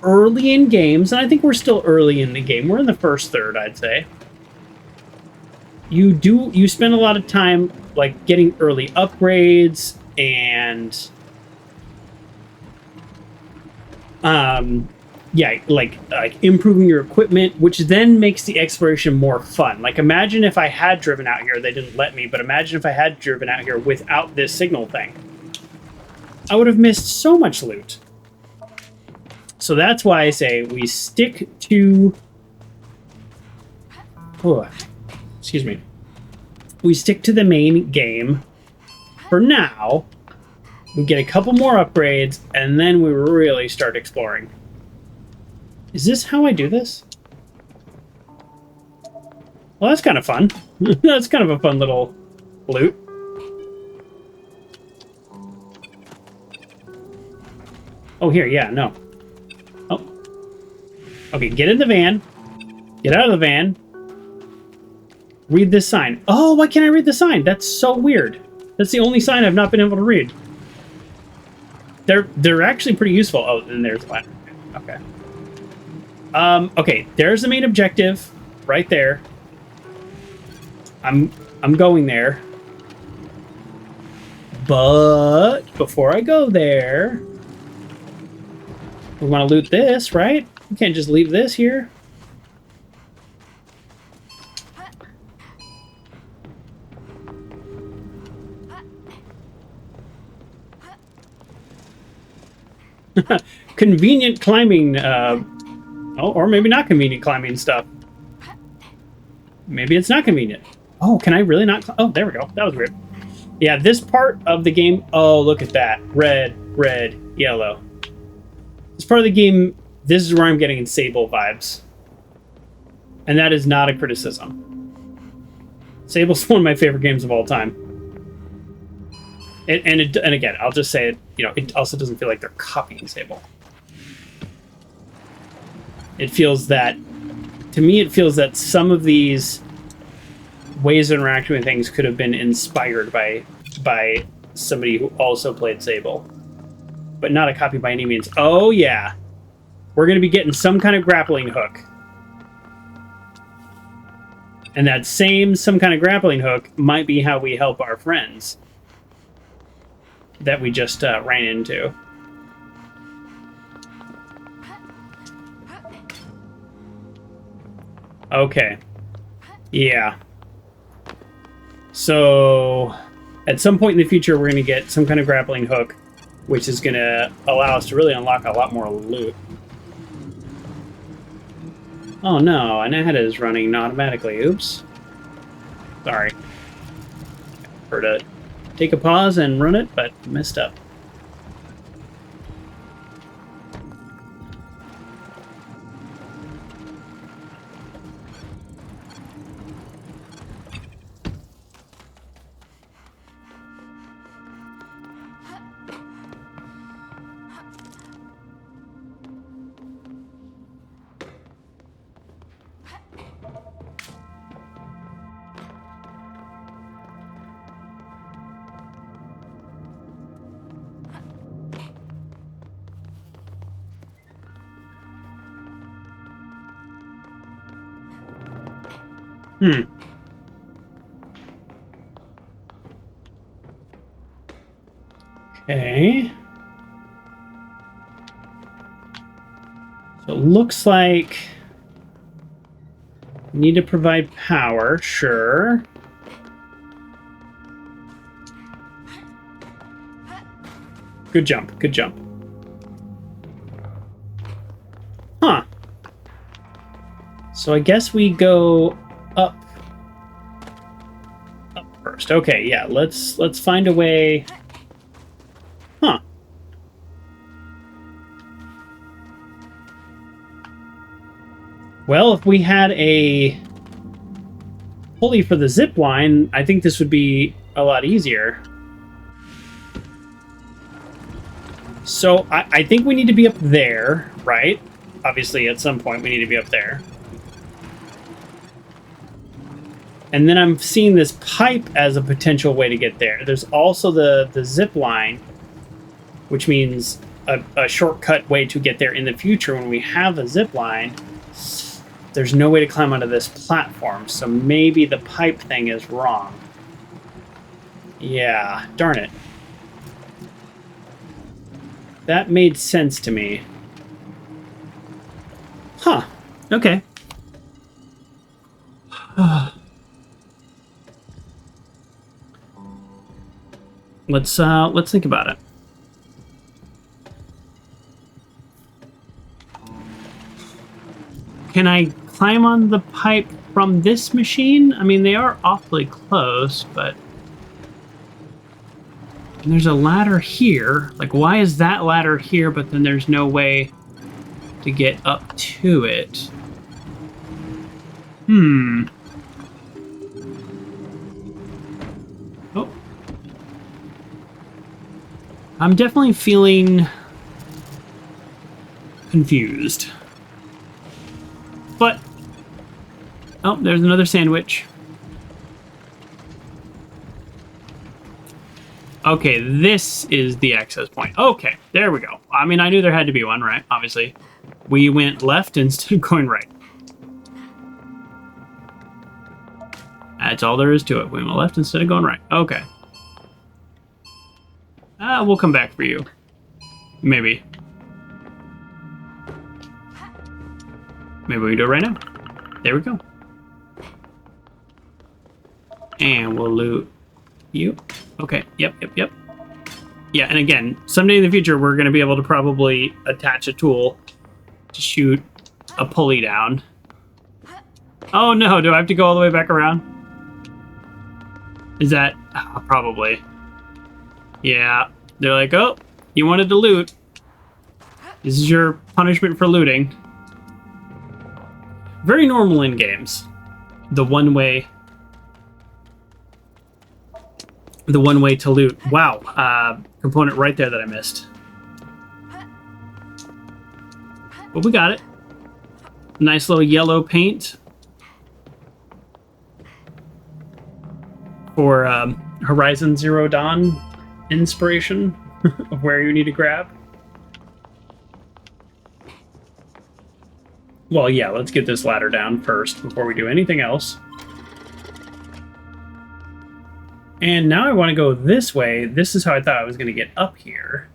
early in games, and I think we're still early in the game, we're in the first third, I'd say. You spend a lot of time like getting early upgrades and yeah, like improving your equipment, which then makes the exploration more fun. Like, imagine if I had driven out here. They didn't let me, but imagine if I had driven out here without this signal thing. I would have missed so much loot. So that's why I say we stick to... Oh, excuse me. We stick to the main game for now, we get a couple more upgrades, and then we really start exploring. Is this how I do this? Well, that's kind of fun. That's kind of a fun little loot. Oh, here, yeah, no. Oh. Okay, get in the van. Get out of the van. Read this sign. Oh, why can't I read the sign? That's so weird. That's the only sign I've not been able to read. They're actually pretty useful. Oh, and there's one. Okay. Okay, there's the main objective right there. I'm going there. But before I go there, we want to loot this, right? We can't just leave this here. Convenient climbing, oh, or maybe not convenient climbing stuff. Maybe it's not convenient. Oh, can I really not? Oh, there we go. That was weird. Yeah, this part of the game. Oh, look at that. Red, red, yellow. This part of the game, this is where I'm getting Sable vibes. And that is not a criticism. Sable's one of my favorite games of all time. And again, I'll just say it, you know, it also doesn't feel like they're copying Sable. It feels that, to me, it feels that some of these ways of interacting with things could have been inspired by somebody who also played Sable. But not a copy by any means. Oh, yeah. We're going to be getting some kind of grappling hook. And that same some kind of grappling hook might be how we help our friends that we just ran into. Okay. Yeah. So, at some point in the future, we're going to get some kind of grappling hook, which is going to allow us to really unlock a lot more loot. Oh no, Anahata is running automatically. Oops. Sorry. Heard it. Take a pause and run it, but messed up. Okay. So it looks like we need to provide power, sure. Good jump, good jump. Huh. So I guess we go up first. Okay, yeah, let's find a way. Huh. Well, if we had a pulley for the zip line, I think this would be a lot easier. So I think we need to be up there, right? Obviously, at some point, we need to be up there. And then I'm seeing this pipe as a potential way to get there. There's also the zip line, which means a shortcut way to get there in the future. When we have a zip line, there's no way to climb onto this platform. So maybe the pipe thing is wrong. Yeah, darn it. That made sense to me. Huh. Okay. Let's think about it. Can I climb on the pipe from this machine? I mean, they are awfully close, but And there's a ladder here. Like, why is that ladder here, but then there's no way to get up to it? Oh. I'm definitely feeling confused. But, oh, there's another sandwich. Okay, this is the access point. Okay, there we go. I mean, I knew there had to be one, right? Obviously. We went left instead of going right. That's all there is to it. We went left instead of going right. Okay. We'll come back for you. Maybe. Maybe we can do it right now. There we go. And we'll loot you. Okay, yep. Yeah, and again, someday in the future, we're going to be able to probably attach a tool to shoot a pulley down. Oh no, do I have to go all the way back around? Is that... probably. Yeah, they're like, oh, you wanted to loot. This is your punishment for looting. Very normal in games. The one way to loot. Wow, component right there that I missed. But we got it. Nice little yellow paint for Horizon Zero Dawn inspiration of where you need to grab. Well, yeah, let's get this ladder down first before we do anything else. And now I want to go this way. This is how I thought I was going to get up here.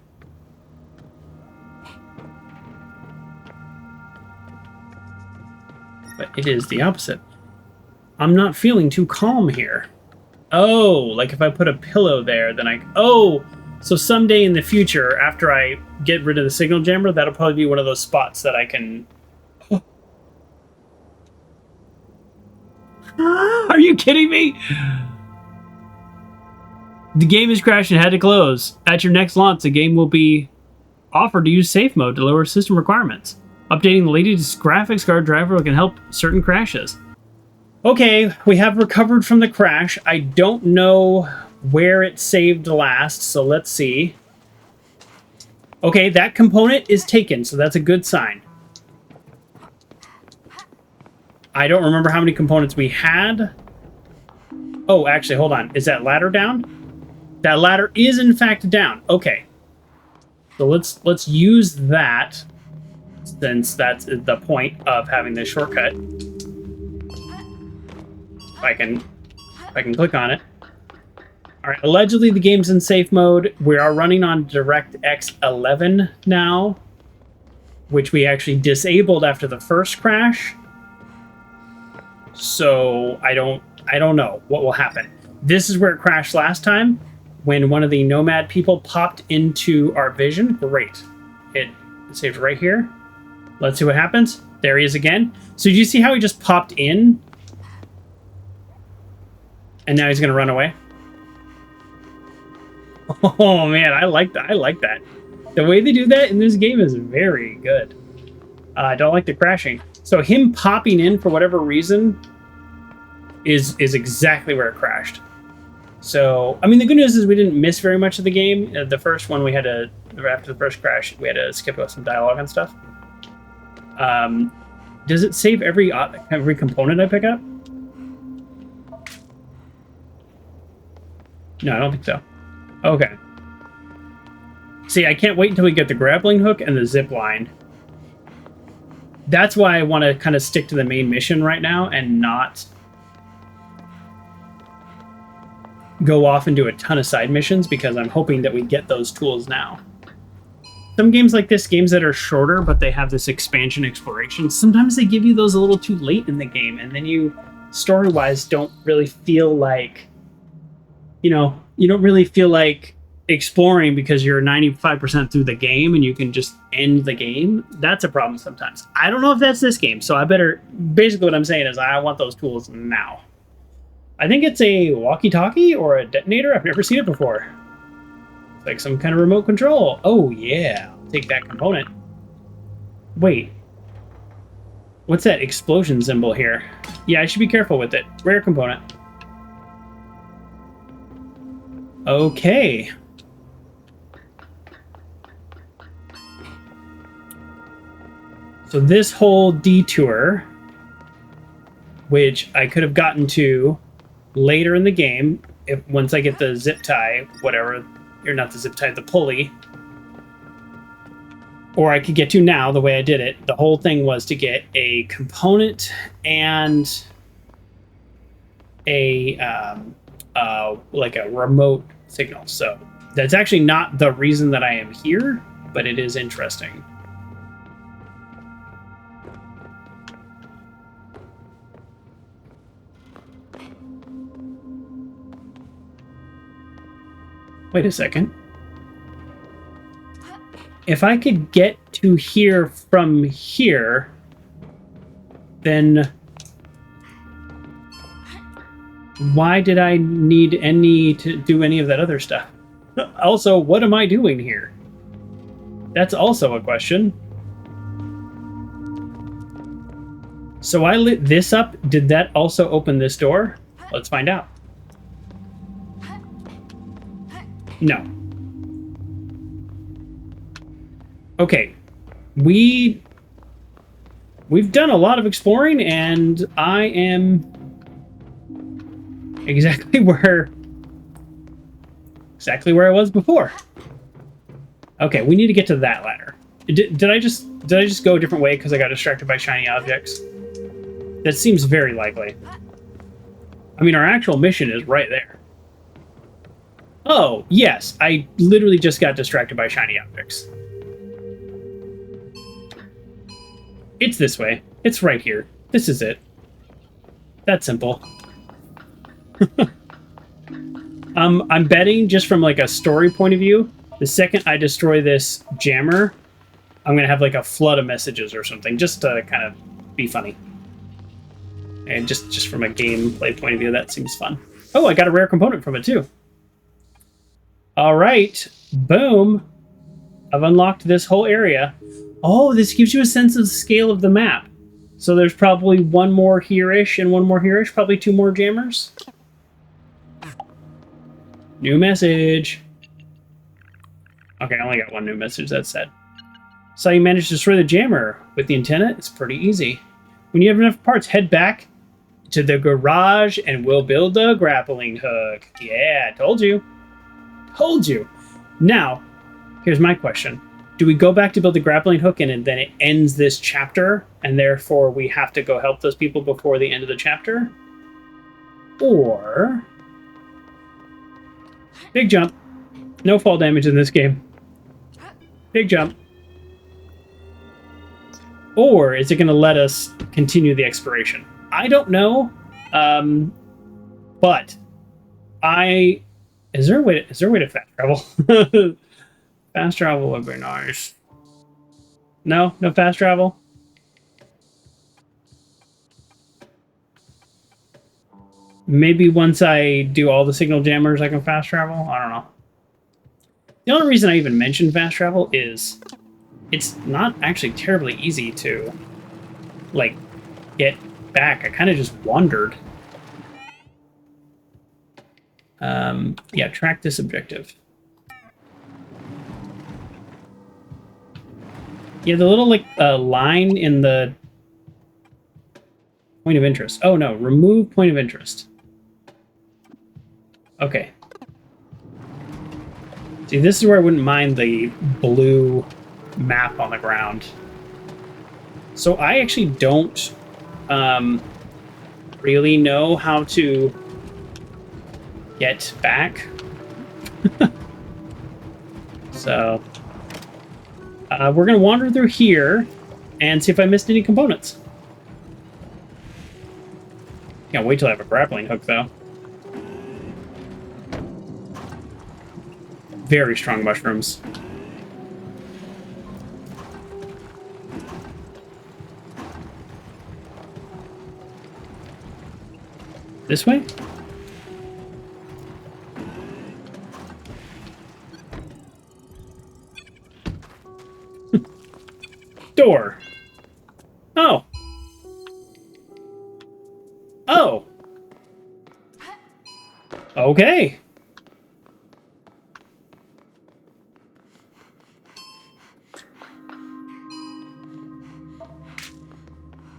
But it is the opposite. I'm not feeling too calm here. Oh, like if I put a pillow there, then oh, so someday in the future, after I get rid of the signal jammer, that'll probably be one of those spots that I can... Are you kidding me? The game is crashed and had to close. At your next launch, the game will be offered to use safe mode to lower system requirements. Updating the latest graphics card driver can help certain crashes. Okay, we have recovered from the crash. I don't know where it saved last, so let's see. Okay, that component is taken, so that's a good sign. I don't remember how many components we had. Oh, actually, hold on. Is that ladder down? That ladder is, in fact, down. Okay. So let's use that, since that's the point of having this shortcut. If I can click on it. All right, allegedly the game's in safe mode. We are running on DirectX 11 now, which we actually disabled after the first crash. So I don't know what will happen. This is where it crashed last time, when one of the nomad people popped into our vision. Great. It saved right here. Let's see what happens. There he is again. So did you see how he just popped in? And now he's going to run away. Oh man, I like that. I like that. The way they do that in this game is very good. I don't like the crashing. So him popping in for whatever reason is exactly where it crashed. So, I mean, the good news is we didn't miss very much of the game. The first one we had to, after the first crash, we had to skip out some dialogue and stuff. Does it save every component I pick up? No, I don't think so. Okay. See, I can't wait until we get the grappling hook and the zip line. That's why I want to kind of stick to the main mission right now and not go off and do a ton of side missions, because I'm hoping that we get those tools now. Some games like this, games that are shorter, but they have this expansion exploration, sometimes they give you those a little too late in the game, and then you, story-wise, don't really feel like, you don't really feel like exploring because you're 95% through the game and you can just end the game. That's a problem sometimes. I don't know if that's this game, so basically what I'm saying is I want those tools now. I think it's a walkie-talkie or a detonator. I've never seen it before. Like some kind of remote control. Oh, yeah. I'll take that component. Wait. What's that explosion symbol here? Yeah, I should be careful with it. Rare component. Okay. So this whole detour, which I could have gotten to later in the game, if once I get the zip tie, whatever, or not the zip tie, the pulley, or I could get to now the way I did it. The whole thing was to get a component and a like a remote signal. So that's actually not the reason that I am here, but it is interesting. Wait a second. If I could get to here from here, then why did I need to do any of that other stuff? Also, what am I doing here? That's also a question. So I lit this up. Did that also open this door? Let's find out. No. Okay. We've done a lot of exploring, and I am exactly where I was before. Okay, we need to get to that ladder. Did I just go a different way because I got distracted by shiny objects? That seems very likely. I mean, our actual mission is right there. Oh, yes, I literally just got distracted by shiny objects. It's this way. It's right here. This is it. That's simple. I'm betting, just from like a story point of view, the second I destroy this jammer, I'm gonna have like a flood of messages or something, just to kind of be funny. And just from a gameplay point of view, that seems fun. Oh, I got a rare component from it too. All right, boom. I've unlocked this whole area. Oh, this gives you a sense of the scale of the map. So there's probably one more here-ish and one more here-ish, probably two more jammers. New message. Okay, I only got one new message, that's sad. So you managed to destroy the jammer with the antenna. It's pretty easy. When you have enough parts, head back to the garage and we'll build the grappling hook. Yeah, told you. Told you. Now, here's my question. Do we go back to build the grappling hook and then it ends this chapter and therefore we have to go help those people before the end of the chapter? Or... Big jump. No fall damage in this game. Big jump. Or is it going to let us continue the exploration? I don't know. But is there a way to fast travel? Fast travel would be nice. No fast travel. Maybe once I do all the signal jammers, I can fast travel. I don't know. The only reason I even mentioned fast travel is it's not actually terribly easy to, like, get back. I kind of just wandered. Yeah, track this objective. Yeah, the little, like, line in the point of interest. Oh, no, remove point of interest. Okay. See, this is where I wouldn't mind the blue map on the ground. So I actually don't really know how to get back. So we're going to wander through here and see if I missed any components. Can't wait till I have a grappling hook, though. Very strong mushrooms. This way? Door. Oh. Oh. Okay.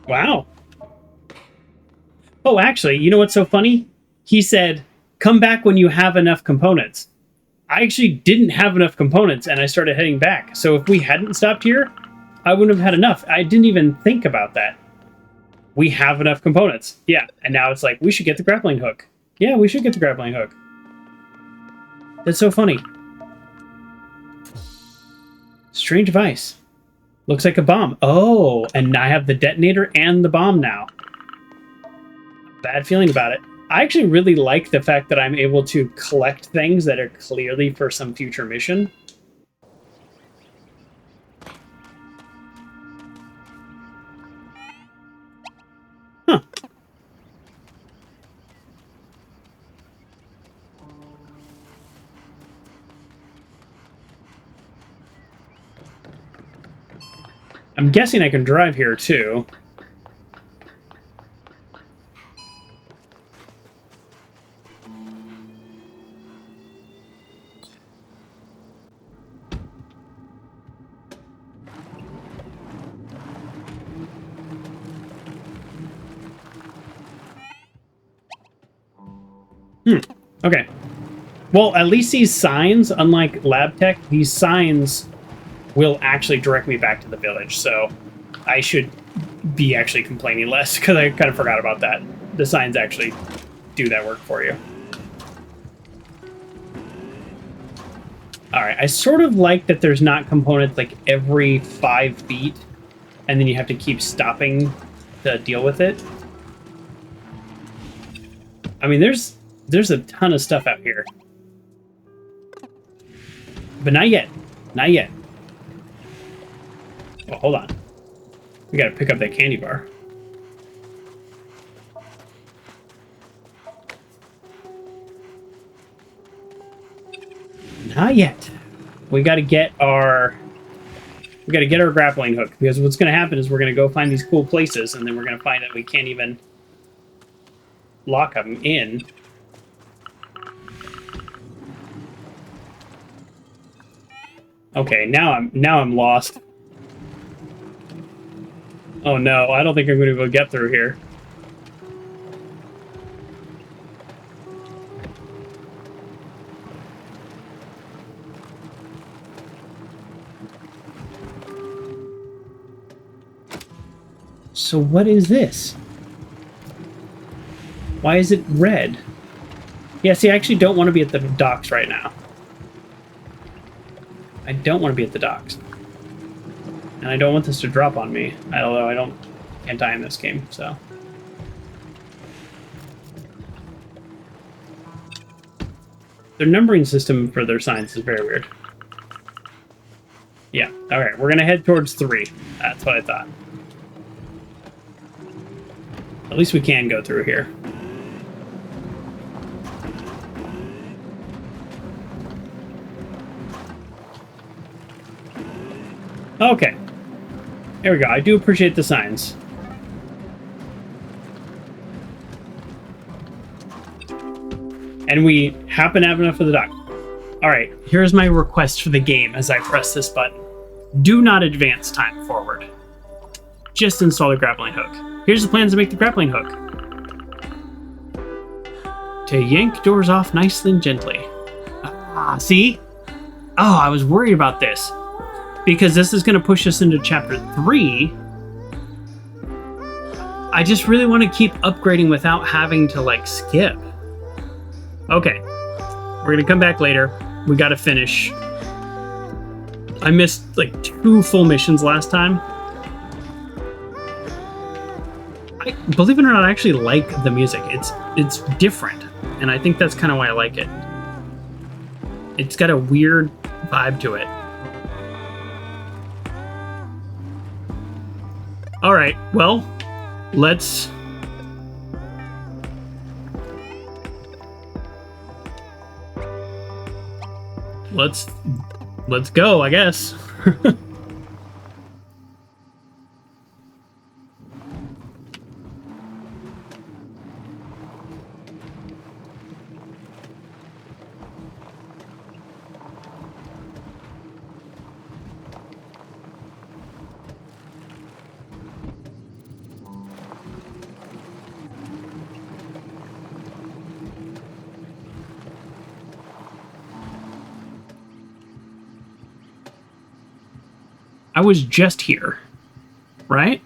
Wow. Oh, actually, you know what's so funny? He said, come back when you have enough components. I actually didn't have enough components, and I started heading back. So if we hadn't stopped here, I wouldn't have had enough. I didn't even think about that. We have enough components. Yeah, and now it's like, we should get the grappling hook. Yeah, we should get the grappling hook. That's so funny. Strange device. Looks like a bomb. Oh, and I have the detonator and the bomb now. Bad feeling about it. I actually really like the fact that I'm able to collect things that are clearly for some future mission. Huh. I'm guessing I can drive here too. Okay. Well, at least these signs, unlike lab tech, these signs will actually direct me back to the village, so I should be actually complaining less, because I kind of forgot about that. The signs actually do that work for you. Alright, I sort of like that there's not components like every 5 feet, and then you have to keep stopping to deal with it. I mean, there's a ton of stuff out here. But not yet. Not yet. Oh, hold on. We gotta pick up that candy bar. Not yet. We gotta get our grappling hook, because what's gonna happen is we're gonna go find these cool places, and then we're gonna find that we can't even lock them in. Okay, now I'm lost. Oh no, I don't think I'm going to be able to get through here. So what is this? Why is it red? Yeah, see, I actually don't want to be at the docks right now. I don't want to be at the docks. And I don't want this to drop on me, although I can't die in this game, so. Their numbering system for their signs is very weird. Yeah, alright, we're gonna head towards 3. That's what I thought. At least we can go through here. Okay. There we go. I do appreciate the signs. And we happen to have enough for the dock. Alright, here's my request for the game as I press this button. Do not advance time forward. Just install the grappling hook. Here's the plans to make the grappling hook. To yank doors off nicely and gently. Ah, see? Oh, I was worried about this. Because this is going to push us into chapter 3. I just really want to keep upgrading without having to, like, skip. Okay. We're going to come back later. We got to finish. I missed, like, 2 full missions last time. Believe it or not, I actually like the music. It's different. And I think that's kind of why I like it. It's got a weird vibe to it. All right, well, let's go, I guess. I was just here, right?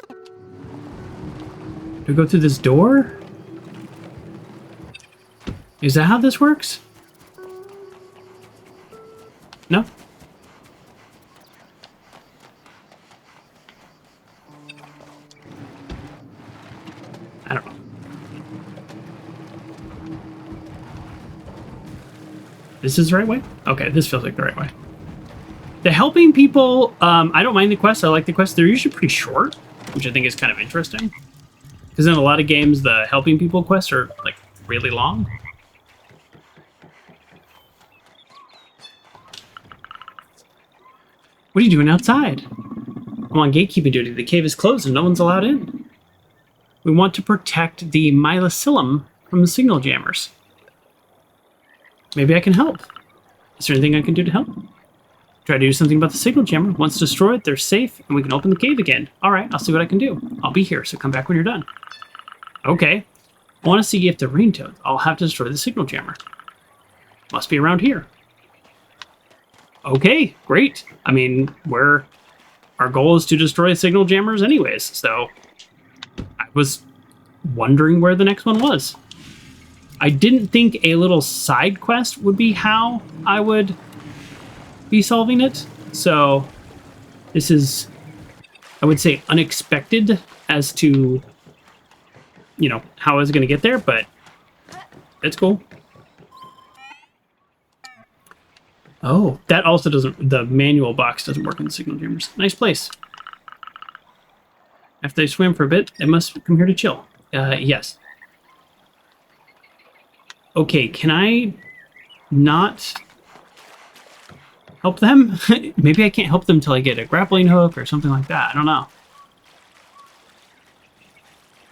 Do I go through this door? Is that how this works? No? I don't know. This is the right way? Okay, this feels like the right way. The helping people, I don't mind the quests. I like the quests. They're usually pretty short, which I think is kind of interesting. Because in a lot of games, the helping people quests are, like, really long. What are you doing outside? I'm on gatekeeping duty. The cave is closed and no one's allowed in. We want to protect the mycelium from the signal jammers. Maybe I can help. Is there anything I can do to help? Try to do something about the signal jammer. Once destroyed, they're safe, and we can open the cave again. All right, I'll see what I can do. I'll be here, so come back when you're done. Okay. I want to see if the rain toads. I'll have to destroy the signal jammer. Must be around here. Okay, great. I mean, our goal is to destroy signal jammers anyways, so I was wondering where the next one was. I didn't think a little side quest would be how I would be solving it, so this is, I would say, unexpected as to, you know, how I was going to get there, but it's cool. Oh, that also doesn't, the manual box doesn't work in the signal jammers. Nice place. After they swim for a bit, they must come here to chill. Yes. Okay, can I not help them? Maybe I can't help them until I get a grappling hook or something like that. I don't know.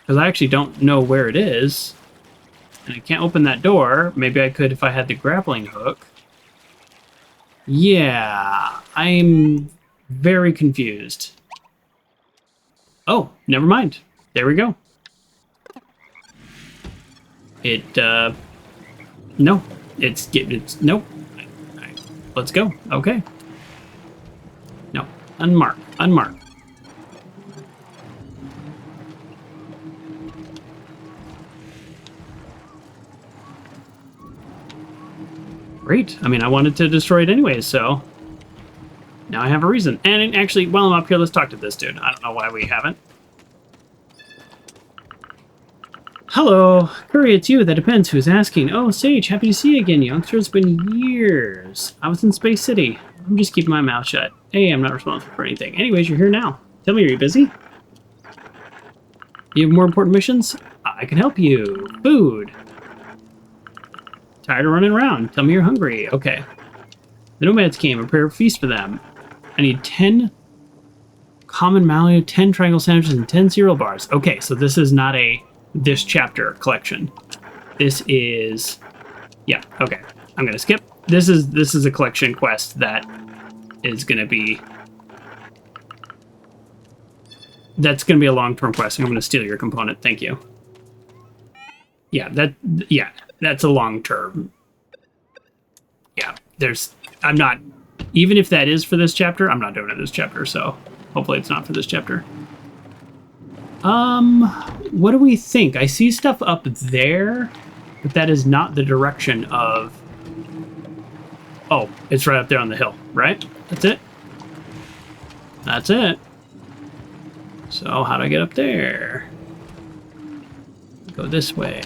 Because I actually don't know where it is. And I can't open that door. Maybe I could if I had the grappling hook. Yeah, I'm very confused. Oh, never mind. There we go. No. It's nope. Let's go. Okay. No. Unmark. Unmark. Great. I mean, I wanted to destroy it anyways, so now I have a reason. And actually, while I'm up here, let's talk to this dude. I don't know why we haven't. Hello. Curry, it's you. That depends who's asking. Oh, Sage, happy to see you again, youngster. It's been years. I was in Space City. I'm just keeping my mouth shut. Hey, I'm not responsible for anything. Anyways, you're here now. Tell me, are you busy? You have more important missions? I can help you. Food. Tired of running around. Tell me you're hungry. Okay. The nomads came. Prepare a feast for them. I need 10 common mallow, 10 triangle sandwiches, and 10 cereal bars. Okay, so this is not a this chapter collection. This is, yeah, okay. I'm gonna skip. This is a collection quest that is gonna be, that's gonna be a long-term quest. I'm gonna steal your component. Thank you. Yeah, that's a long-term. Yeah, I'm not, even if that is for this chapter, I'm not doing it this chapter, so hopefully it's not for this chapter. What do we think? I see stuff up there, but that is not the direction of, oh, it's right up there on the hill, right? That's it. That's it. So how do I get up there? Go this way.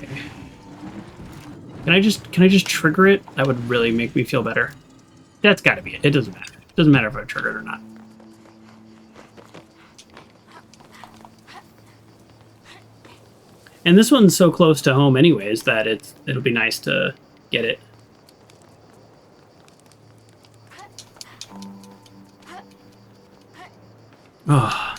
Can I just trigger it? That would really make me feel better. That's gotta be it. It doesn't matter. It doesn't matter if I trigger it or not. And this one's so close to home anyways that it'll be nice to get it. Oh.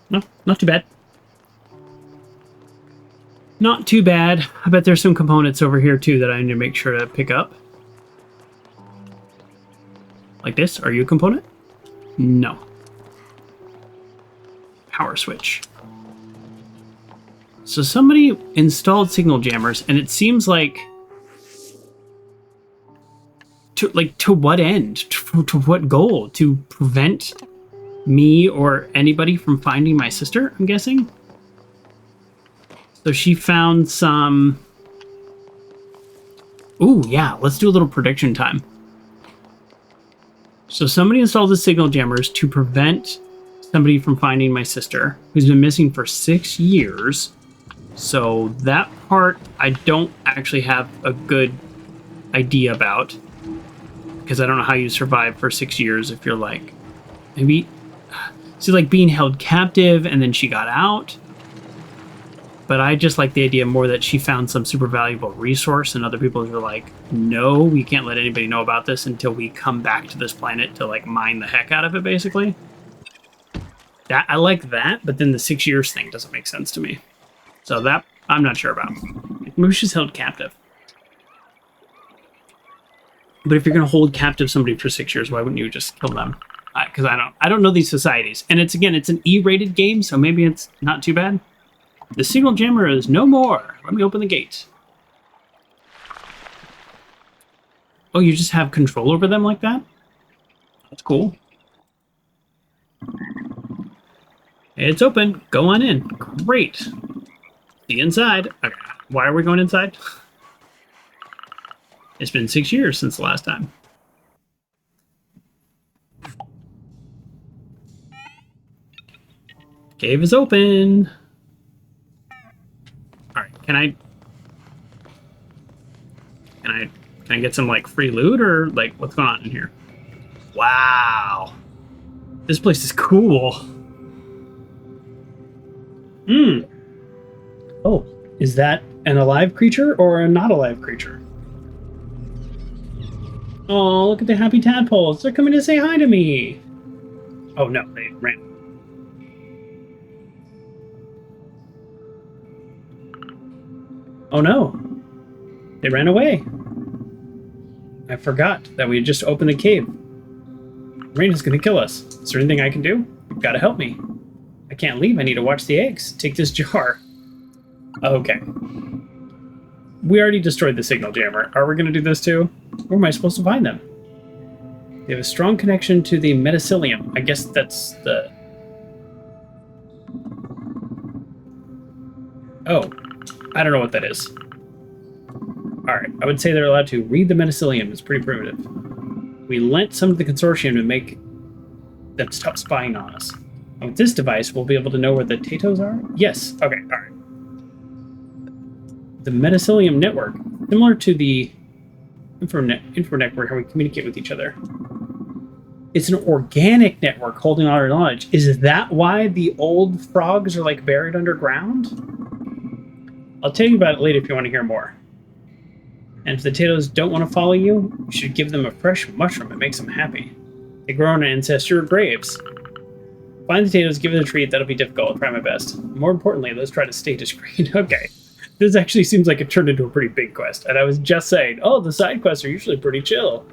No, not too bad. Not too bad. I bet there's some components over here too that I need to make sure to pick up. Like this? Are you a component? No. Power switch. So somebody installed signal jammers, and it seems like to what end? To what goal? To prevent me or anybody from finding my sister, I'm guessing? So she found some... Ooh, yeah, let's do a little prediction time. So somebody installed the signal jammers to prevent somebody from finding my sister, who's been missing for 6 years. So that part I don't actually have a good idea about, because I don't know how you survive for 6 years if you're like, maybe, see, like being held captive and then she got out. But I just like the idea more that she found some super valuable resource, and other people are like, no, we can't let anybody know about this until we come back to this planet to like mine the heck out of it, basically. That I like that, but then the 6 years thing doesn't make sense to me. So that I'm not sure about. Maybe she's held captive. But if you're going to hold captive somebody for 6 years, why wouldn't you just kill them? Because I don't know these societies, and it's an E-rated game, so maybe it's not too bad. The signal jammer is no more. Let me open the gate. Oh, you just have control over them like that? That's cool. It's open. Go on in. Great. The inside. Okay. Why are we going inside? It's been 6 years since the last time. Cave is open. Alright, can I get some like free loot, or like what's going on in here? Wow. This place is cool. Oh, is that an alive creature or a not alive creature? Oh, look at the happy tadpoles. They're coming to say hi to me. Oh no, they ran. Oh no, they ran away. I forgot that we had just opened the cave. Raina's gonna kill us. Is there anything I can do? You've got to help me. I can't leave. I need to watch the eggs. Take this jar. Okay. We already destroyed the signal jammer. Are we gonna do this too? Where am I supposed to find them? They have a strong connection to the metacillium. I guess that's the... Oh. I don't know what that is. Alright, I would say they're allowed to read the metacillium. It's pretty primitive. We lent some to the consortium to make them stop spying on us. And with this device, we'll be able to know where the Tatos are? Yes. Okay, alright. The metacillium network, similar to the info network, how we communicate with each other. It's an organic network holding all our knowledge. Is that why the old frogs are like buried underground? I'll tell you about it later if you want to hear more. And if the Tatos don't want to follow you, you should give them a fresh mushroom. It makes them happy. They grow on ancestral graves. Find the Tatos, give it a treat. That'll be difficult. I'll try my best. More importantly, let's try to stay discreet. Okay. This actually seems like it turned into a pretty big quest. And I was just saying, oh, the side quests are usually pretty chill.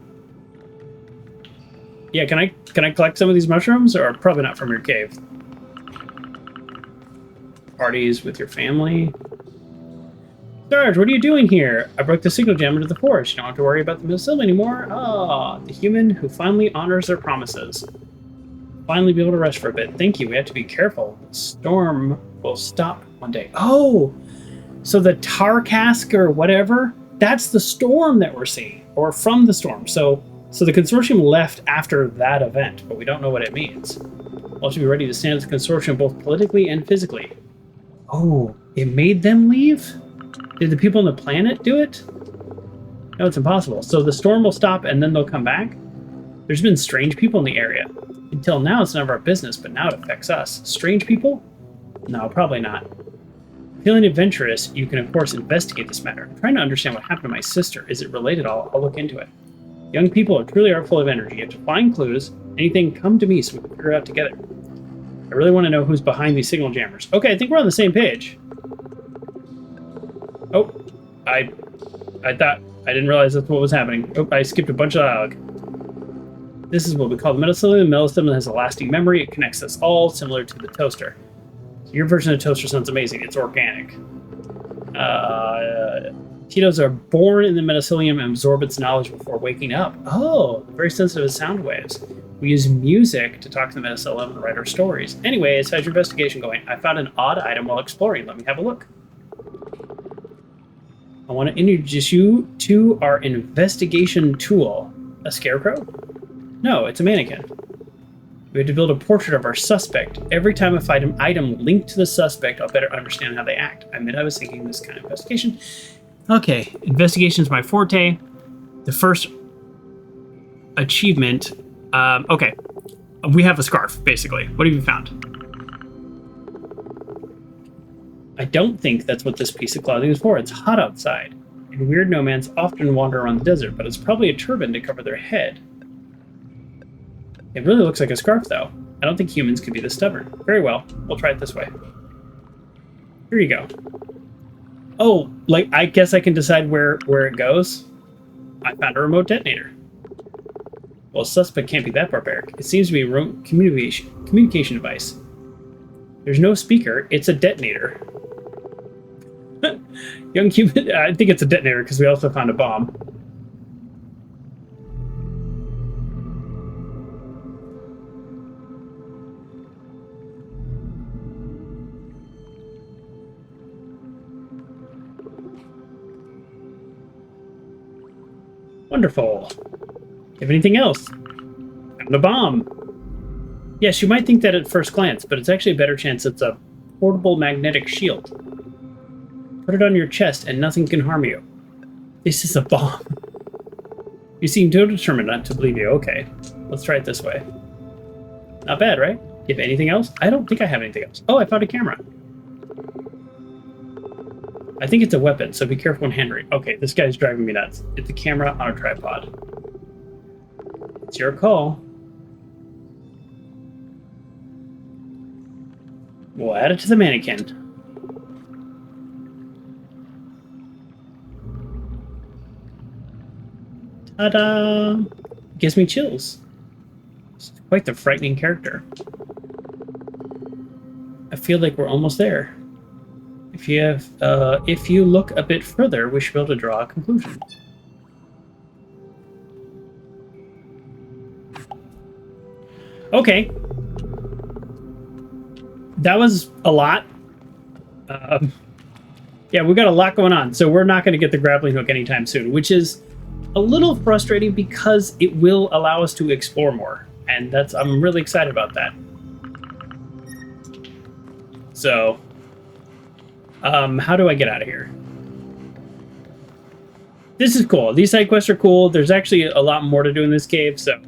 Yeah, can I collect some of these mushrooms? Or probably not from your cave. Parties with your family. Sarge, what are you doing here? I broke the signal jam into the forest. You don't have to worry about the missile anymore. Ah, the human who finally honors their promises. Finally be able to rest for a bit. Thank you. We have to be careful. The storm will stop one day. Oh, so the tar cask or whatever, that's the storm that we're seeing, or from the storm. So the consortium left after that event, but we don't know what it means. We'll have to be ready to stand with the consortium both politically and physically. Oh, it made them leave? Did the people on the planet do it? No, it's impossible. So the storm will stop and then they'll come back? There's been strange people in the area. Until now, it's none of our business, but now it affects us. Strange people? No, probably not. Feeling adventurous, you can of course investigate this matter. I'm trying to understand what happened to my sister. Is it related? I'll look into it. Young people truly are full of energy. You have to find clues. Anything, come to me so we can figure it out together. I really want to know who's behind these signal jammers. Okay, I think we're on the same page. Oh, I thought, I didn't realize that's what was happening. Oh, I skipped a bunch of dialogue. This is what we call the metacillium. The metacillium has a lasting memory. It connects us all, similar to the toaster. Your version of toaster sounds amazing. It's organic. Tito's are born in the metacilium and absorb its knowledge before waking up. Oh, very sensitive to sound waves. We use music to talk to the metacilium and write our stories. Anyways, how's your investigation going? I found an odd item while exploring. Let me have a look. I want to introduce you to our investigation tool. A scarecrow? No, it's a mannequin. We have to build a portrait of our suspect. Every time I find an item linked to the suspect, I'll better understand how they act. I was thinking this kind of investigation. Okay, investigation is my forte. The first achievement. Okay, we have a scarf, basically. What have you found? I don't think that's what this piece of clothing is for. It's hot outside, and weird nomads often wander around the desert, but it's probably a turban to cover their head. It really looks like a scarf, though. I don't think humans could be this stubborn. Very well. We'll try it this way. Here you go. Oh, like, I guess I can decide where it goes? I found a remote detonator. Well, suspect can't be that barbaric. It seems to be a remote communication device. There's no speaker. It's a detonator. Young human... I think it's a detonator because we also found a bomb. Wonderful. Have anything else? Found a bomb. Yes, you might think that at first glance, but it's actually a better chance it's a portable magnetic shield. Put it on your chest and nothing can harm you. This is a bomb. You seem too determined not to believe you. Okay, let's try it this way. Not bad, right? Do you have anything else? I don't think I have anything else. Oh, I found a camera. I think it's a weapon, so be careful when handling. Okay, this guy's driving me nuts. It's a camera on a tripod. It's your call. We'll add it to the mannequin. Ta-da! Gives me chills. It's quite the frightening character. I feel like we're almost there. If you look a bit further, we should be able to draw a conclusion. Okay. That was a lot. Yeah, we got a lot going on, so we're not going to get the grappling hook anytime soon, which is a little frustrating because it will allow us to explore more, and I'm really excited about that. So, how do I get out of here? This is cool. These side quests are cool. There's actually a lot more to do in this cave, so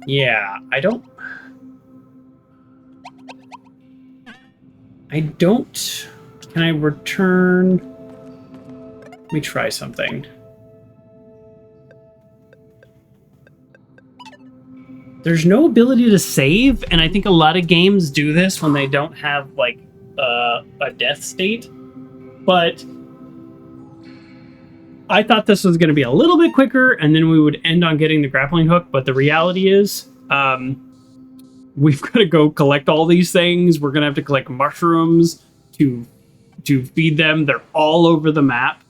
yeah, I don't. Can I return? Let me try something. There's no ability to save, and I think a lot of games do this when they don't have, like, a death state. But I thought this was going to be a little bit quicker, and then we would end on getting the grappling hook. But the reality is, we've got to go collect all these things. We're going to have to collect mushrooms to feed them. They're all over the map.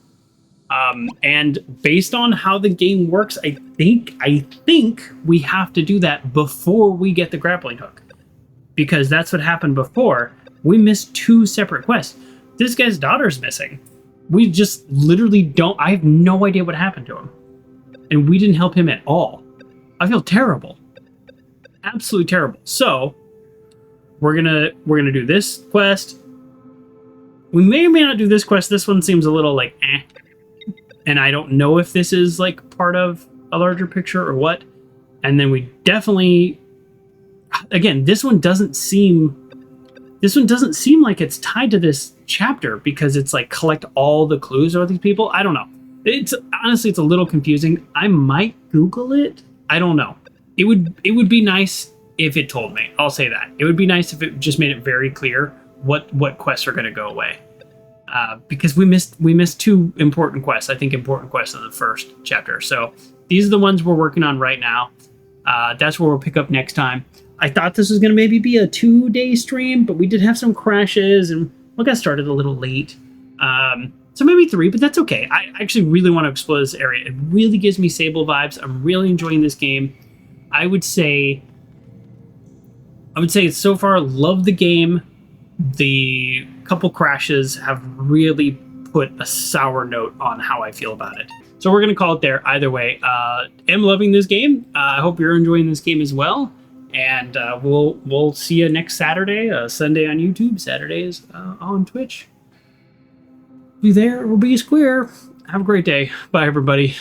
And based on how the game works, I think we have to do that before we get the grappling hook, because that's what happened before. We missed 2 separate quests. This guy's daughter's missing. We just literally don't. I have no idea what happened to him, and we didn't help him at all. I feel terrible, absolutely terrible. So we're gonna do this quest. We may or may not do this quest. This one seems a little like eh. And I don't know if this is like part of a larger picture or what. And then we definitely, again, this one doesn't seem like it's tied to this chapter, because it's like collect all the clues of these people. I don't know. It's honestly, it's a little confusing. I might Google it. I don't know. It would be nice if it told me. I'll say that. It would be nice if it just made it very clear what quests are going to go away. Because we missed 2 important quests. I think important quests in the first chapter. So these are the ones we're working on right now. That's where we'll pick up next time. I thought this was going to maybe be a 2-day stream, but we did have some crashes and we got started a little late. So maybe 3, but that's okay. I actually really want to explore this area. It really gives me Sable vibes. I'm really enjoying this game. I would say so far, love the game. The couple crashes have really put a sour note on how I feel about it. So we're going to call it there either way. Am loving this game. I hope you're enjoying this game as well. And we'll see you next Saturday, Sunday on YouTube, Saturdays on Twitch. Be there or be square. Have a great day. Bye, everybody.